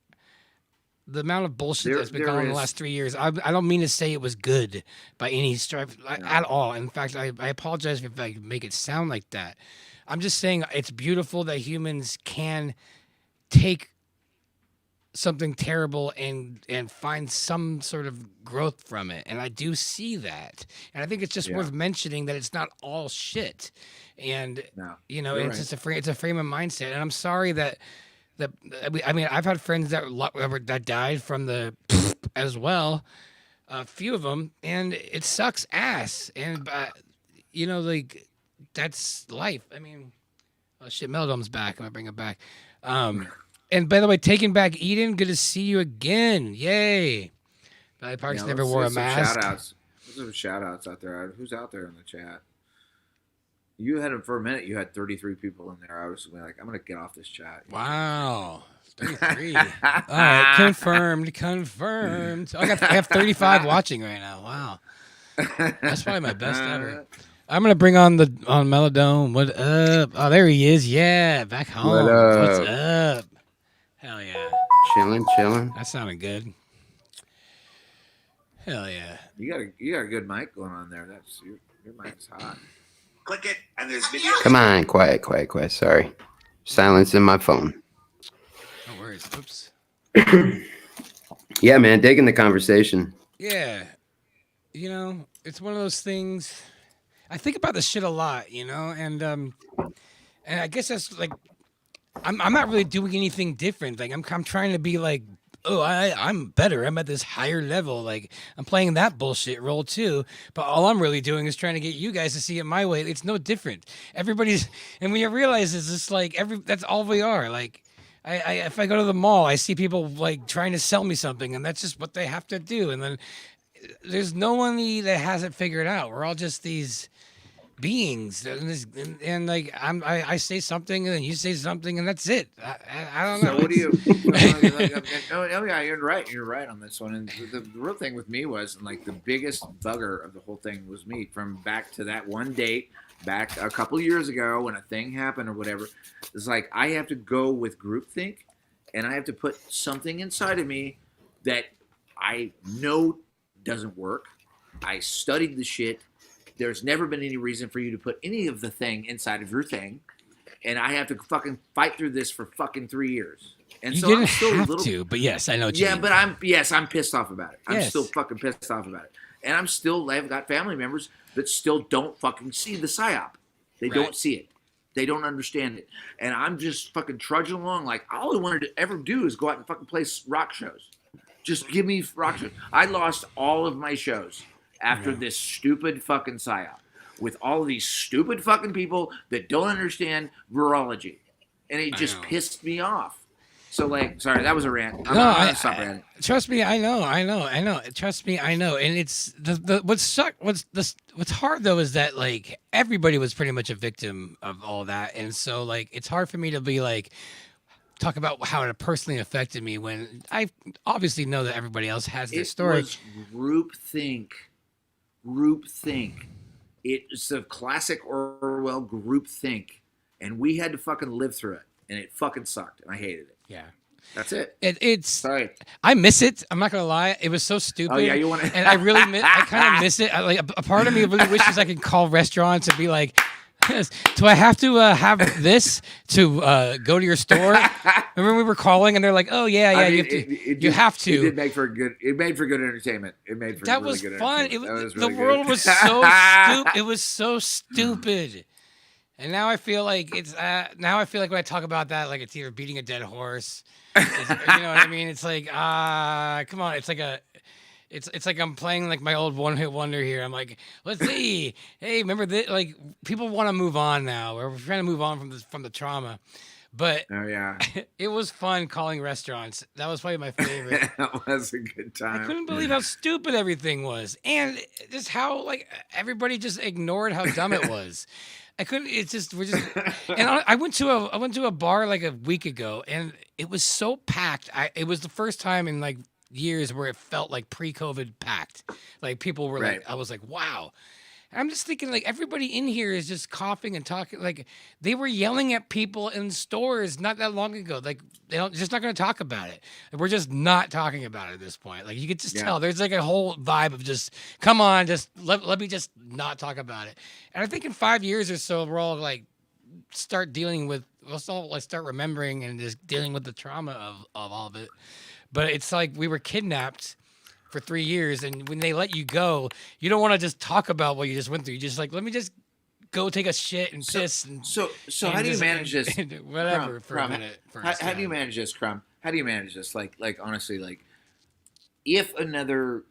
the amount of bullshit that's been going on in the last 3 years. I don't mean to say it was good by any stretch at all. In fact, I apologize if I make it sound like that. I'm just saying it's beautiful that humans can take something terrible and find some sort of growth from it, and I do see that, and I think it's just worth mentioning that it's not all shit, and you know it's just it's a frame of mindset. And I'm sorry that I mean I've had friends that died from the as well, a few of them, and it sucks ass, and you know, like that's life. I mean, oh shit, Meldom's back. I'm gonna bring it back. And by the way, Taking Back Eden, good to see you again. Yay. Valley Parks never wore a mask. Shout-outs. There's some shout-outs out there. Who's out there in the chat? You had for a minute, you had 33 people in there. I was like, I'm going to get off this chat. Wow. 33. All right. Confirmed. I have 35 watching right now. Wow. That's probably my best ever. I'm gonna bring on Melodome. What up? Oh, there he is. Yeah, back home. What's up? Hell yeah. Chilling. That sounded good. Hell yeah. You got a good mic going on there. That's your mic's hot. Click it, and there's video. Come on, quiet. Sorry, silencing my phone. No worries. Oops. Yeah, man, digging the conversation. Yeah, it's one of those things. I think about this shit a lot, and I guess that's like I'm not really doing anything different. Like I'm trying to be like, oh, I'm better. I'm at this higher level. Like I'm playing that bullshit role too. But all I'm really doing is trying to get you guys to see it my way. It's no different. Everybody's, and when you realize it's just like that's all we are. Like if I go to the mall, I see people like trying to sell me something, and that's just what they have to do. And then there's no one that has it figured out. We're all just these beings, and like I say something, and then you say something, and that's it. I don't know. So what do you? Oh yeah, you're right. You're right on this one. And the real thing with me was, and like the biggest bugger of the whole thing was me. From back to that one date back a couple years ago when a thing happened or whatever. It's like I have to go with groupthink, and I have to put something inside of me that I know doesn't work. I studied the shit. There's never been any reason for you to put any of the thing inside of your thing. And I have to fucking fight through this for fucking 3 years. And you so didn't I'm still have a little, to, but yes, I know what you mean. but I'm pissed off about it. I'm still fucking pissed off about it. And I've got family members that still don't fucking see the PSYOP. They don't see it. They don't understand it. And I'm just fucking trudging along like all I wanted to ever do is go out and fucking play rock shows. Just give me rock shows. I lost all of my shows after this stupid fucking PSYOP with all of these stupid fucking people that don't understand virology. And it just pissed me off. So, like, sorry, that was a rant. I'm gonna stop ranting. Trust me, I know. Trust me, I know. And it's what's hard though is that like everybody was pretty much a victim of all that, and so like it's hard for me to be like talk about how it personally affected me when I obviously know that everybody else has their story. It was groupthink. It's a classic Orwell groupthink, and we had to fucking live through it, and it fucking sucked, and I hated it. Yeah. That's it. It's. Sorry. I miss it. I'm not gonna lie. It was so stupid. Oh yeah, you want to? And I really I kind of miss it. A part of me really wishes I could call restaurants and be like, do I have to have this to go to your store? Remember we were calling and they're like, oh yeah, I mean, you have to. It did make for good. It made for good entertainment. It made for that really was good fun. entertainment. The world was so stupid. It was so stupid. And now I feel like it's. Now I feel like when I talk about that, like it's either beating a dead horse. You know what I mean? It's like come on. It's like It's like I'm playing like my old one-hit wonder here. I'm like, let's see. Hey, remember this? Like people want to move on now. We're trying to move on from the trauma. But oh yeah, it was fun calling restaurants. That was probably my favorite. That was a good time. I couldn't believe how stupid everything was, and just how like everybody just ignored how dumb it was. I couldn't. It's just we're just. And I went to a bar like a week ago, and it was so packed. It was the first time in like years where it felt like pre-COVID packed. Like people were like, I was like, wow. And I'm just thinking like everybody in here is just coughing and talking. Like they were yelling at people in stores not that long ago. Like they're just not going to talk about it. We're just not talking about it at this point. Like you could just tell there's like a whole vibe of just, come on, just let me just not talk about it. And I think in 5 years or so, we're all like start remembering and just dealing with the trauma of all of it. But it's like we were kidnapped for 3 years, and when they let you go, you don't want to just talk about what you just went through. You just like, let me just go take a shit and piss. So how do you manage this? Whatever for a minute. How do you manage this, Crumb? How do you manage this? Like honestly, like if another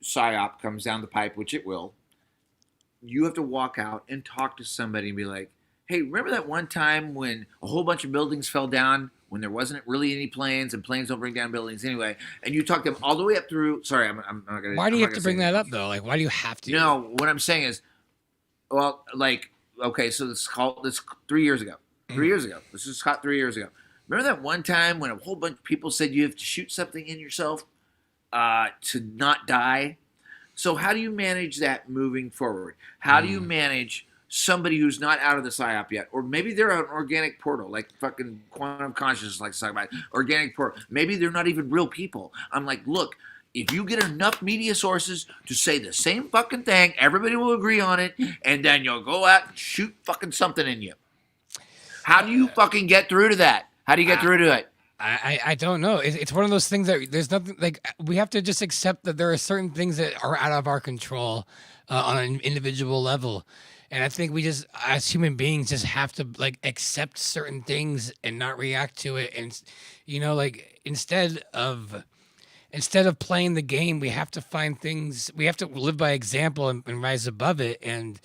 PSYOP comes down the pipe, which it will, you have to walk out and talk to somebody and be like, hey, remember that one time when a whole bunch of buildings fell down when there wasn't really any planes, and planes don't bring down buildings anyway, and you talk them all the way up through. Sorry, I'm not gonna. Why do you have to bring that up though? Like, why do you have to? No, what I'm saying is, well, like, okay, so this 3 years ago. 3 years ago. This is caught 3 years ago. Remember that one time when a whole bunch of people said you have to shoot something in yourself to not die? So how do you manage that moving forward? How do you manage somebody who's not out of the PSYOP yet, or maybe they're an organic portal, like fucking quantum consciousness, like talking about organic portal. Maybe they're not even real people. I'm like, look, if you get enough media sources to say the same fucking thing, everybody will agree on it, and then you'll go out and shoot fucking something in you. How do you fucking get through to that? How do you get through to it? I don't know. It's one of those things that there's nothing like we have to just accept that there are certain things that are out of our control on an individual level. And I think we just, as human beings, just have to like accept certain things and not react to it. And like instead of playing the game, we have to find things. We have to live by example and rise above it and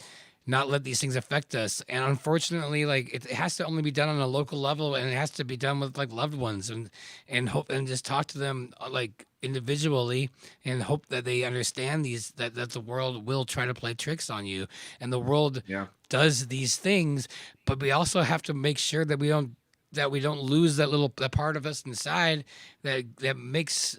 not let these things affect us. And unfortunately, like it has to only be done on a local level, and it has to be done with like loved ones and hope and just talk to them like individually and hope that they understand that the world will try to play tricks on you and the world does these things, but we also have to make sure that we don't lose that part of us inside that makes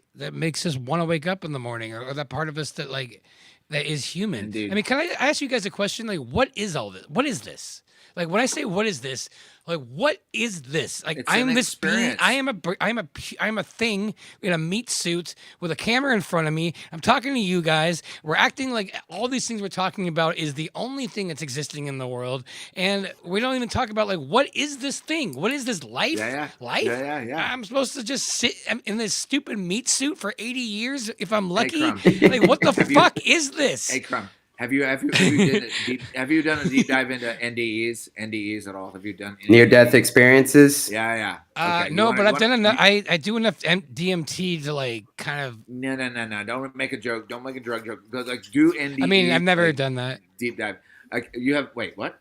us want to wake up in the morning, or that part of us that is human. Indeed. I mean, can I ask you guys a question? Like, what is all this? What is this? Like, when I say what is this? Like, what is this? Like, I'm this being. I am a thing in a meat suit with a camera in front of me. I'm talking to you guys. We're acting like all these things we're talking about is the only thing that's existing in the world, and we don't even talk about like what is this thing? What is this life? Life? Yeah. I'm supposed to just sit in this stupid meat suit for 80 years if I'm lucky. Like, what the fuck is this? Hey, Crumb. Have you done a deep dive into NDEs at all? Have you done near-death experiences? Yeah. Okay. No, but I've done enough. I do enough DMT to like kind of. No. Don't make a joke. Don't make a drug joke. Go like do NDEs. I mean, I've never done that. Deep dive. Like you have. Wait, what?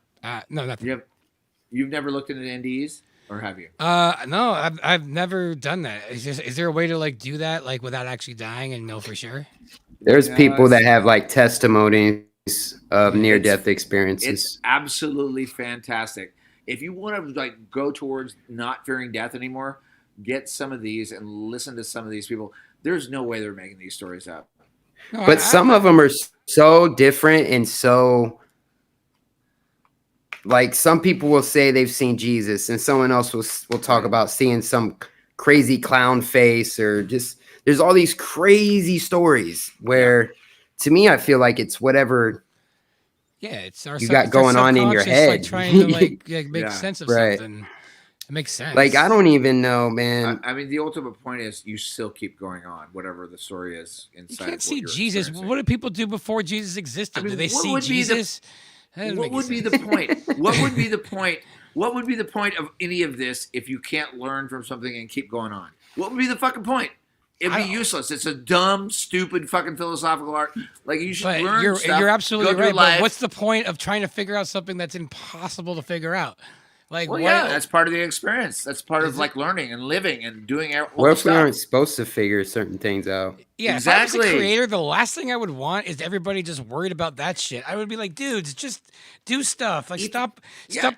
No, nothing. You've never looked into NDEs, or have you? No, I've never done that. Is there a way to like do that like without actually dying and know for sure? There's people that have like testimonies of near-death experiences. It's absolutely fantastic. If you want to like go towards not fearing death anymore, get some of these and listen to some of these people. There's no way they're making these stories up. No, but some of them are so different and so like some people will say they've seen Jesus, and someone else will talk about seeing some crazy clown face, or just there's all these crazy stories where to me I feel like it's whatever it's our you got going on in your head, like trying to like make sense of something. It makes sense. Like I don't even know, man. I mean, the ultimate point is you still keep going on, whatever the story is inside. You can't see Jesus. What did people do before Jesus existed? I mean, did they see Jesus? What would be the point? What would be the point? What would be the point of any of this if you can't learn from something and keep going on? What would be the fucking point? It'd be useless. It's a dumb, stupid, fucking philosophical art. Like you should learn stuff. You're absolutely right. But what's the point of trying to figure out something that's impossible to figure out? Like, that's part of the experience. That's part of like learning and living and doing all what the if stuff. we aren't supposed to figure certain things out? Yeah, exactly. If I was a creator, the last thing I would want is everybody just worried about that shit. I would be like, dudes, just do stuff. Like, stop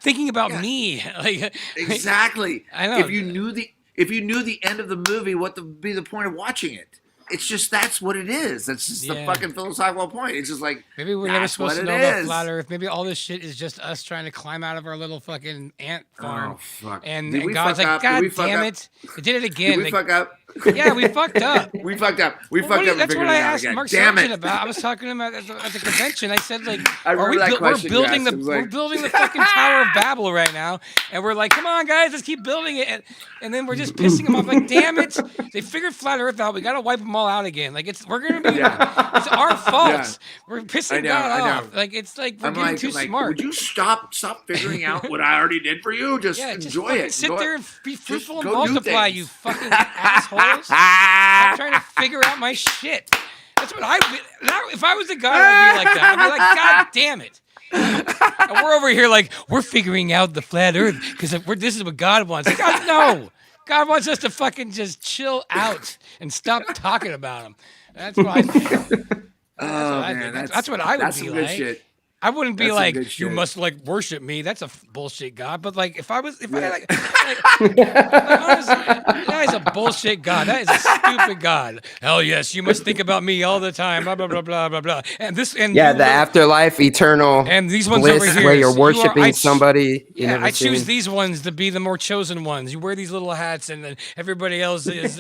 thinking about me. Like, exactly. I know. If you knew the end of the movie, what would be the point of watching it? It's just that's what it is. That's just the fucking philosophical point. It's just like maybe we're never supposed to know about flat Earth. Maybe all this shit is just us trying to climb out of our little fucking ant farm. Oh fuck! And God's like, God damn it! I did it again. Did we fuck up? Yeah, we fucked up. We fucked up. We fucked up. That's what I asked Mark Sargent about. I was talking to him at the convention. I said, like, we're building the fucking Tower of Babel right now, and we're like, come on, guys, let's keep building it. And then we're just pissing them off. Like, damn it! They figured flat Earth out. We gotta wipe them all out again. Like, it's our fault. Yeah. We're pissing God off. Like, it's like we're getting too smart. Would you stop figuring out what I already did for you? Just enjoy it. Sit there and be fruitful and multiply, you fucking assholes. I'm trying to figure out my shit. That's what if I was a God, I'd be like that. I'd be like, God damn it. And we're over here like, we're figuring out the flat Earth because this is what God wants. God, no. God wants us to fucking just chill out and stop talking about him. That's what I think. That's what I would be like. Shit. I wouldn't be like, you must like worship me. That's a bullshit God. But like, if I honestly, that is a bullshit God. That is a stupid God. Hell yes, you must think about me all the time. Blah blah blah blah blah blah. And the afterlife, eternal, and these ones bliss over here, where you're worshiping somebody. I choose these ones to be the more chosen ones. You wear these little hats, and then everybody else is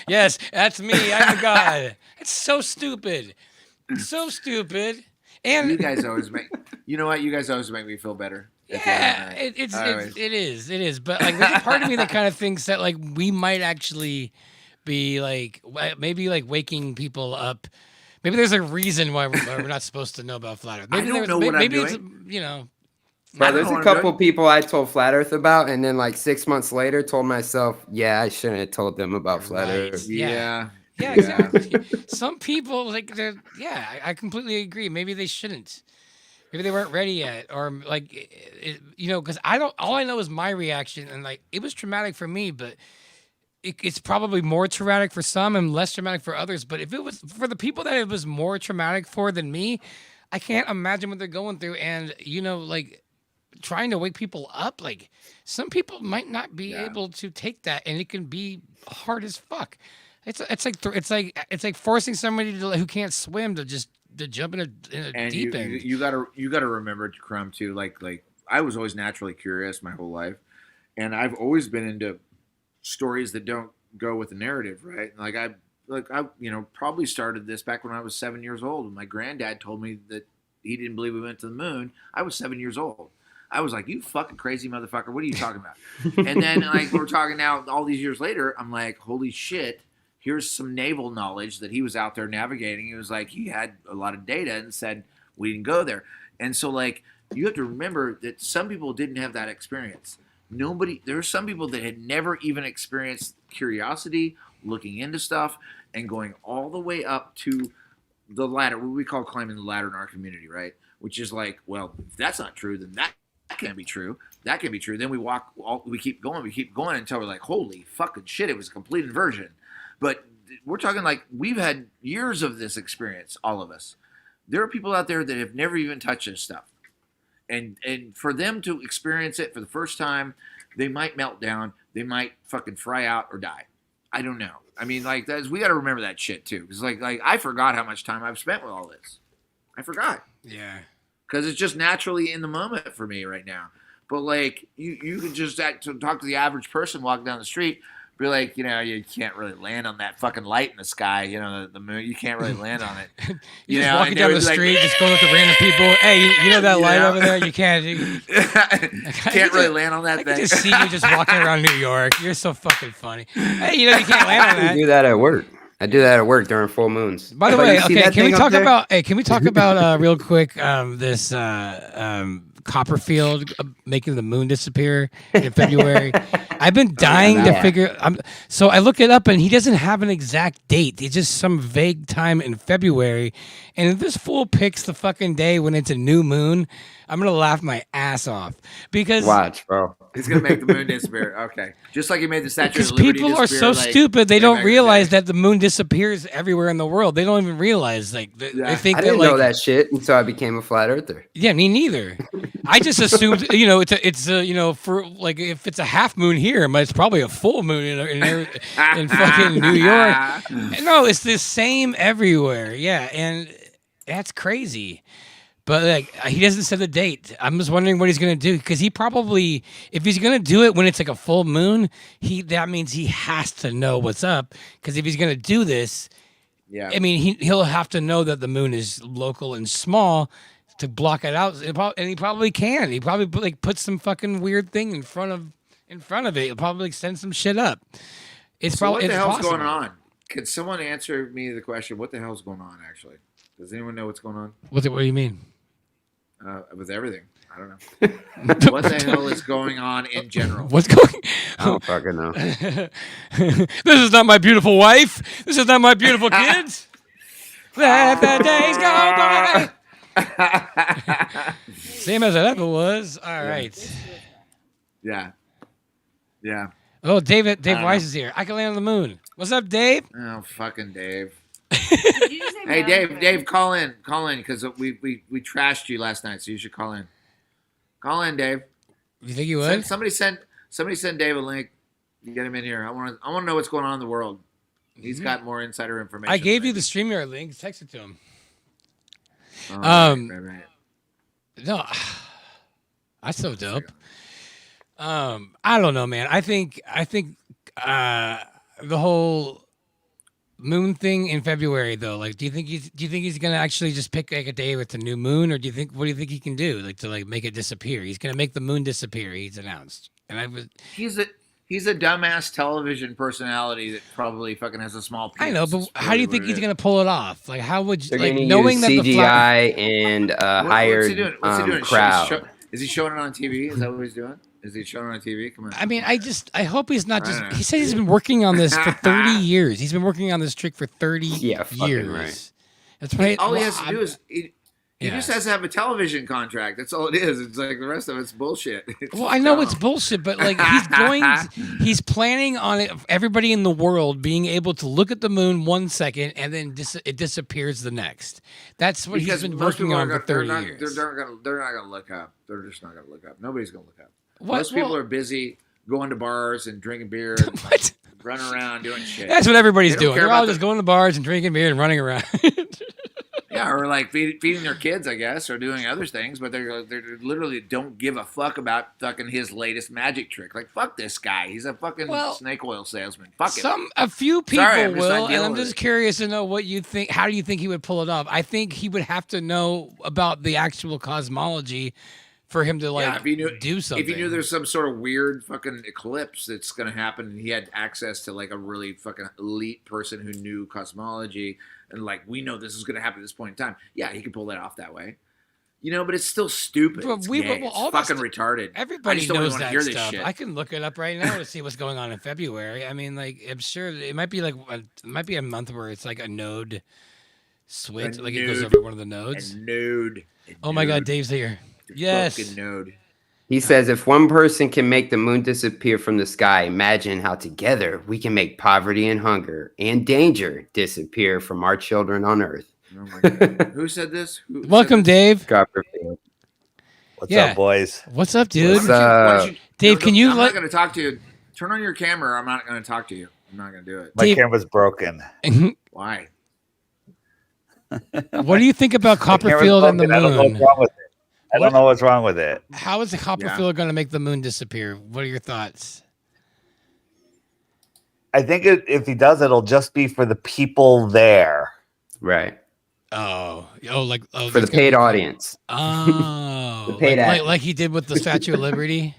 yes, that's me. I'm the God. It's so stupid. So stupid. And you guys always make. You know what? You guys always make me feel better. Yeah, it is. But like, there's a part of me that kind of thinks that like we might actually be like maybe like waking people up. Maybe there's a reason why we're not supposed to know about flat Earth. Maybe I don't know what I'm doing. It's, you know. Bro, there's a couple people I told flat Earth about, and then like 6 months later, told myself, yeah, I shouldn't have told them about flat Earth. Yeah. Yeah, exactly. Some people like they're I completely agree. Maybe they shouldn't. Maybe they weren't ready yet, or like, because all I know is my reaction, and like it was traumatic for me, but it's probably more traumatic for some and less traumatic for others. But if it was for the people that it was more traumatic for than me, I can't imagine what they're going through, and like trying to wake people up. Like some people might not be able to take that, and it can be hard as fuck. It's like forcing somebody who can't swim to jump in a deep end. You gotta remember, Crumb, too. Like I was always naturally curious my whole life, and I've always been into stories that don't go with the narrative, right? Like I probably started this back when I was 7 years old. When my granddad told me that he didn't believe we went to the moon. I was 7 years old. I was like, "You fucking crazy motherfucker! What are you talking about?" And then like we're talking now, all these years later, I'm like, "Holy shit!" Here's some naval knowledge that he was out there navigating. He was like, he had a lot of data and said, we didn't go there. And so like, you have to remember that some people didn't have that experience. There were some people that had never even experienced curiosity, looking into stuff, and going all the way up to the ladder, what we call climbing the ladder in our community, right? Which is like, well, if that's not true, then that can't be true. That can't be true. Then we keep going until we're like, holy fucking shit, it was a complete inversion. But we're talking like we've had years of this experience, all of us. There are people out there that have never even touched this stuff. And for them to experience it for the first time, they might melt down. They might fucking fry out or die. I don't know. I mean, like, we got to remember that shit, too. Because, like I forgot how much time I've spent with all this. I forgot. Yeah. Because it's just naturally in the moment for me right now. But, like, you could just talk to the average person walking down the street, be like, you can't really land on that fucking light in the sky, the moon. You can't really land on it. You're just walking down the street, just going with the random people. Hey, you know that light over there? You can't. Can't really land on that thing. I can just see you just walking around New York. You're so fucking funny. Hey, you can't land on that. I do that at work. I do that at work during full moons. By the way, okay, can we talk about real quick this Copperfield making the moon disappear in February? I've been dying to figure. So I look it up, and he doesn't have an exact date. It's just some vague time in February. And if this fool picks the fucking day when it's a new moon, I'm gonna laugh my ass off because watch, bro. He's gonna make the moon disappear. Okay, just like he made the Statue of Liberty disappear. Because people are so stupid, they don't realize that the moon disappears everywhere in the world. They don't even realize they think I didn't know that shit until I became a flat earther. Yeah, me neither. I just assumed it's for like if it's a half moon here, it's probably a full moon in fucking New York. No, it's the same everywhere. Yeah, and that's crazy. But like he doesn't set the date. I'm just wondering what he's gonna do because he probably, if he's gonna do it when it's like a full moon, that means he has to know what's up. Because if he's gonna do this, I mean he'll have to know that the moon is local and small to block it out. And he probably can. He probably like put some fucking weird thing in front of it. He'll probably send some shit up. What the hell's going on? Can someone answer me the question? What the hell's going on? Actually, does anyone know what's going on? What do you mean? With everything. I don't know. What the hell is going on in general? What's going on? I don't fucking know. This is not my beautiful wife. This is not my beautiful kids. Let the days go by. Same as it ever was. All right. Yeah. Oh, Dave Weiss is here. I can land on the moon. What's up, Dave? Oh, fucking Dave. Hey, Dave, call in, because we trashed you last night, so you should call in. Call in, Dave. You think you would? Somebody send Dave a link. You get him in here. I want to know what's going on in the world. He's got more insider information. I gave you the StreamYard link. Text it to him. Right. No, that's so dope. I don't know, man. I think the whole moon thing in February though? Like, do you think he's gonna actually just pick like a day with the new moon, or what do you think he can do like to like make it disappear? He's gonna make the moon disappear. He's announced, and He's a dumbass television personality that probably fucking has a small penis. I know, but how do you think he's gonna pull it off? Like, how would you, They're like gonna knowing use that CGI and hired what's he doing? What's he doing? crowd? Is he showing it on TV? Is that what he's doing? Is he showing it on TV? Come on. I mean, I hope he's not just. He said he's been working on this for 30 years. He's been working on this trick for 30 years. Right. That's right. All he has to do is he just has to have a television contract. That's all it is. It's like the rest of it's bullshit. Well, I know it's bullshit, but like he's planning on it. Everybody in the world being able to look at the moon 1 second and then it disappears the next. That's what he's been working on for 30 years. They're not going to look up. They're just not going to look up. Nobody's going to look up. Most people are busy going to bars and drinking beer. And running around doing shit. That's what everybody's doing. They're all just going to bars and drinking beer and running around. Yeah, or like feeding their kids, I guess, or doing other things, but they literally don't give a fuck about fucking his latest magic trick. Like, fuck this guy. He's a fucking snake oil salesman. Fuck him. A few people will, and I'm just curious to know what you think. How do you think he would pull it off? I think he would have to know about the actual cosmology for him to do something. If he knew there's some sort of weird fucking eclipse that's going to happen and he had access to like a really fucking elite person who knew cosmology and like, we know this is going to happen at this point in time. Yeah, he could pull that off that way. You know, but it's still stupid. It's fucking retarded. Everybody knows that stuff. I can look it up right now to see what's going on in February. I mean, like, I'm sure it might be a month where it's like a node switch, it goes over one of the nodes. A node. Oh my God, Dave's here. Yes. Fucking node. He says, if one person can make the moon disappear from the sky, imagine how together we can make poverty and hunger and danger disappear from our children on Earth. Oh my God. Who said this? Welcome, Dave. Copperfield. What's up, boys? What's up, dude? Dave, can you? I'm not going to talk to you. Turn on your camera. I'm not going to talk to you. I'm not going to do it. My camera's broken. Why? What do you think about Copperfield and the moon? I don't know what's wrong with it. How is the Copperfield going to make the moon disappear? What are your thoughts? I think if he does, it'll just be for the people there. Right. For the paid audience. Oh, the paid like he did with the Statue of Liberty.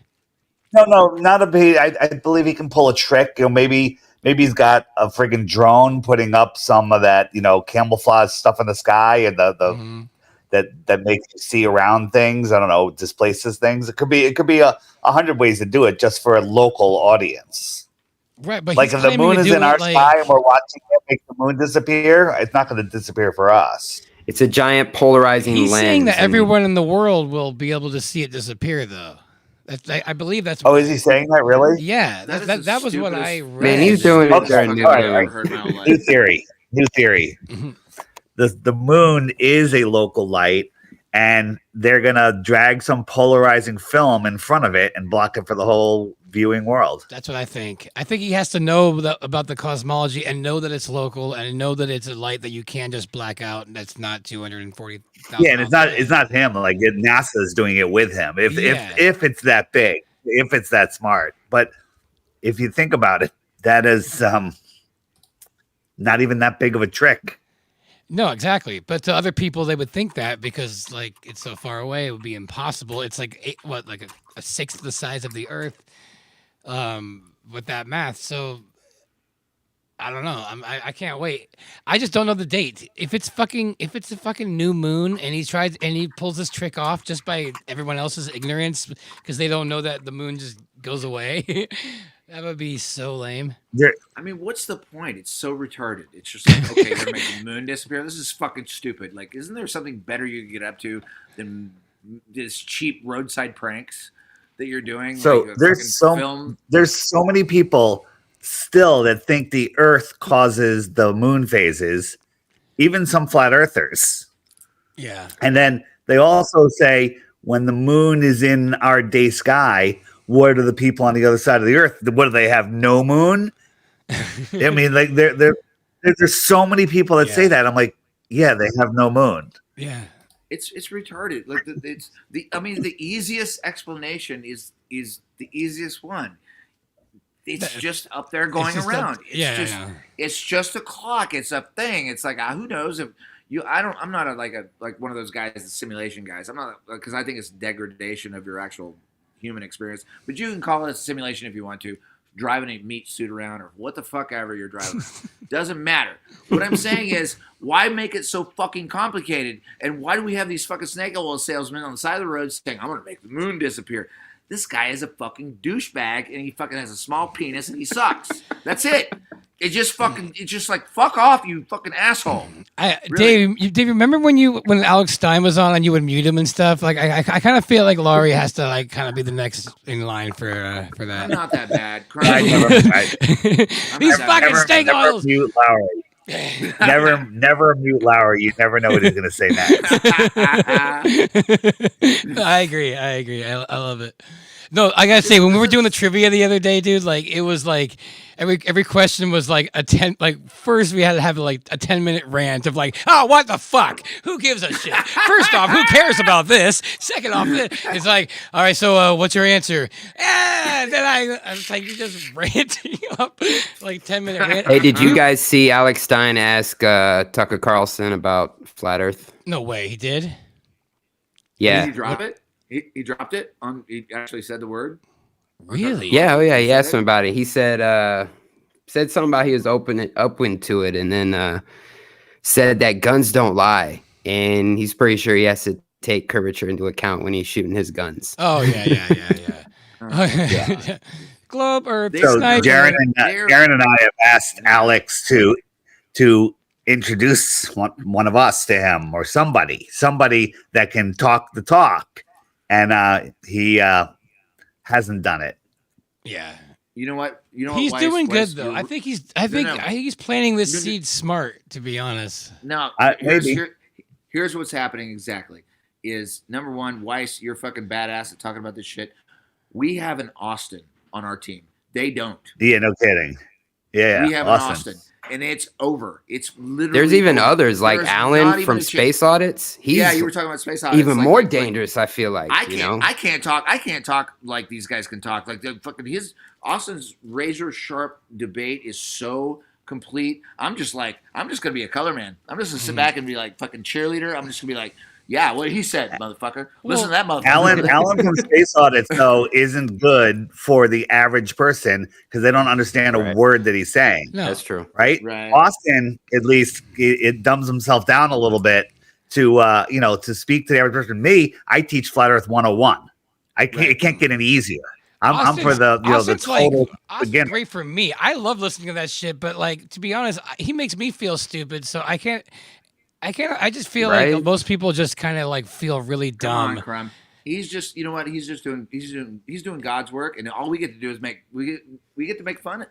No, not a paid. I believe he can pull a trick. You know, maybe he's got a friggin' drone putting up some of that, camouflage stuff in the sky and the that makes you see around things. I don't know, displaces things. It could be 100 ways to do it just for a local audience. Right, but like if the moon is in our sky and we're watching it make the moon disappear, it's not going to disappear for us. It's a giant polarizing lens. He's saying that everyone in the world will be able to see it disappear, though. I believe that's. Oh, is he saying that really? Yeah, that was what I read. Man, he's doing it during New theory. Mm-hmm. The moon is a local light, and they're gonna drag some polarizing film in front of it and block it for the whole viewing world. That's what I think. I think he has to know about the cosmology and know that it's local and know that it's a light that you can just black out and that's not 240,000. Yeah, and it's not him. Like NASA is doing it with him. If it's that big, if it's that smart. But if you think about it, that is not even that big of a trick. No, exactly. But to other people, they would think that because like it's so far away, it would be impossible. It's like a sixth the size of the Earth, with that math. So I don't know. I can't wait. I just don't know the date. If it's a fucking new moon and he pulls this trick off just by everyone else's ignorance because they don't know that the moon just goes away. That would be so lame. I mean, what's the point? It's so retarded. It's just like, okay, they're making the moon disappear. This is fucking stupid. Like, isn't there something better you can get up to than this cheap roadside pranks that you're doing? So like there's so many people still that think the Earth causes the moon phases, even some flat earthers. Yeah. And then they also say when the moon is in our day sky, what are the people on the other side of the Earth? What do they have? No moon? I mean, like there's so many people that say that. I'm like, yeah, they have no moon. Yeah, it's retarded. Like the easiest explanation is the easiest one. It's just up there going around. It's just a clock. It's a thing. It's like who knows if you. I'm not like one of those guys, the simulation guys. I'm not because I think it's degradation of your actual human experience. But you can call it a simulation if you want to. Driving a meat suit around or what the fuck ever you're driving. Doesn't matter. What I'm saying is, why make it so fucking complicated? And why do we have these fucking snake oil salesmen on the side of the road saying, I'm going to make the moon disappear? This guy is a fucking douchebag and he fucking has a small penis and he sucks. That's it. It's just like, fuck off, you fucking asshole. Really. Dave, remember when Alex Stein was on and you would mute him and stuff? Like, I kind of feel like Lowry has to like kind of be the next in line for that. I'm not that bad. These fucking steak oils. Mute Lowry. Never mute Lowry. You never know what he's gonna say next. I agree. I love it. No, I gotta say, when we were doing the trivia the other day, dude, like it was like every question was like first we had to have like a 10-minute rant of like, oh, what the fuck? Who gives a shit? First off, who cares about this? Second off, it's like, all right, so what's your answer? And then I was like, you just ranting up like 10-minute rant. Hey, did you guys see Alex Stein ask Tucker Carlson about flat Earth? No way, he did? Yeah. Did he drop it? He dropped it on. He actually said the word. Really? Yeah. Oh, yeah. He asked him about it. He said something about he was upwind to it, and then said that guns don't lie, and he's pretty sure he has to take curvature into account when he's shooting his guns. Oh yeah. Globe Earth. So Jaron and I have asked Alex to introduce one of us to him or somebody that can talk the talk. And he hasn't done it. Yeah. You know what? He's doing good though. I think he's planting this seed smart, to be honest. No, here's what's happening exactly. Is number one, Weiss, you're fucking badass at talking about this shit. We have an Austin on our team. They don't. Yeah, no kidding. Yeah, we have an Austin. And it's over. It's literally. There's even others like Alan from Space Audits. You were talking about Space Audits. Even more dangerous, I feel like. I can't talk like these guys can talk. Like the fucking Austin's razor sharp debate is so complete. I'm just gonna be a color man. I'm just gonna sit back and be like fucking cheerleader. I'm just gonna be like, yeah, what he said, motherfucker. Listen to that motherfucker. Alan from Space Audits, though, isn't good for the average person because they don't understand a word that he's saying. No. That's true. Right? Austin, at least, it dumbs himself down a little bit to speak to the average person. Me, I teach Flat Earth 101. It can't get any easier. I'm for the total beginner. Great for me. I love listening to that shit, but like to be honest, he makes me feel stupid, so I can't. I just feel like most people just kind of like feel really dumb. Come on, Crumb. He's just, you know what? He's doing God's work, and all we get to do is we get to make fun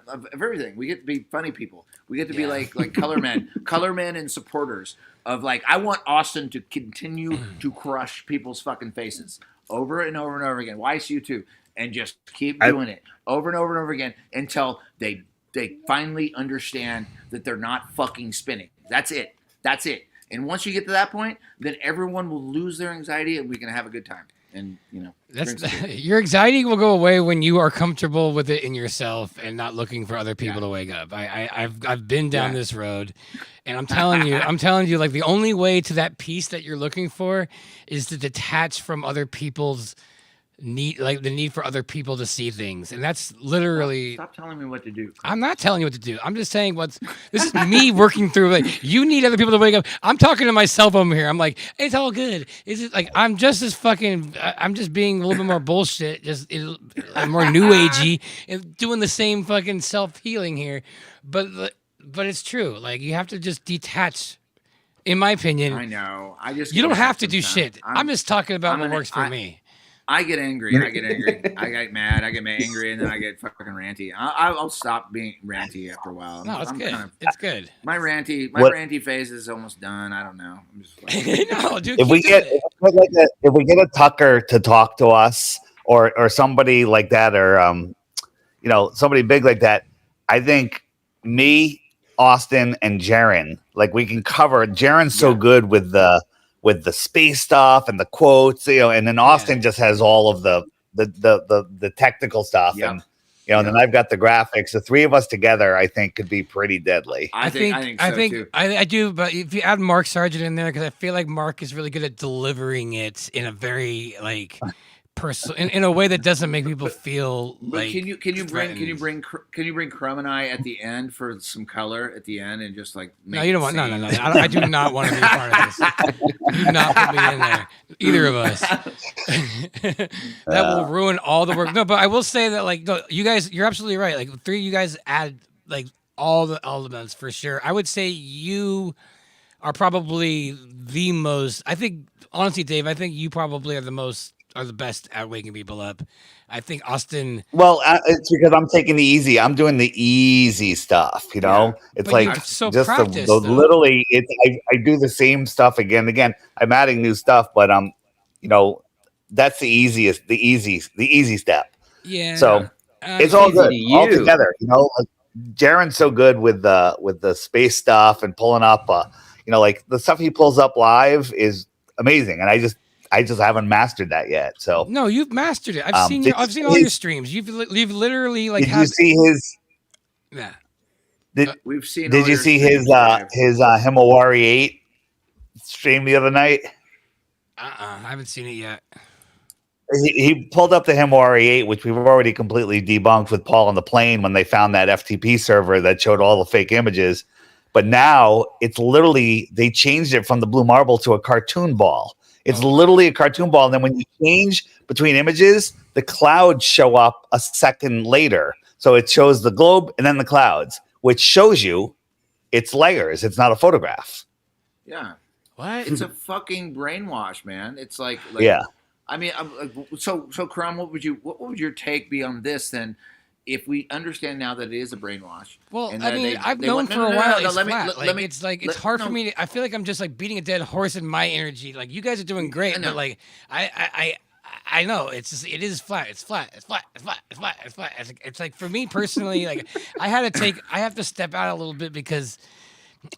of everything. We get to be funny people. We get to be like color men and supporters of like. I want Austin to continue to crush people's fucking faces over and over and over again. Weiss, you too, and just keep doing it over and over and over again until they finally understand that they're not fucking spinning. That's it. That's it. And once you get to that point, then everyone will lose their anxiety and we can have a good time. And, your anxiety will go away when you are comfortable with it in yourself and not looking for other people to wake up. I've been down this road, and I'm telling you, like the only way to that peace that you're looking for is to detach from other people's need, like the need for other people to see things, and that's literally. Stop telling me what to do. I'm not telling you what to do. I'm just saying this is me working through. Like you need other people to wake up. I'm talking to myself over here. I'm like, it's all good. Is it like I'm just as fucking? I'm just being a little bit more bullshit, just more new agey, and doing the same fucking self healing here. But it's true. Like you have to just detach. In my opinion, I know. You don't have to do shit. I'm just talking about what works for me. I get angry. I get mad. I get angry, and then I get fucking ranty. I'll stop being ranty after a while. No, it's good. It's good. My ranty phase is almost done. I don't know. I'm just like, no, dude. If we get a Tucker to talk to us, or somebody like that, or somebody big like that, I think me, Austin, and Jaron, like we can cover. Jaron's so good with the space stuff and the quotes, and then Austin just has all of the technical stuff. Yep. And And then I've got the graphics. The three of us together, I think, could be pretty deadly. I think so too. I do, but if you add Mark Sargent in there, because I feel like Mark is really good at delivering it in a very like personal, in a way that doesn't make people feel like. Can you bring Crumb and I at the end for some color at the end and just like no, you don't want no. I do not want to be a part of this. Do not put me in there, either of us. That will ruin all the work. No, but I will say that like no, you guys, you're absolutely right. Like three of you guys add like all the elements for sure. I would say you are probably the most. I think honestly, Dave, I think you probably are the best at waking people up. I think Austin. Well, it's because I'm taking the easy. I'm doing the easy stuff. It's but like so just practiced, literally. I do the same stuff again and again. I'm adding new stuff, but that's the easy step. Yeah. So it's all good all together. Like Jaren's so good with the space stuff and pulling up. Like the stuff he pulls up live is amazing, and I just haven't mastered that yet. So no, you've mastered it. I've seen all your streams. You've literally like. Did you see his? Yeah. We've seen. Did you see his Himawari 8 stream the other night? I haven't seen it yet. He pulled up the Himawari 8, which we've already completely debunked with Paul on the plane when they found that FTP server that showed all the fake images. But now it's literally they changed it from the blue marble to a cartoon ball. It's literally a cartoon ball. And then when you change between images, the clouds show up a second later. So it shows the globe and then the clouds, which shows you it's layers. It's not a photograph. Yeah. What? It's a fucking brainwash, man. It's like yeah. I mean, so Crumb, what would your take be on this then? If we understand now that it is a brainwash, well, I mean, I've known for a while it's flat. It's hard for me to. I feel like I'm just like beating a dead horse in my energy. Like you guys are doing great, but like I know it is flat. It's flat. It's like for me personally, like I have to step out a little bit because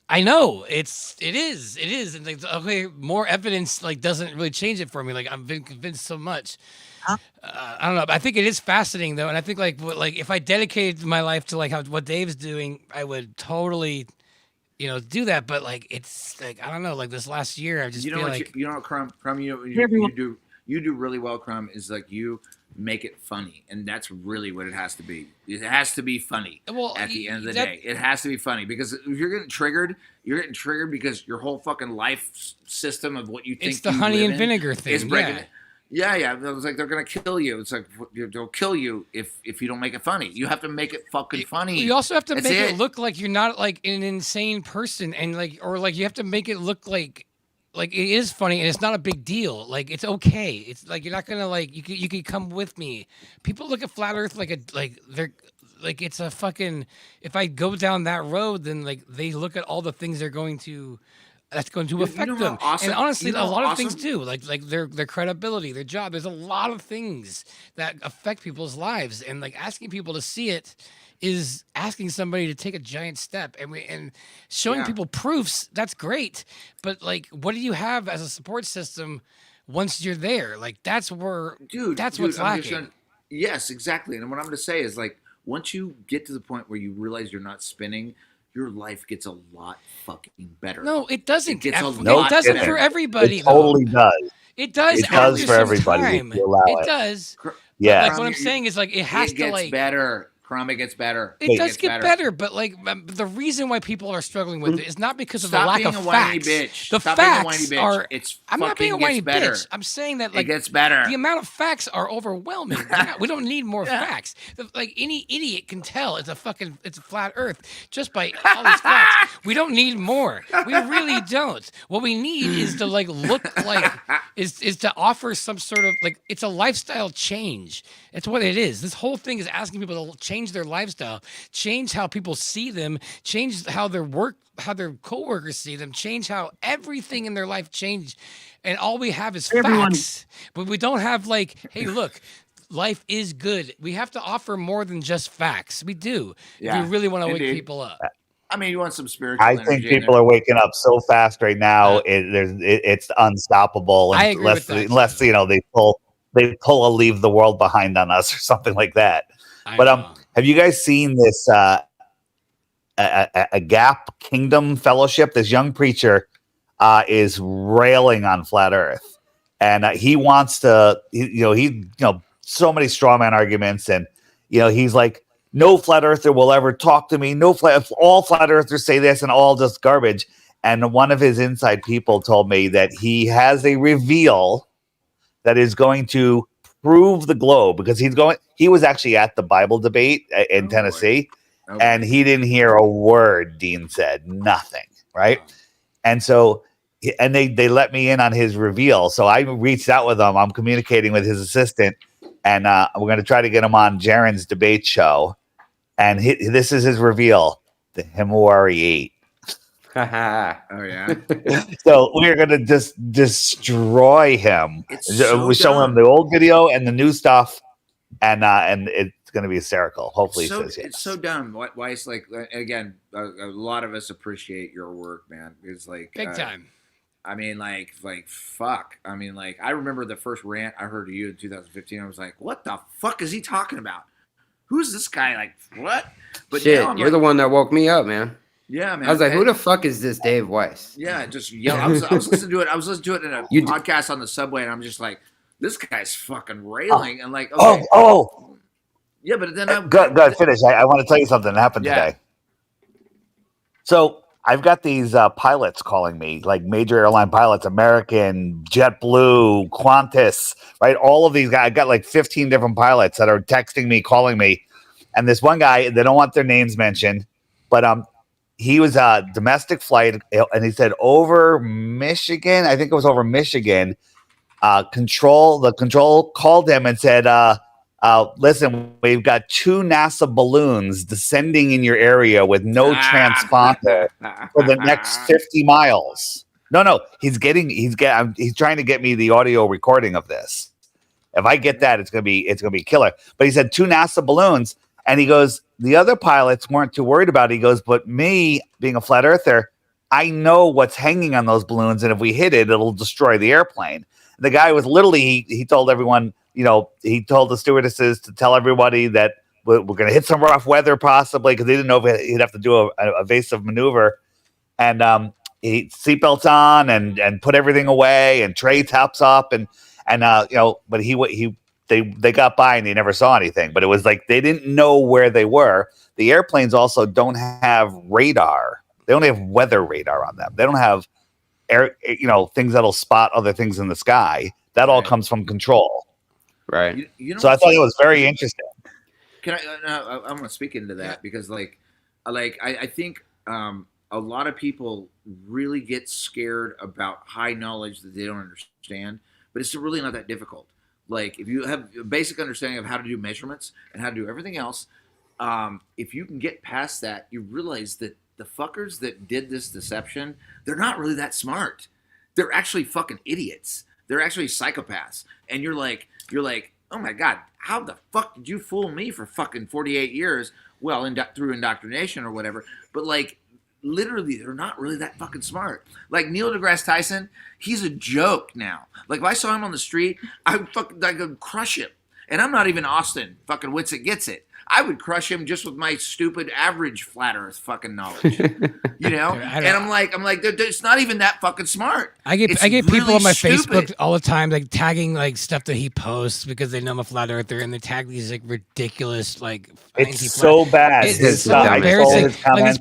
I know it is, and like okay, more evidence like doesn't really change it for me. Like I've been convinced so much. I don't know. But I think it is fascinating though, and I think like if I dedicated my life to like what Dave's doing, I would totally, do that. But like it's like I don't know. Like this last year, I just feel like Crumb, you do really well. Crumb is like you make it funny, and that's really what it has to be. It has to be funny. Well, at the end of the day, it has to be funny because if you're getting triggered, because your whole fucking life system of what you think it's the honey and vinegar thing. Is breaking it. Yeah. It was like they're gonna kill you. It's like they'll kill you if you don't make it funny. You have to make it fucking funny. You also have to make it look like you're not like an insane person, and you have to make it look like it is funny and it's not a big deal. Like it's okay. It's like you're not gonna like you can come with me. People look at flat Earth it's a fucking. If I go down that road, then like they look at all the things that's going to affect them. And honestly, a lot of things do. Like their credibility, their job. There's a lot of things that affect people's lives, and like asking people to see it is asking somebody to take a giant step, and showing people proofs. That's great, but like, what do you have as a support system once you're there? Like that's what's lacking. Yes, exactly. And what I'm going to say is like, once you get to the point where you realize you're not spinning, your life gets a lot fucking better. No, it doesn't. It doesn't for everybody. It totally does. It does. It does for everybody. It does. Yeah. Like what I'm saying is like it has to like better. It gets better. It does get better, but like the reason why people are struggling with it is not because of the lack of facts. The facts are. I'm not being a whiny bitch. I'm saying that like it gets better. The amount of facts are overwhelming. We don't need more facts. Like any idiot can tell it's a flat Earth just by all these facts. We don't need more. We really don't. What we need is to like look like is to offer some sort of like it's a lifestyle change. It's what it is. This whole thing is asking people to change their lifestyle, change how people see them, change how their coworkers see them, change how everything in their life changed. And all we have is facts, but we don't have like, hey, look, life is good. We have to offer more than just facts. We do. Yeah, if you really want to wake people up. I mean, you want some spiritual. I think people are waking up so fast right now. It's unstoppable. I agree with that, unless they pull a leave the world behind on us or something like that. But have you guys seen this a Gap Kingdom Fellowship? This young preacher is railing on flat Earth, and he wants to. So many straw man arguments, and he's like, no flat earther will ever talk to me. All flat earthers say this, and all just garbage. And one of his inside people told me that he has a reveal that is going to prove the globe, because he was actually at the Bible debate in Tennessee, and he didn't hear a word. Dean said nothing, right? And so, and they let me in on his reveal. So I reached out with him. I'm communicating with his assistant, and we're going to try to get him on Jaron's debate show. And this is his reveal: the Himawari 8. Oh yeah. So we're going to just destroy him. We're showing him the old video and the new stuff, and it's going to be hysterical. Hopefully, it's so dumb. Why it's like, again, a lot of us appreciate your work, man. It's like big time. I mean, like fuck. I mean, like, I remember the first rant I heard of you in 2015. I was like, what the fuck is he talking about? Who's this guy? Like, what? But shit, you're the one that woke me up, man. Yeah, man. I was like, who the fuck is this Dave Weiss? Yeah, just yell. I was listening to it. I was listening to it in a podcast on the subway, and I'm just like, this guy's fucking railing. And like, okay. Yeah, but then go ahead, finish. I want to tell you something that happened today. So I've got these pilots calling me, like major airline pilots, American, JetBlue, Qantas, right? All of these guys. I got like 15 different pilots that are texting me, calling me. And this one guy, they don't want their names mentioned, but he was a domestic flight, and he said over Michigan. I think it was over Michigan. The control called him and said, listen, we've got 2 NASA balloons descending in your area with no transponder for the next 50 miles. No, he's trying to get me the audio recording of this. If I get that, it's gonna be killer. But he said 2 NASA balloons, and he goes, the other pilots weren't too worried about it. He goes, but me being a flat earther, I know what's hanging on those balloons, and if we hit it, it'll destroy the airplane. The guy was literally, he told everyone, he told the stewardesses to tell everybody that we're going to hit some rough weather possibly, because they didn't know if he'd have to do a evasive maneuver. And he seatbelts on and put everything away and tray tops up but they got by and they never saw anything. But it was like they didn't know where they were. The airplanes also don't have radar. They only have weather radar on them. They don't have things that'll spot other things in the sky. That all comes from control. Right. So I thought it was very interesting. Can I want to speak into that because I think a lot of people really get scared about high knowledge that they don't understand, but it's really not that difficult. Like, if you have a basic understanding of how to do measurements and how to do everything else, if you can get past that, you realize that the fuckers that did this deception, they're not really that smart. They're actually fucking idiots. They're actually psychopaths. And you're like, oh my God, how the fuck did you fool me for fucking 48 years? Well, through indoctrination or whatever. But like, literally, they're not really that fucking smart. Like Neil deGrasse Tyson, he's a joke now. Like, if I saw him on the street, I could crush him. And I'm not even Austin fucking Witsit Gets It. I would crush him just with my stupid average flat earth fucking knowledge, And I'm like, it's not even that fucking smart. I get people on my Facebook all the time, like tagging like stuff that he posts because they know I'm a flat earther, and they tag these like ridiculous like. It's so bad. It's so embarrassing. Like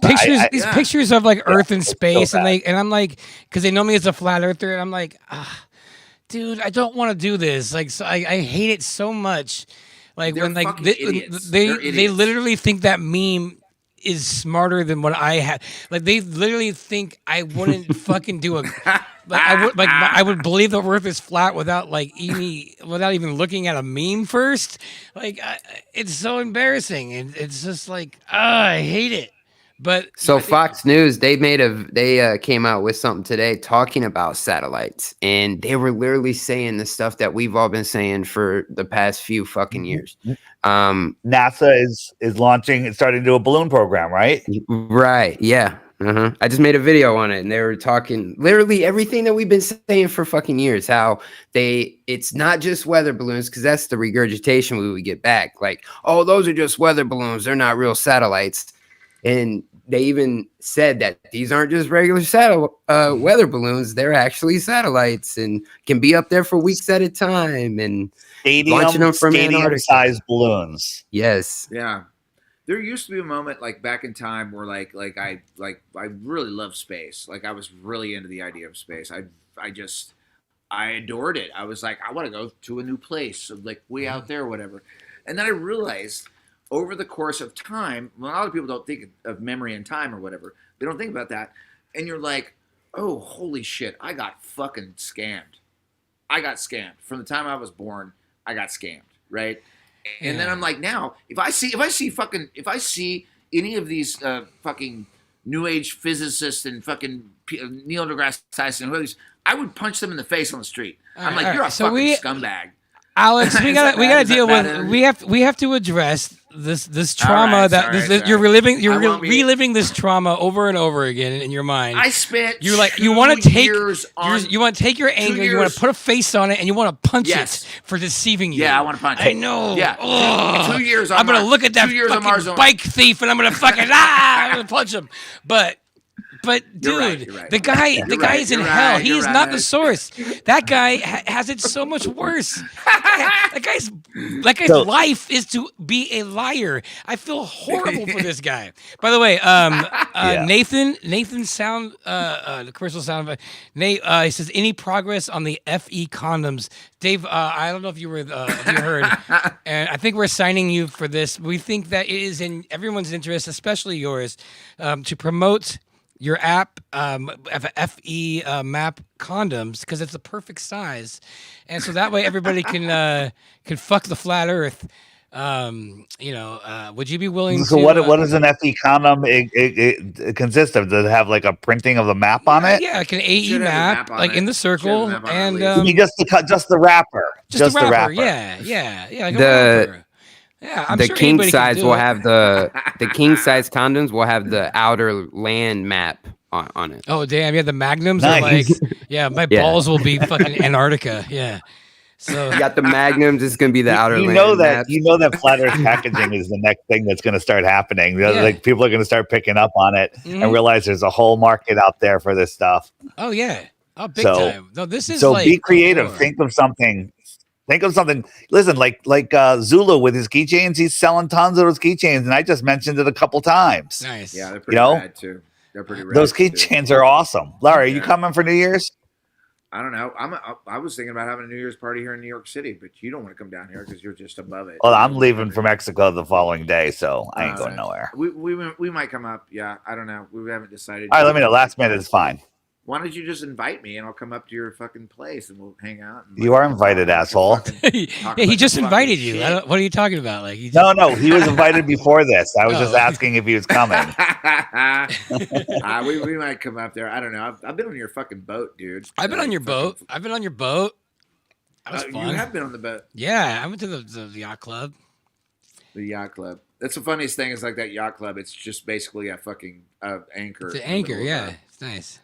these pictures of like Earth and space, so and I'm like, because they know me as a flat earther, and I'm like, dude, I don't want to do this. Like, so I hate it so much. Like they're when like they literally think that meme is smarter than what I had. Like they literally think I wouldn't fucking do a I would believe the Earth is flat without even looking at a meme first. Like it's so embarrassing, and it's just like I hate it. But so Fox News, they came out with something today talking about satellites, and they were literally saying the stuff that we've all been saying for the past few fucking years. NASA is launching, starting to do a balloon program, right? Right. Yeah. I just made a video on it, and they were talking literally everything that we've been saying for fucking years. How it's not just weather balloons, because that's the regurgitation we would get back. Like, oh, those are just weather balloons; they're not real satellites. And they even said that these aren't just regular weather balloons; they're actually satellites and can be up there for weeks at a time and launching them from stadium-sized balloons. Yes. Yeah. There used to be a moment like back in time where I really loved space. Like I was really into the idea of space. I adored it. I was like, I want to go to a new place, like way out there or whatever. And then I realized over the course of time, well, a lot of people don't think of memory and time or whatever. They don't think about that. And you're like, oh, holy shit, I got fucking scammed. I got scammed. From the time I was born, I got scammed, right? And then I'm like, now, if I see any of these fucking new age physicists and fucking Neil deGrasse Tyson, who are these, I would punch them in the face on the street. I'm like, you're a fucking scumbag. Alex, we gotta deal with. We have to address this trauma you're reliving. You're reliving this trauma over and over again in your mind. I spent. You want to take your anger. You want to put a face on it, and you want to punch it for deceiving you. Yeah, I want to punch it. I know. Yeah. 2 years. I'm gonna look at that fucking bike thief, and I'm gonna fucking I'm gonna punch him. But dude, the guy is in hell. He is not the source. That guy has it so much worse. That guy's life is to be a liar. I feel horrible for this guy. By the way, Nathan sound the commercial sound. Nate, he says, any progress on the FE condoms? Dave, I don't know if you heard, and I think we're signing you for this. We think that it is in everyone's interest, especially yours, to promote your app, FE map condoms, because it's the perfect size, and so that way everybody can fuck the flat Earth. Would you be willing? So what does an FE condom it consist of? Does it have like a printing of the map on it? Yeah, like an AE map, like in the circle, and you mean just the wrapper, just the wrapper. Yeah, like a wrapper. Yeah, I'm the sure king size will it. have the king size condoms will have the outer land map on it. Oh damn! Yeah, the magnums nice. are like, my balls will be fucking Antarctica. Yeah. So you got the magnums. It's gonna be the outer. You know that flat Earth packaging is the next thing that's gonna start happening. Yeah. Like people are gonna start picking up on it and realize there's a whole market out there for this stuff. Oh yeah. Oh, big time. No, this is be creative. Think of something. Listen, like Zulu with his keychains, he's selling tons of those keychains, and I just mentioned it a couple times. Nice. Yeah, they're pretty rad too. They're pretty rad. Those keychains are awesome. Larry, are you coming for New Year's? I don't know. I was thinking about having a New Year's party here in New York City, but you don't want to come down here because you're just above it. Well, I'm leaving for Mexico the following day, so I ain't going nowhere. We might come up. Yeah, I don't know. We haven't decided. All right, let me know. Last minute is fine. Why don't you just invite me and I'll come up to your fucking place and we'll hang out. And you are invited, asshole. He just invited you. What are you talking about? Like, no, he was invited before this. I was just asking if he was coming. We might come up there. I don't know. I've been on your fucking boat, dude. I've been on your boat. That was fun. You have been on the boat. Yeah, I went to the yacht club. The yacht club. That's the funniest thing is like that yacht club. It's just basically a fucking anchor. It's an anchor, yeah. It's nice.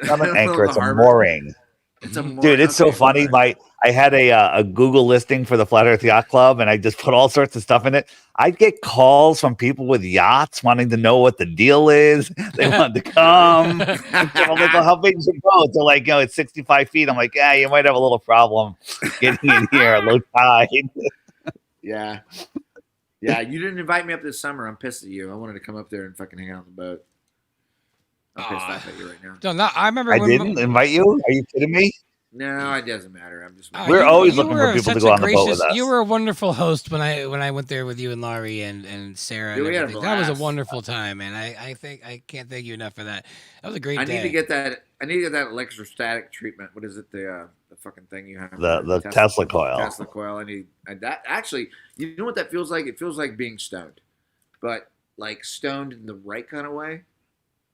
Not an anchor, it's a mooring. It's a mooring. Dude, it's so funny. I had a Google listing for the Flat Earth Yacht Club, and I just put all sorts of stuff in it. I'd get calls from people with yachts wanting to know what the deal is. They wanted to come. I'm like, well, how big is your boat? They're like, it's 65 feet. I'm like, yeah, you might have a little problem getting in here at low tide. Yeah. Yeah, you didn't invite me up this summer. I'm pissed at you. I wanted to come up there and fucking hang out on the boat. I'm pissed off at you right now. No, I remember. I didn't invite you. Are you kidding me? No, it doesn't matter. I'm just. We're always looking for people to go on the boat with us. You were a wonderful host when I went there with you and Lowry and Sarah. Yeah, and that was a wonderful time, man. I think I can't thank you enough for that. That was a great day. I need to get that electrostatic treatment. What is it? The fucking thing you have. The Tesla coil. Tesla coil. I need that. Actually, you know what that feels like? It feels like being stoned, but like stoned in the right kind of way.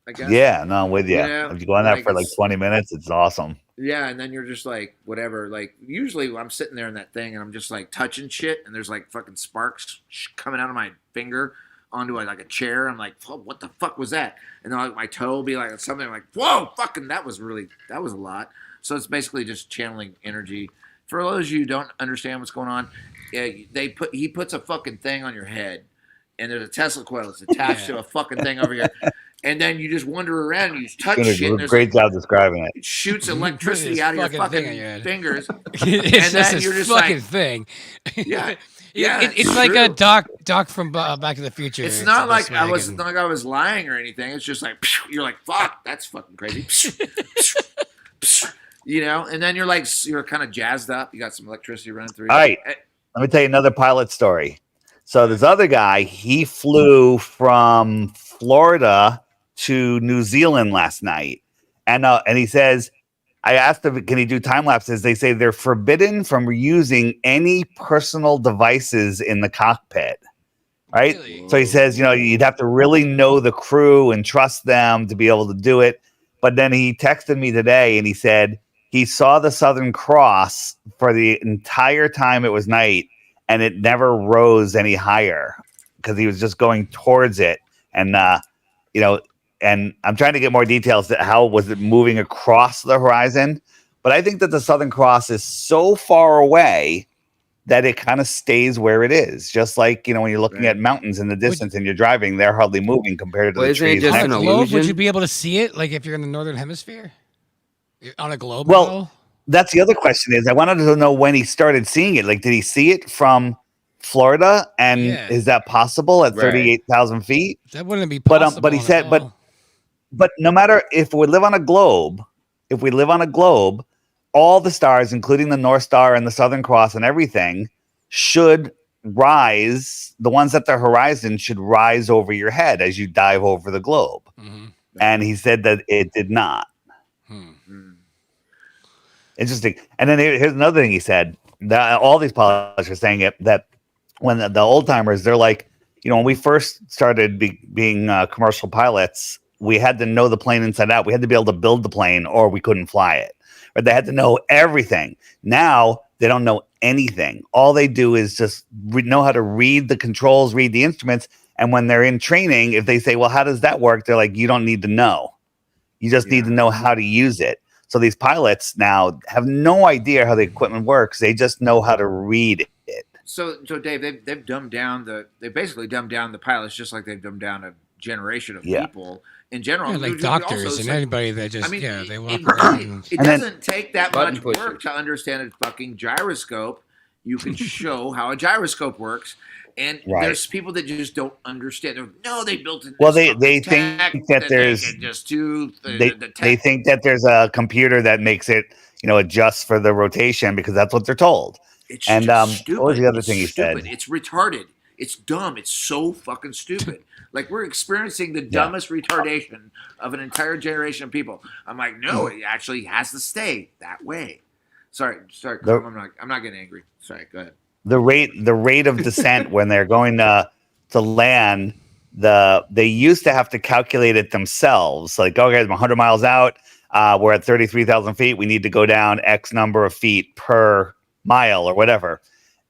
I guess. Yeah, no, I'm with you. If you go on that for like 20 minutes, it's awesome. Yeah, and then you're just like, whatever. Like, usually I'm sitting there in that thing and I'm just like touching shit and there's like fucking sparks coming out of my finger onto a chair. I'm like, oh, what the fuck was that? And then like my toe will be like something like, whoa, fucking, that was a lot. So it's basically just channeling energy. For those of you who don't understand what's going on, he puts a fucking thing on your head, and there's a Tesla coil that's attached to a fucking thing over here. And then you just wander around and you touch shit. And great job describing it. It shoots electricity out of your fucking fingers. It's just this fucking thing. Yeah. It's like a doc from Back to the Future. It's not like I was lying or anything. It's just like you're like, fuck, that's fucking crazy. And then you're kind of jazzed up. You got some electricity running through you. All right. Let me tell you another pilot story. So this other guy, he flew from Florida to New Zealand last night. And he says, I asked him, can he do time lapses? They say they're forbidden from using any personal devices in the cockpit. Right. Really? So he says, you'd have to really know the crew and trust them to be able to do it. But then he texted me today and he said he saw the Southern Cross for the entire time it was night, and it never rose any higher because he was just going towards it. And, and I'm trying to get more details to how was it moving across the horizon. But I think that the Southern Cross is so far away that it kind of stays where it is. Just like, when you're looking at mountains in the distance and you're driving, they're hardly moving compared to the trees. On a globe, would you be able to see it? Like if you're in the Northern Hemisphere? On a globe? Well, that's the other question is I wanted to know when he started seeing it. Like, did he see it from Florida? And is that possible at 38,000 feet? That wouldn't be possible. But he said, but no matter if we live on a globe, all the stars, including the North Star and the Southern Cross and everything, should rise. The ones at the horizon should rise over your head as you dive over the globe. Mm-hmm. And he said that it did not. Interesting. And then here's another thing he said. That all these pilots are saying it, that when the old timers, they're like, when we first started being commercial pilots, we had to know the plane inside out. We had to be able to build the plane or we couldn't fly it. Or they had to know everything. Now they don't know anything. All they do is just know how to read the controls, read the instruments. And when they're in training, if they say, well, how does that work? They're like, you don't need to know. You just need to know how to use it. So these pilots now have no idea how the equipment works. They just know how to read it. So Dave, they've basically dumbed down the pilots just like they've dumbed down a generation of people in general. Like doctors and anybody that just they walk around. It doesn't take that much work to understand a fucking gyroscope. You can show how a gyroscope works. And there's people that just don't understand. They built it. Well, they think that there's they think that there's a computer that makes it, adjust for the rotation because that's what they're told. It's just stupid. What was the other thing he said? It's retarded. It's dumb. It's so fucking stupid. Like we're experiencing the dumbest retardation of an entire generation of people. I'm like, no, it actually has to stay that way. Sorry, I'm not getting angry. Sorry, go ahead. The rate of descent when they're going to land, they used to have to calculate it themselves. Like, okay, 100 miles out, we're at 33,000 feet. We need to go down X number of feet per mile or whatever.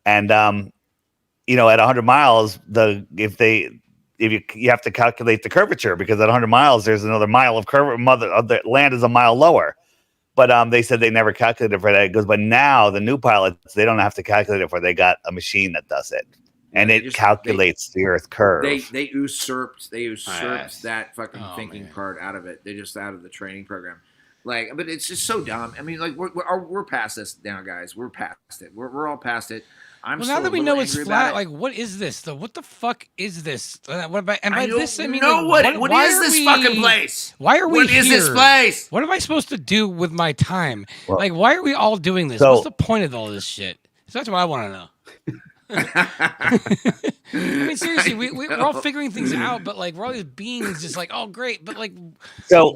And at 100 miles, you have to calculate the curvature because at 100 miles there's another mile of the land is a mile lower. But they said they never calculated for that. It goes, but now the new pilots, they don't have to calculate it for. They got a machine that does it, and it calculates the Earth curve. They usurped that fucking thinking part out of it. They just out of the training program. But it's just so dumb. I mean, we're past this now, guys. We're past it. We're all past it. Now that we know it's flat, what is this though? What the fuck is this? What is this fucking place? Why are we here? What is this place? What am I supposed to do with my time? Why are we all doing this? What's the point of all this shit? So that's what I want to know. I mean, seriously, we're all figuring things out, but we're all these beings, just oh great, but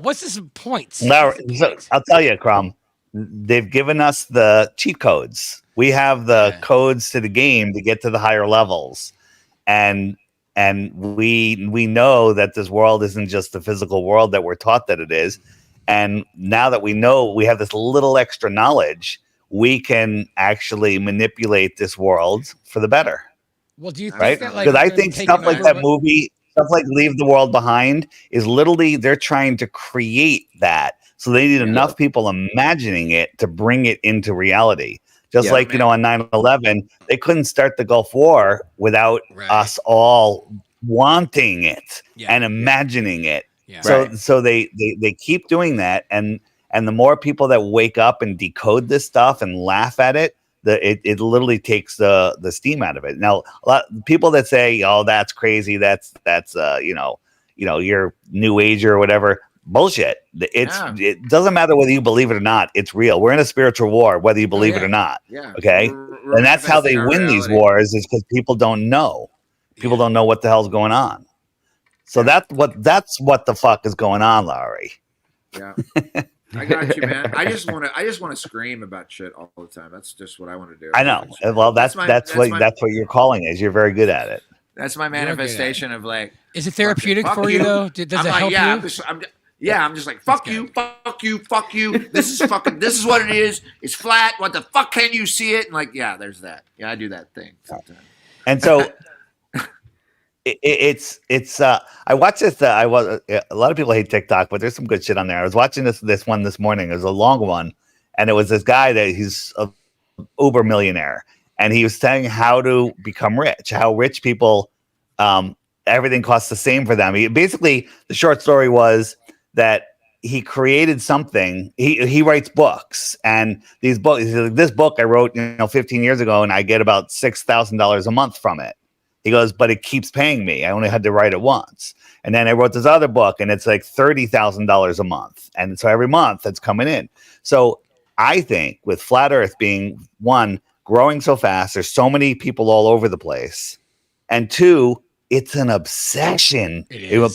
what's this point? I'll tell you, Crum. They've given us the cheat codes. We have the codes to the game to get to the higher levels, and we know that this world isn't just the physical world that we're taught that it is. And now that we know we have this little extra knowledge, we can actually manipulate this world for the better. Well, do you think that because I think stuff like that movie, stuff like Leave the World Behind is literally they're trying to create that. So they need enough people imagining it to bring it into reality. Just like, you know, on 9/11, they couldn't start the Gulf War without us all wanting it and imagining it. Yeah. So they keep doing that, and the more people that wake up and decode this stuff and laugh at it, it literally takes the steam out of it. Now, a lot of people that say, "Oh, that's crazy. That's you know, you're New Age or whatever." Bullshit. It doesn't matter whether you believe it or not. It's real. We're in a spiritual war, whether you believe it or not. Yeah. Okay. And that's how they win these wars, is because people don't know. People don't know what the hell's going on. So that's what the fuck is going on, Lowry. Yeah. I got you, man. I just want to scream about shit all the time. That's just what I want to do. I know. Well, that's what your calling is. You're very good at it. That's my manifestation of like. Is it therapeutic for you though? Does it help you? I'm just like, fuck you. This is what it is. It's flat. What the fuck can you see it? And like, yeah, there's that. Yeah, I do that thing sometimes. And so it's I watched this. A lot of people hate TikTok, but there's some good shit on there. I was watching this one this morning. It was a long one, and it was this guy that he's a uber millionaire, and he was saying how to become rich, how rich people, everything costs the same for them. Basically, the short story was that he created something. He writes books, and these books. This book I wrote, 15 years ago, and I get about $6,000 a month from it. He goes, but it keeps paying me. I only had to write it once, and then I wrote this other book, and it's like $30,000 a month, and so every month that's coming in. So I think with Flat Earth being one, growing so fast, there's so many people all over the place, and two, it's an obsession.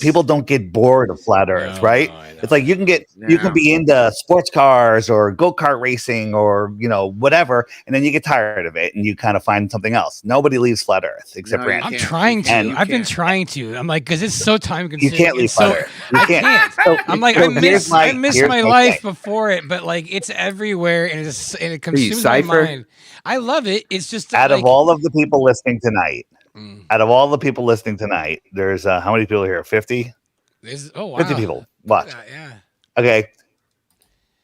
People don't get bored of Flat Earth, right? It's like you can be into sports cars or go-kart racing or whatever, and then you get tired of it and you kind of find something else. Nobody leaves Flat Earth except Randy. I'm trying to. I've been trying to. I'm like, because it's so time consuming. You can't leave Flat Earth. You can't. I'm like, I miss my life before it, but like it's everywhere and it consumes my mind. I love it. It's just out of all of the people listening tonight. Out of all the people listening tonight, there's how many people here? 50? 50 people. Watch. Yeah. Okay.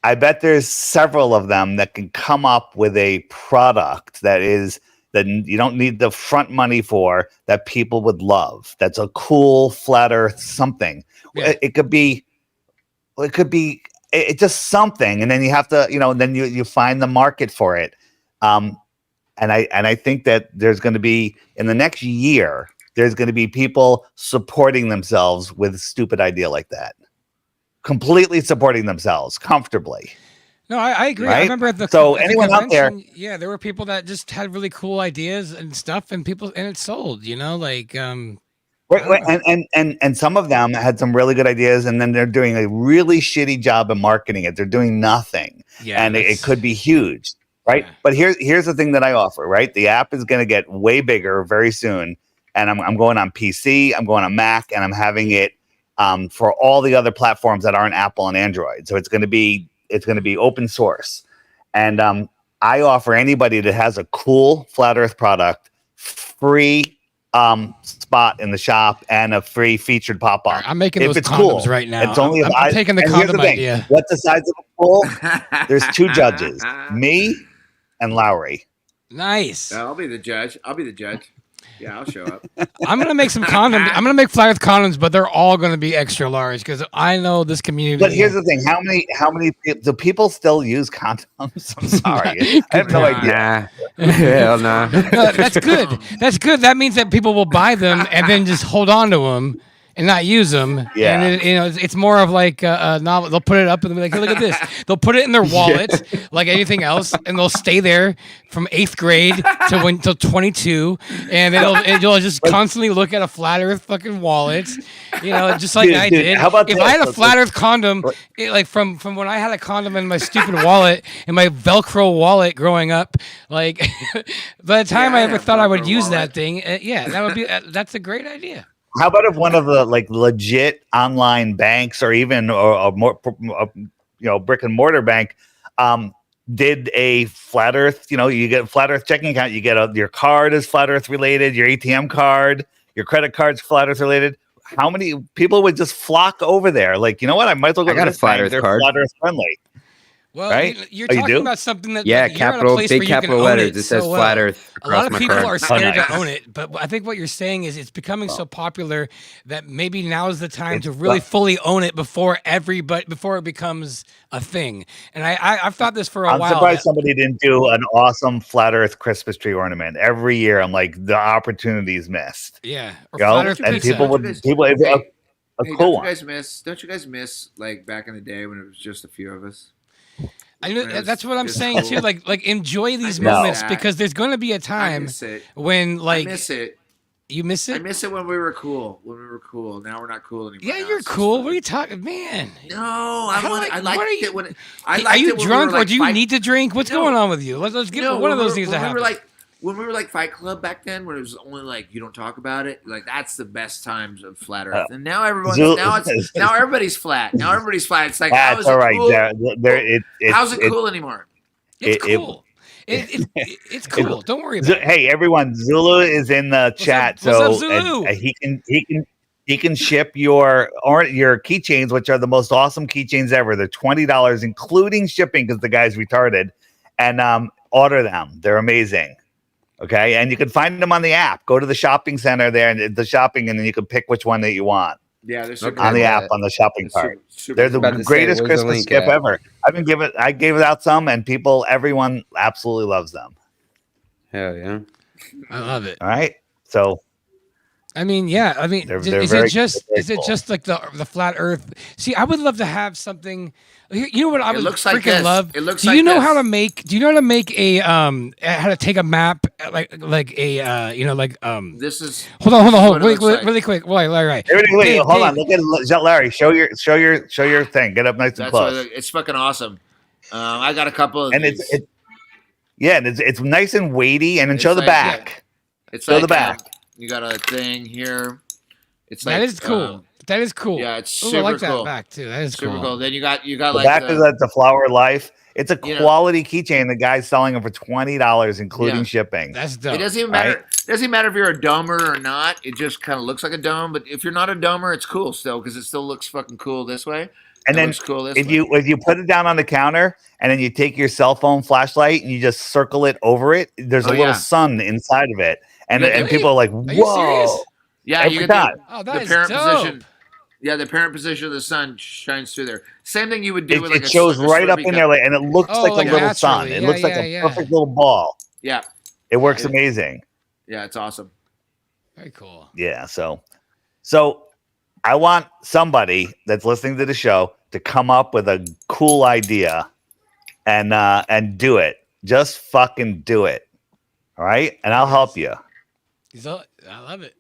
I bet there's several of them that can come up with a product that you don't need the front money for, that people would love. That's a cool Flat Earth something. Yeah. It could be it's just something, and then you have to, then you find the market for it. And I think that there's going to be, in the next year, there's going to be people supporting themselves with a stupid idea like that. Completely supporting themselves comfortably. No, I agree. Right? I remember at the anyone out there, there were people that just had really cool ideas and stuff, and it sold. And some of them had some really good ideas, and then they're doing a really shitty job of marketing it. They're doing nothing, and it could be huge. Right. Yeah. But here's the thing that I offer, right? The app is going to get way bigger very soon. And I'm going on PC, I'm going on Mac, and I'm having it for all the other platforms that aren't Apple and Android. So it's going to be open source. And I offer anybody that has a cool Flat Earth product free spot in the shop and a free featured pop-up. Right, I'm making those condoms right now. It's only I'm taking the condom idea. What decides of a pool? There's two judges, me and Lowry. Nice. I'll be the judge. Yeah, I'll show up. I'm gonna make some condoms. I'm gonna make Flat Earth condoms, but they're all gonna be extra large because I know this community. But here's the thing: how many do people still use condoms? I'm sorry, I have no idea. Hell no. No, that's good. That's good. That means that people will buy them and then just hold on to them and not use them. Yeah. And it's more of like a novel. They'll put it up and they'll be like, hey, look at this. They'll put it in their wallet like anything else, and they'll stay there from 8th grade till 22, and you'll just constantly look at a Flat Earth fucking wallet, just like I did. How about if I had a Flat Earth condom, like from when I had a condom in my stupid wallet, in my Velcro wallet growing up, like by the time I ever thought I would use that thing, that would be that's a great idea. How about if one of the legit online banks or even a more brick and mortar bank did a Flat Earth? You get a Flat Earth checking account. You get your card is Flat Earth related. Your ATM card, your credit card's Flat Earth related. how many people would just flock over there? Like, you know what? I might as well go I got to a Flat Earth They're card. Flat Earth friendly. Well, right? you're Oh, you talking do? about something that Yeah, like, you're at a capital, place big where you can capital own letters. it It says so Flat well. Earth A lot across of my people card. are scared nice. to own it, but I think what you're saying is it's becoming so popular that maybe now is the time to It's really not- fully own it before it becomes a thing. And I've thought this for a I'm while. surprised somebody didn't do an awesome Flat Earth Christmas tree ornament. Every year, I'm like, the opportunity's missed. Yeah, or You know? Flat Earth And pizza. people would, Guys- people, if Hey, a Hey, cool don't one. you guys miss like back in the day when it was just a few of us? I know When it was that's what I'm just saying cool. too. Like enjoy these miss moments that. because there's going to be a I time miss it. when I like miss it. you miss I it. miss it when we were cool. When we were cool. Now we're not cool anymore. Yeah, Now you're it's just cool. fun. What are you talking, man? No, I Kinda want. I like, liked what are you- it when. I Hey, liked are you it when drunk we were, or like, do you fight- need to drink? What's No. going on with you? Let's get one of those things to happen. When we were like Fight Club back then, when it was only like you don't talk about it, like that's the best times of Flat Earth. And now now everybody's flat. Now everybody's flat. It's like how That's is all it right. cool? How's it cool anymore? It's cool. It's cool. Don't worry about it. Hey, everyone! Zulu is in the chat, What's so up, Zulu? and he can ship your keychains, which are the most awesome keychains ever. They're $20, including shipping, because the guy's retarded. And order them; they're amazing. Okay, and you can find them on the app. Go to the shopping center there and the shopping, and then you can pick which one that you want Yeah, they're super on the cool. app on the shopping cart. Super They're the cool. About to say, greatest where's the Christmas link gift at? ever. I gave it out some, and everyone absolutely loves them. Hell yeah. I love it. All right, so I mean, yeah. I mean, They're is very it just cool. like the flat Earth? See, I would love to have something. You know what I It would looks like freaking this. love? It looks Do like you know this. how to make? Do you know how to make a how to take a map like a This is Hold on, what it really, looks like. really quick. Wait, right. Wait, hold on. Dave. Look at Larry. Show your thing. Get up nice and That's what close. it's fucking awesome. I got a couple of And these. it's nice and weighty. And then It's show the like- back. It's show like the back. you got a thing here. It's like That is cool. That is cool. yeah, it's Ooh, super I like cool. that back too. That is super cool. cool. Then you got The like back is at the Flower Life. It's a You know- quality keychain. The guy's selling them for $20, including Yeah. shipping. That's dope. It doesn't even matter. Right. It doesn't matter if you're a domer or not. It just kind of looks like a dome. But if you're not a domer, it's cool still because it still looks fucking cool this way. And It then looks cool this if way. you put it down on the counter and then you take your cell phone flashlight and you just circle it over it, there's a Oh, little yeah. sun inside of it, and Really? and people are like, Are you "Whoa!" serious? yeah, every you get time. Oh, the that is parent dope. position. Yeah, the parent position of the sun shines through there. Same thing you would do with like It shows a right up Slurpee in cup. there, and it looks Oh, like like a little sun. naturally. It Yeah, looks like yeah, a yeah. perfect little ball. Yeah, It works Yeah. amazing. yeah, it's awesome. Very cool. Yeah. So I want somebody that's listening to the show to come up with a cool idea and do it. Just fucking do it. All right. And I'll help you. I love it.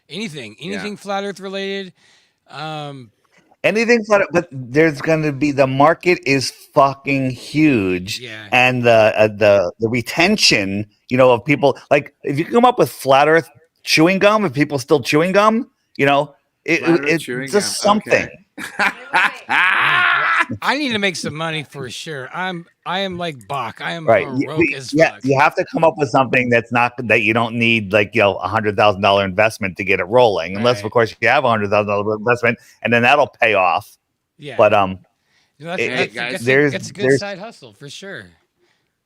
Anything flat Earth related. Anything but there's going to be, the market is fucking huge. Yeah. And the retention, of people, like if you come up with Flat Earth chewing gum, if people still chewing gum, Flat Earth it's chewing just gum, something. okay. I need to make some money for sure. I am like Bach. I am Right. broke as Yeah, fuck. you have to come up with something that you don't need like $100,000 investment to get it rolling, unless Right. of course you have $100,000 investment, and then that'll pay off. Yeah. But Hey, guys. That's a good side hustle for sure.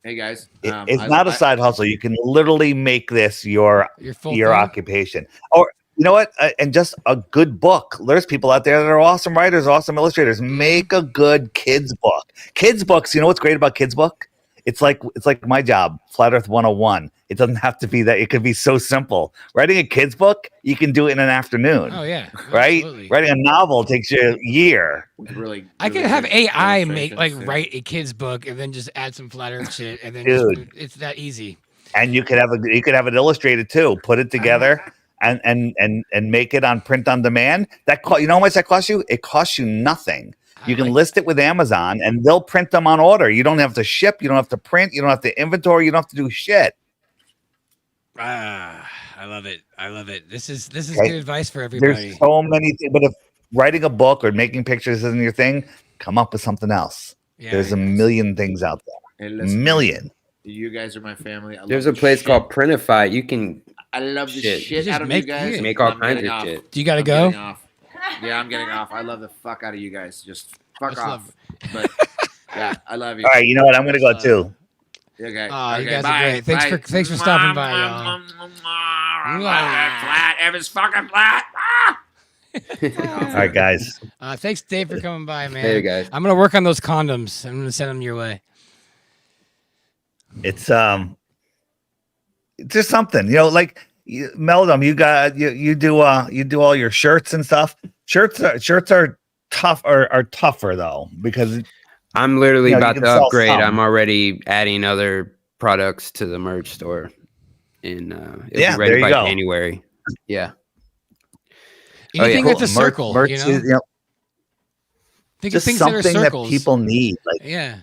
Hey guys, it's not a side hustle. You can literally make this your Your full your thing? occupation. Or you know what? And just a good book. There's people out there that are awesome writers, awesome illustrators. Make a good kids book. Kids books. You know what's great about kids book? It's like my job, Flat Earth 101. It doesn't have to be that. It could be so simple. Writing a kids book, you can do it in an afternoon. Oh yeah. Right? Absolutely. Writing a novel takes you a year. really. I could really have good AI make illustrations, too. write a kid's book and then just add some flat Earth shit and then Dude. it's that easy. And you could have it illustrated too. Put it together and make it on print on demand. You know how much that costs you? It costs you nothing. You can list it with Amazon and they'll print them on order. You don't have to ship, you don't have to print, you don't have to inventory, you don't have to do shit. I love it. This is Right. good advice for everybody. There's so many things, but if writing a book or making pictures isn't your thing, come up with something else. Yeah, There's a million things out there. Hey, listen, Million. You guys are my family. I There's love a place shit. called Printify. You can I love the shit out of you guys. Make all kinds of shit. Do you gotta go? Yeah, I'm getting off. I love the fuck out of you guys. Just fuck off. But yeah, I love you. All right, you know what? I'm gonna go too. Okay. You guys bye. are great. Thanks for stopping by, y'all. Flat. Evan's fucking flat. All right, guys. Thanks, Dave, for coming by, man. Later, guys. I'm gonna work on those condoms. I'm gonna send them your way. It's just something, like Meldum. You do all your shirts and stuff. Shirts are tough are tougher though, because I'm literally about to upgrade. Some. I'm already adding other products to the merch store, and it'll be ready by January. Yeah. Anything that's a circle, merch Think just of things something that are circles. that people need. Like, yeah.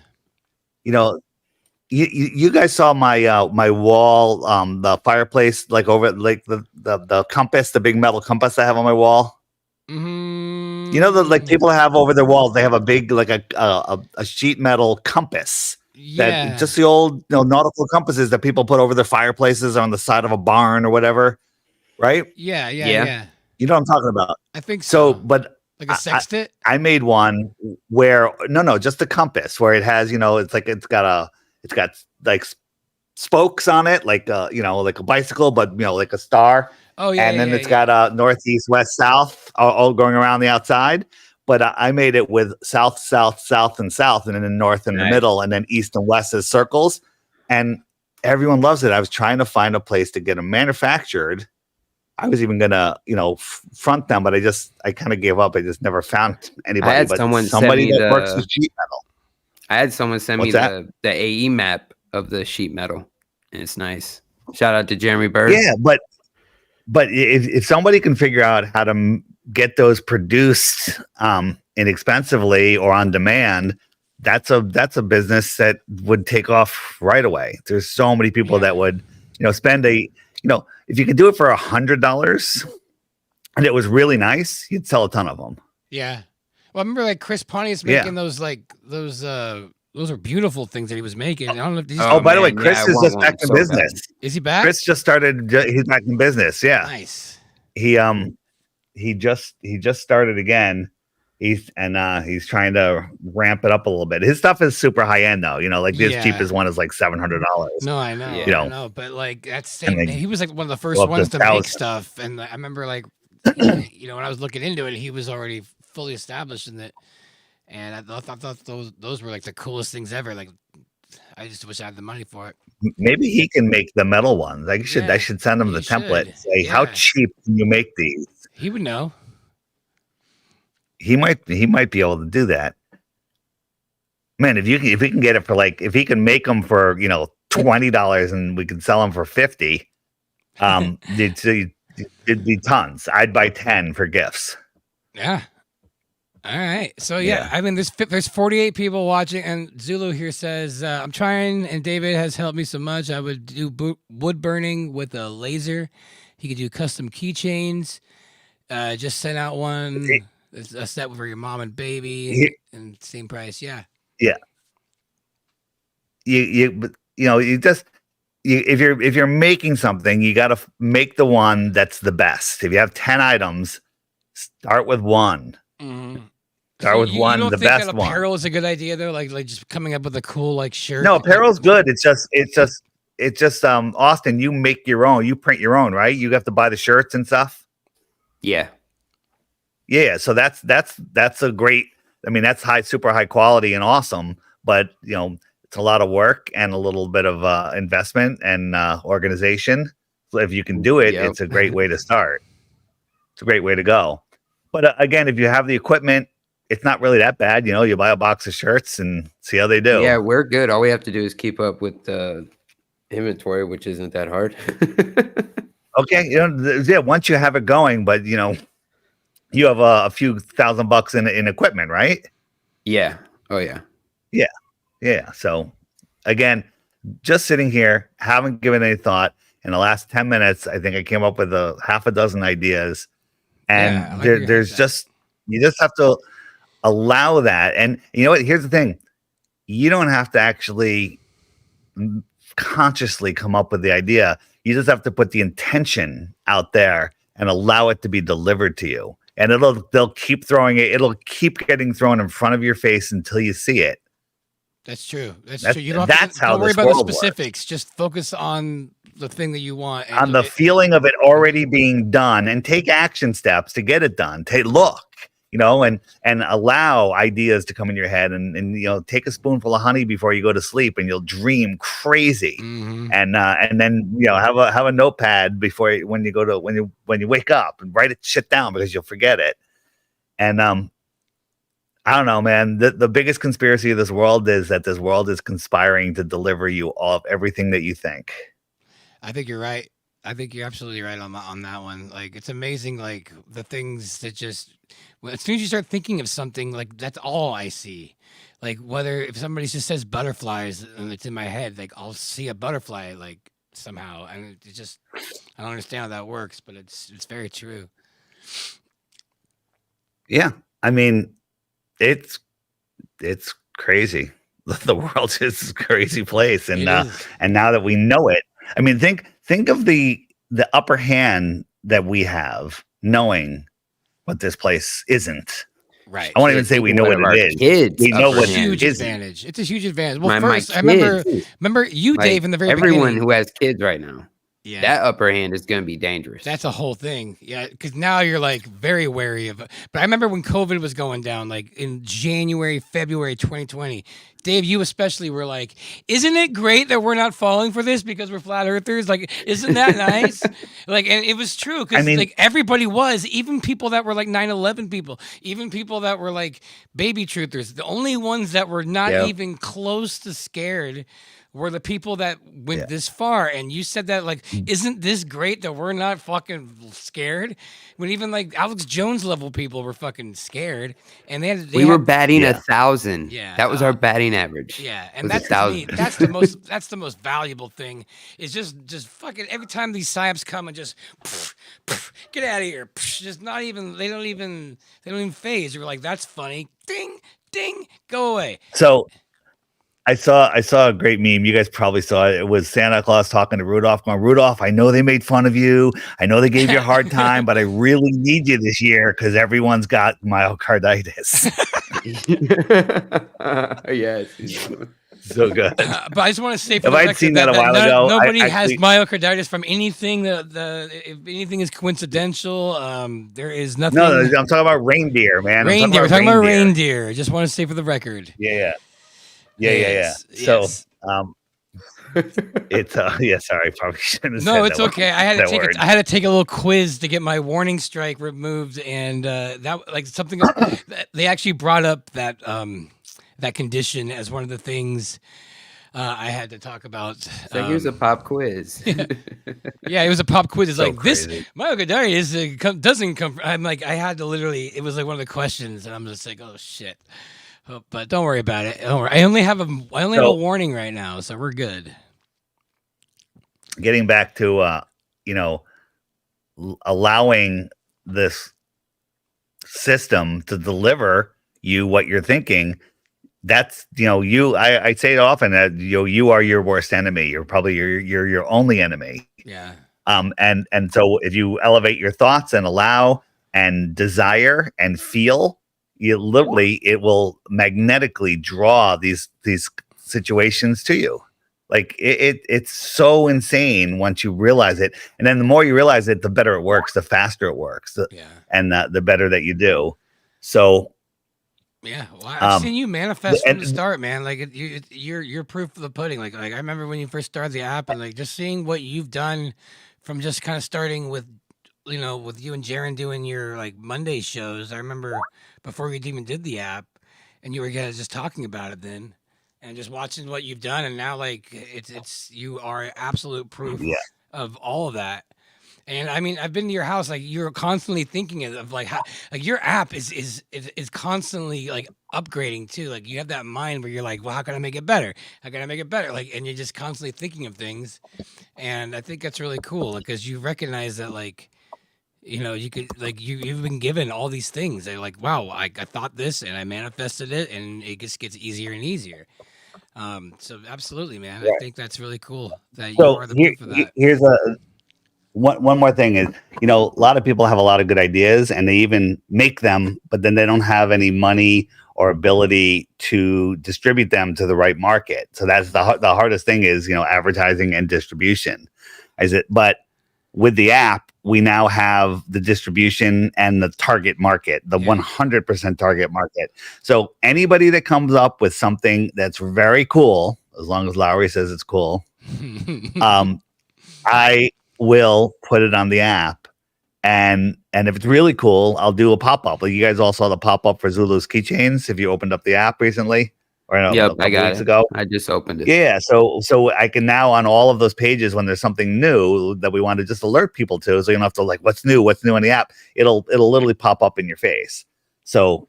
You guys saw my my wall, the fireplace, like over like the compass, the big metal compass I have on my wall. Mm-hmm. Like people have over their walls, they have a big like a sheet metal compass. Yeah. That just the old nautical compasses that people put over their fireplaces or on the side of a barn or whatever, right? Yeah. You know what I'm talking about? I think so. But like a sextant? I made one where just the compass where it has, it's got like spokes on it, like like a bicycle, but like a star. Oh yeah. And then it's got northeast, west, south, all going around the outside. But I made it with south, south, south, and south, and then north in the middle, and then east and west as circles. And everyone loves it. I was trying to find a place to get them manufactured. I was even gonna, front them, but I kind of gave up. I just never found anybody. I had but somebody that works with sheet metal. I had someone send me the AE map of the sheet metal, and it's nice. Shout out to Jeremy Bird. Yeah, but if somebody can figure out how to get those produced inexpensively or on demand, that's a business that would take off right away. There's so many people that would spend if you could do it for $100 and it was really nice, you'd sell a ton of them. Yeah. Well, I remember like Chris Pontius making those are beautiful things that he was making. I don't know if by the way, Chris is just back in business. Bad. Is he back? Chris just started. He's back in business. Yeah. Nice. He just started again. He's trying to ramp it up a little bit. His stuff is super high end though. Like this cheapest one is like $700. No, I know. Yeah. I know, but like that's same. He was like one of the first ones to make stuff, and I remember like when I was looking into it, he was already fully established in it, and I thought those were like the coolest things ever. Like I just wish I had the money for it. Maybe he can make the metal ones. I should send him the template. Say how cheap can you make these? He would know. He might be able to do that. Man, if he can get it for if he can make them for $20 and we can sell them for $50, it'd be tons. I'd buy 10 for gifts. Yeah. All right. So I mean, there's 48 people watching, and Zulu here says I'm trying, and David has helped me so much. I would do wood burning with a laser. He could do custom keychains. Just sent out one. It's a set for your mom and baby, and same price. Yeah. Yeah. If you're making something, you got to make the one that's the best. If you have 10 items, start with one. Mm-hmm. Start with one, the best one. Apparel is a good idea though, like just coming up with a cool shirt. No, apparel's good. It's just Austin, you make your own. You print your own, right? You have to buy the shirts and stuff. Yeah. Yeah, so that's a great. I mean, that's super high quality and awesome, but it's a lot of work and a little bit of investment and organization. So if you can do it, it's a great way to start. It's a great way to go. But again, if you have the equipment, it's not really that bad. You buy a box of shirts and see how they do. Yeah, we're good. All we have to do is keep up with the inventory, which isn't that hard. Okay, once you have it going, but you have a few $1,000 in equipment, right? Yeah. Oh, yeah. Yeah. So, again, just sitting here, haven't given any thought. In the last 10 minutes, I think I came up with half a dozen ideas. And you just have to allow that. And you know what? Here's the thing. You don't have to actually consciously come up with the idea. You just have to put the intention out there and allow it to be delivered to you. And they'll keep throwing it. It'll keep getting thrown in front of your face until you see it. That's true. That's true. You don't don't worry about the specifics. Works. Just focus on the thing that you want. On the feeling of it already being done, and take action steps to get it done. Look, and allow ideas to come in your head, and take a spoonful of honey before you go to sleep, and you'll dream crazy. Mm-hmm. And then have a notepad before when you wake up, and write shit down because you'll forget it. And I don't know, man. The biggest conspiracy of this world is that this world is conspiring to deliver you all of everything that you think. I think you're right. I think you're absolutely right on that one. Like, it's amazing, like, the things that just, as soon as you start thinking of something, like, that's all I see. Like, if somebody just says butterflies and it's in my head, like, I'll see a butterfly, like, somehow. And it just, I don't understand how that works, but it's very true. Yeah. I mean, it's crazy. The world is a crazy place. And now that we know it, I mean, think of the upper hand that we have knowing what this place isn't. Right. I won't even say we know what it is. Kids, we know what it is. Huge advantage. It's a huge advantage. Well, first, I remember you, Dave, in the very beginning. Everyone who has kids right now. Yeah. That upper hand is going to be dangerous. That's a whole thing. Yeah, because now you're like very wary of it. But I remember when COVID was going down, like in January, February 2020, Dave, you especially were like, isn't it great that we're not falling for this because we're flat earthers? Like, isn't that nice? Like, and it was true because like everybody was, even people that were like 9/11 people, even people that were like baby truthers. The only ones that were not even close to scared were the people that went this far. And you said that, like, isn't this great that we're not fucking scared? When even like Alex Jones level people were fucking scared, and we were batting 1,000. Yeah, that was our batting average. Yeah, and that's to me, that's the most valuable thing. Is just fucking every time these psyops come and just get out of here. Just not even they don't even phase. You're like, that's funny. Ding ding, go away. So I saw a great meme. You guys probably saw it. It was Santa Claus talking to Rudolph, going, Rudolph, I know they made fun of you. I know they gave you a hard time, but I really need you this year because everyone's got myocarditis. Yes. So good. But I just want to say, for if I'd seen that a while ago, nobody has myocarditis from anything. If anything is coincidental, there is nothing. No, I'm talking about reindeer, man. We're talking about reindeer. Just want to say for the record. Yeah. So, it's sorry, probably shouldn't have No, it's okay. I had to take a little quiz to get my warning strike removed, and that like something they actually brought up that condition as one of the things I had to talk about. So here's a pop quiz. Yeah, it was a pop quiz. It's so like crazy. This myocarditis doesn't come from. I'm like, I had to literally. It was like one of the questions, and I'm just like, oh shit. But don't worry about it. Don't worry. I only have a warning right now, so we're good. Getting back to allowing this system to deliver you what you're thinking. That's I say it often that you are your worst enemy. You're probably your only enemy. Yeah. And so if you elevate your thoughts and allow and desire and feel, it will magnetically draw these situations to you. Like it's so insane once you realize it, and then the more you realize it, the better it works, the faster it works, and the better that you do. So yeah, well, I've seen you manifest from the start, man. Like you're proof of the pudding. Like I remember when you first started the app, and like just seeing what you've done from just kind of starting with you and Jaron doing your like Monday shows. I remember before you even did the app, and you were guys just talking about it then, and just watching what you've done, and now like it's you are absolute proof of all of that. And I mean, I've been to your house, like you're constantly thinking of like how like your app is constantly like upgrading too. Like you have that mind where you're like, well, how can I make it better? How can I make it better? Like, and you're just constantly thinking of things. And I think that's really cool because you recognize that like, you could like you've been given all these things. They're like, wow, I thought this and I manifested it, and it just gets easier and easier. So absolutely, man. Right. I think that's really cool that you So are the proof of that. here's one more thing is, a lot of people have a lot of good ideas and they even make them, but then they don't have any money or ability to distribute them to the right market. So that's the hardest thing is, advertising and distribution. But with the app, we now have the distribution and the target market, the 100% target market. So anybody that comes up with something that's very cool, as long as Lowry says it's cool, I will put it on the app, and if it's really cool, I'll do a pop-up. Like you guys all saw the pop-up for Zulu's keychains if you opened up the app recently, or no, Yep, a couple I got weeks it. ago. I just opened it. Yeah, so I can now on all of those pages when there's something new that we want to just alert people to, so you don't have to like what's new on the app. It'll literally pop up in your face. So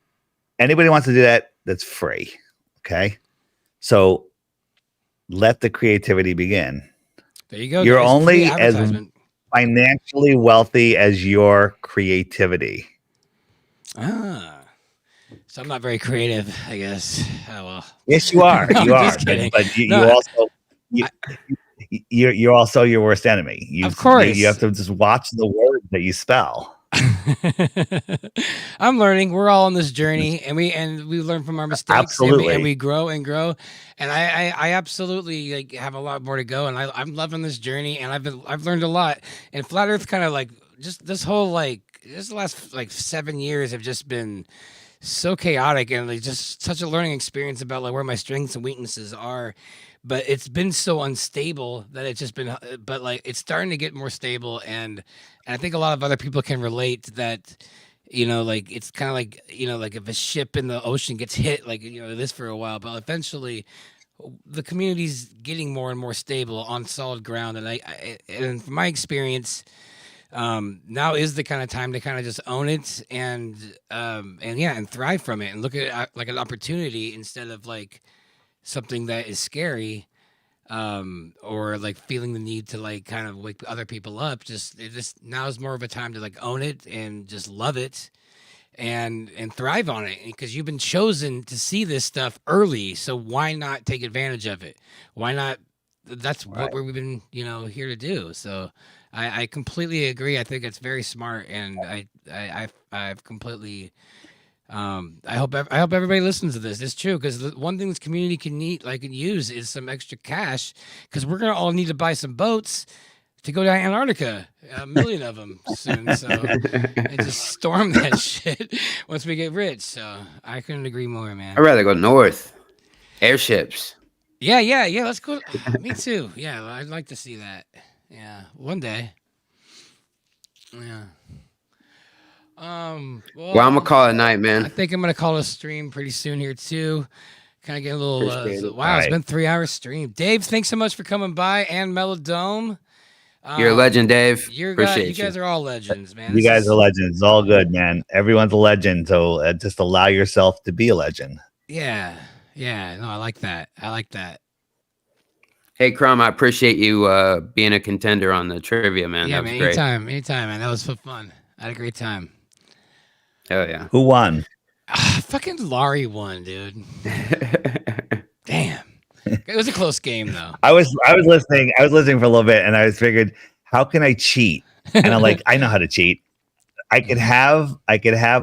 anybody wants to do that, that's free. Okay, so let the creativity begin. There you go. You're guys. only Free as advertisement. financially wealthy as your creativity. So I'm not very creative, I guess. Oh well. Yes, you are. No, You I'm are. just kidding. But you No, also you're also your worst enemy. Of course. You have to just watch the words that you spell. I'm learning. We're all on this journey, and we learn from our mistakes. Absolutely. And we grow and grow. And I absolutely like have a lot more to go. And I'm loving this journey, and I've learned a lot. And Flat Earth kind of like just this whole the last 7 years have just been so chaotic and like just such a learning experience about like where my strengths and weaknesses are. But it's been so unstable that it's just been, but like it's starting to get more stable, and I think a lot of other people can relate that, like it's kind of like, like if a ship in the ocean gets hit, like it is for a while, but eventually the community's getting more and more stable on solid ground, and and from my experience, now is the kind of time to kind of just own it and thrive from it and look at it like an opportunity instead of like something that is scary, or like feeling the need to like kind of wake other people up. Just now is more of a time to like own it and just love it and thrive on it, because you've been chosen to see this stuff early, so why not take advantage of it? Why not? That's what we've been here to do. So I completely agree. I think it's very smart, and I've completely I hope everybody listens to this. It's true, because one thing this community can use is some extra cash, because we're gonna all need to buy some boats to go to Antarctica, 1 million of them soon. So and just storm that shit once we get rich. So I couldn't agree more, man. I'd rather go north. Airships. Yeah. Let's go. Me too. Yeah, I'd like to see that. Yeah, one day. Yeah. Well, I'm gonna call it a night, man. I think I'm gonna call a stream pretty soon here too. Kind of get a little. Wow, it's been 3 hours stream. Dave, thanks so much for coming by, and Melodome. You're a legend, Dave. Appreciate you guys are all legends, man. You guys are legends. It's all good, man. Everyone's a legend. So just allow yourself to be a legend. Yeah. No, I like that. Hey, Crumb, I appreciate you being a contender on the trivia, man. Yeah, that was man. great. Anytime, man. That was fun. I had a great time. Hell yeah. Who won? Fucking Lowry won, dude. Damn. It was a close game, though. I was listening for a little bit, and I figured, how can I cheat? And I'm like, I know how to cheat. I could have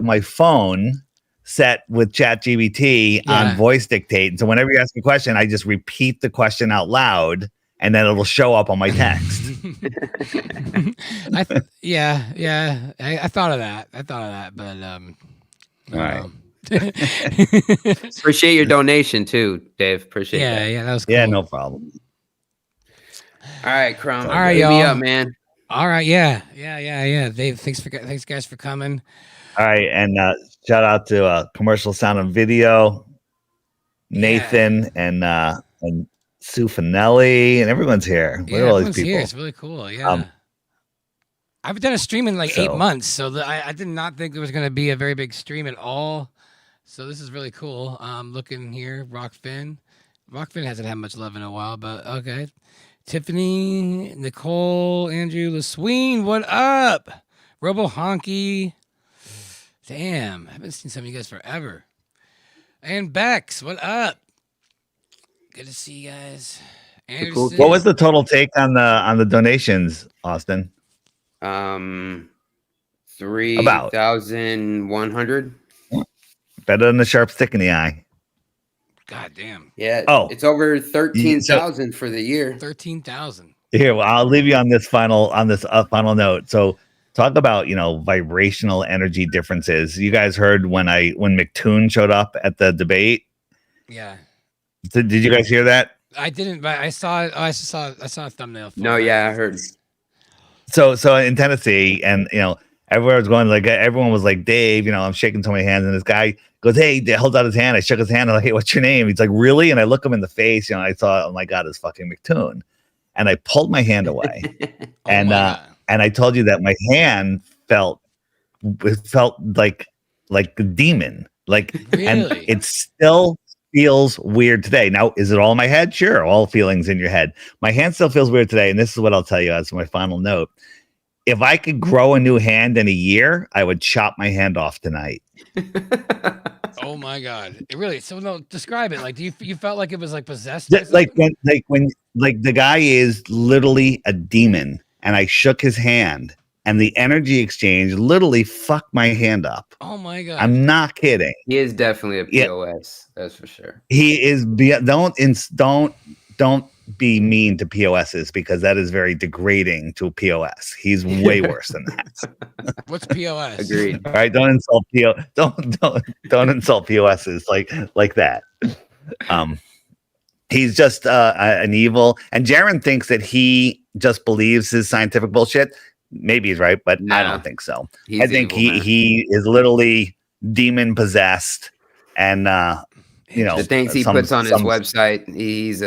my phone set with ChatGPT on voice dictate, and so whenever you ask a question, I just repeat the question out loud, and then it'll show up on my text. I thought of that, but all right. Appreciate your donation too, Dave. Appreciate that. Yeah, that was cool. Yeah, no problem. All right, Crumb. All right, hit me y'all. up, man. All right, yeah. Dave, thanks guys for coming. All right, and shout out to Commercial Sound and Video, Nathan and Sue Finelli, and everyone's here. Look at all these people. Here. It's really cool. Yeah. I've done a stream in 8 months, so I did not think there was going to be a very big stream at all. So this is really cool. Looking here, Rockfin hasn't had much love in a while, but okay. Tiffany, Nicole, Andrew, LaSween, what up? Robo Honky. Damn, I haven't seen some of you guys forever. And Bex, what up? Good to see you guys. Cool. What was the total take on the donations, Austin? 3,100. Better than the sharp stick in the eye. God damn. Yeah. Oh, it's over 13,000 for the year. 13,000. Here, well, I'll leave you on this final note. So, talk about vibrational energy differences. You guys heard when McToon showed up at the debate? Yeah. Did you guys hear that? I didn't, but I saw it. I saw a thumbnail. No, yeah, I heard. So in Tennessee, and everyone was going everyone was like, Dave, I'm shaking so many hands, and this guy goes, hey, he holds out his hand. I shook his hand. I'm like, hey, what's your name? He's like, really? And I look him in the face. I thought, oh my God, it's fucking McToon. And I pulled my hand away, and I told you that my hand felt like a demon, really? And it still feels weird today. Now, is it all in my head? Sure, all feelings in your head. My hand still feels weird today, and this is what I'll tell you as my final note. If I could grow a new hand in a year, I would chop my hand off tonight. Oh my God! It really. So no, describe it. Like, do you felt like it was like possessed? Like when the guy is literally a demon, and I shook his hand, and the energy exchange literally fucked my hand up. Oh my God! I'm not kidding. He is definitely a POS. That's for sure. He is. Don't be mean to POSs, because that is very degrading to a POS. He's way worse than that. What's POS? Agreed. All right, don't insult don't insult POSs like that. He's just an evil, and Jaron thinks that he just believes his scientific bullshit. Maybe he's right, but I don't think so. I think he is literally demon possessed, and the things he puts on his website, he's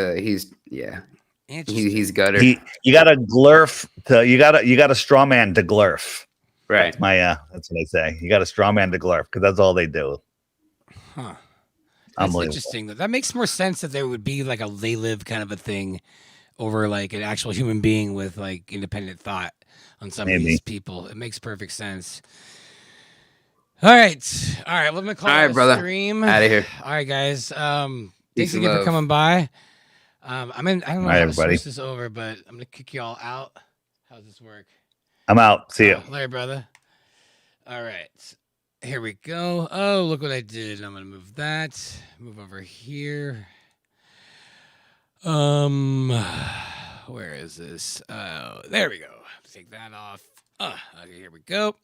gutter. You got to glurf you got a straw man to glurf. Right. That's what I say. You got a straw man to glurf, because that's all they do. Huh. That's interesting. That makes more sense that there would be like a they live kind of a thing over like an actual human being with like independent thought on some of these people. It makes perfect sense. All right. Let me call it a stream. Out of here. All right, guys. Thanks again for coming by. I don't know how to switch this over, but I'm gonna kick you all out. How does this work? I'm out. See you. Later, brother. All right. Here we go. Oh, look what I did. I'm gonna move that. Move over here. Where is this? There we go. Take that off. Okay, here we go.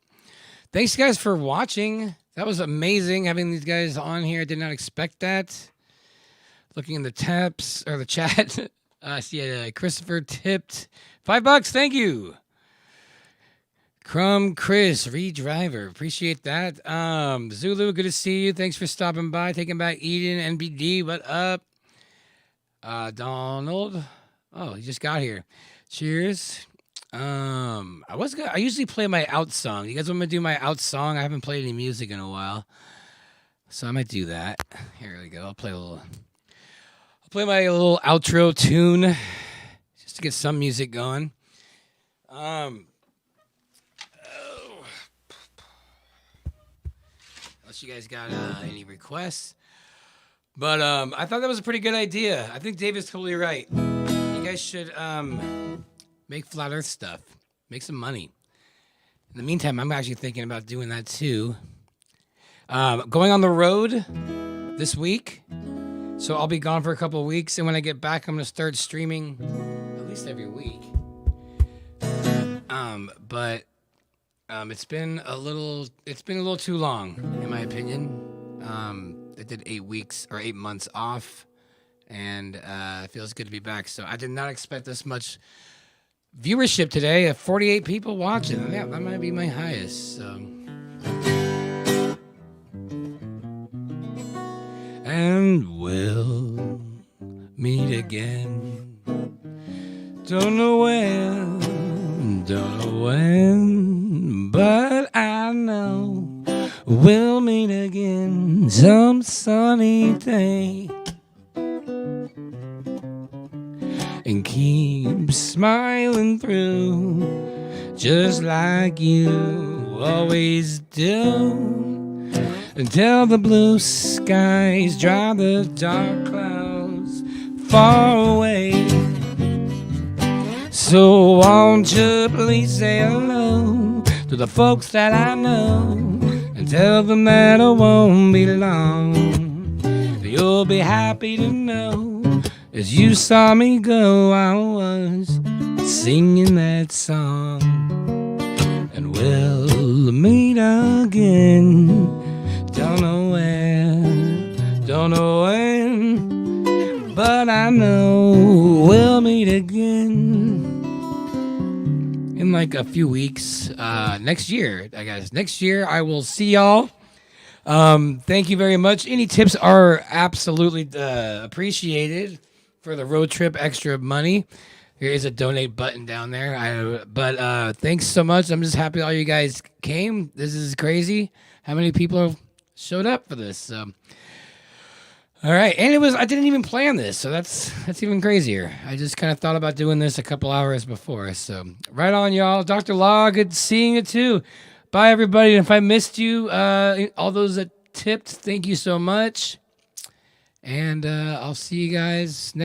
Thanks, guys, for watching. That was amazing having these guys on here. I did not expect that. Looking in the taps or the chat. See, Christopher tipped $5. Thank you. Crumb Chris, Redriver, appreciate that. Zulu, good to see you. Thanks for stopping by. Taking back Eden, NBD, what up? Donald, oh, he just got here. Cheers. I usually play my out song. You guys want me to do my out song? I haven't played any music in a while, so I might do that. Here we go. I'll play my little outro tune just to get some music going. Unless you guys got any requests. But I thought that was a pretty good idea. I think Dave is totally right. You guys should make flat earth stuff. Make some money. In the meantime, I'm actually thinking about doing that too. Going on the road this week. So I'll be gone for a couple of weeks, and when I get back, I'm going to start streaming at least every week. But it's been a little too long, in my opinion. I did 8 months off, and it feels good to be back. So I did not expect this much viewership today. 48 people watching. Yeah, that might be my highest. So. And we'll meet again. Don't know when, but I know we'll meet again some sunny day. And keep smiling through, just like you always do. Until the blue skies dry the dark clouds, far away. So won't you please say hello to the folks that I know, and tell them that I won't be long. You'll be happy to know, as you saw me go, I was singing that song. And we'll meet again, don't know where, don't know when, but I know we'll meet again in like a few weeks. Next year, I guess. Next year, I will see y'all. Thank you very much. Any tips are absolutely appreciated for the road trip extra money. There is a donate button down there. But thanks so much. I'm just happy all you guys came. This is crazy. How many people have showed up for this? All right, and I didn't even plan this, so that's even crazier. I just kind of thought about doing this a couple hours before. So right on, y'all. Dr. Law, good seeing you too. Bye, everybody. And if I missed you, all those that tipped, thank you so much. And I'll see you guys next.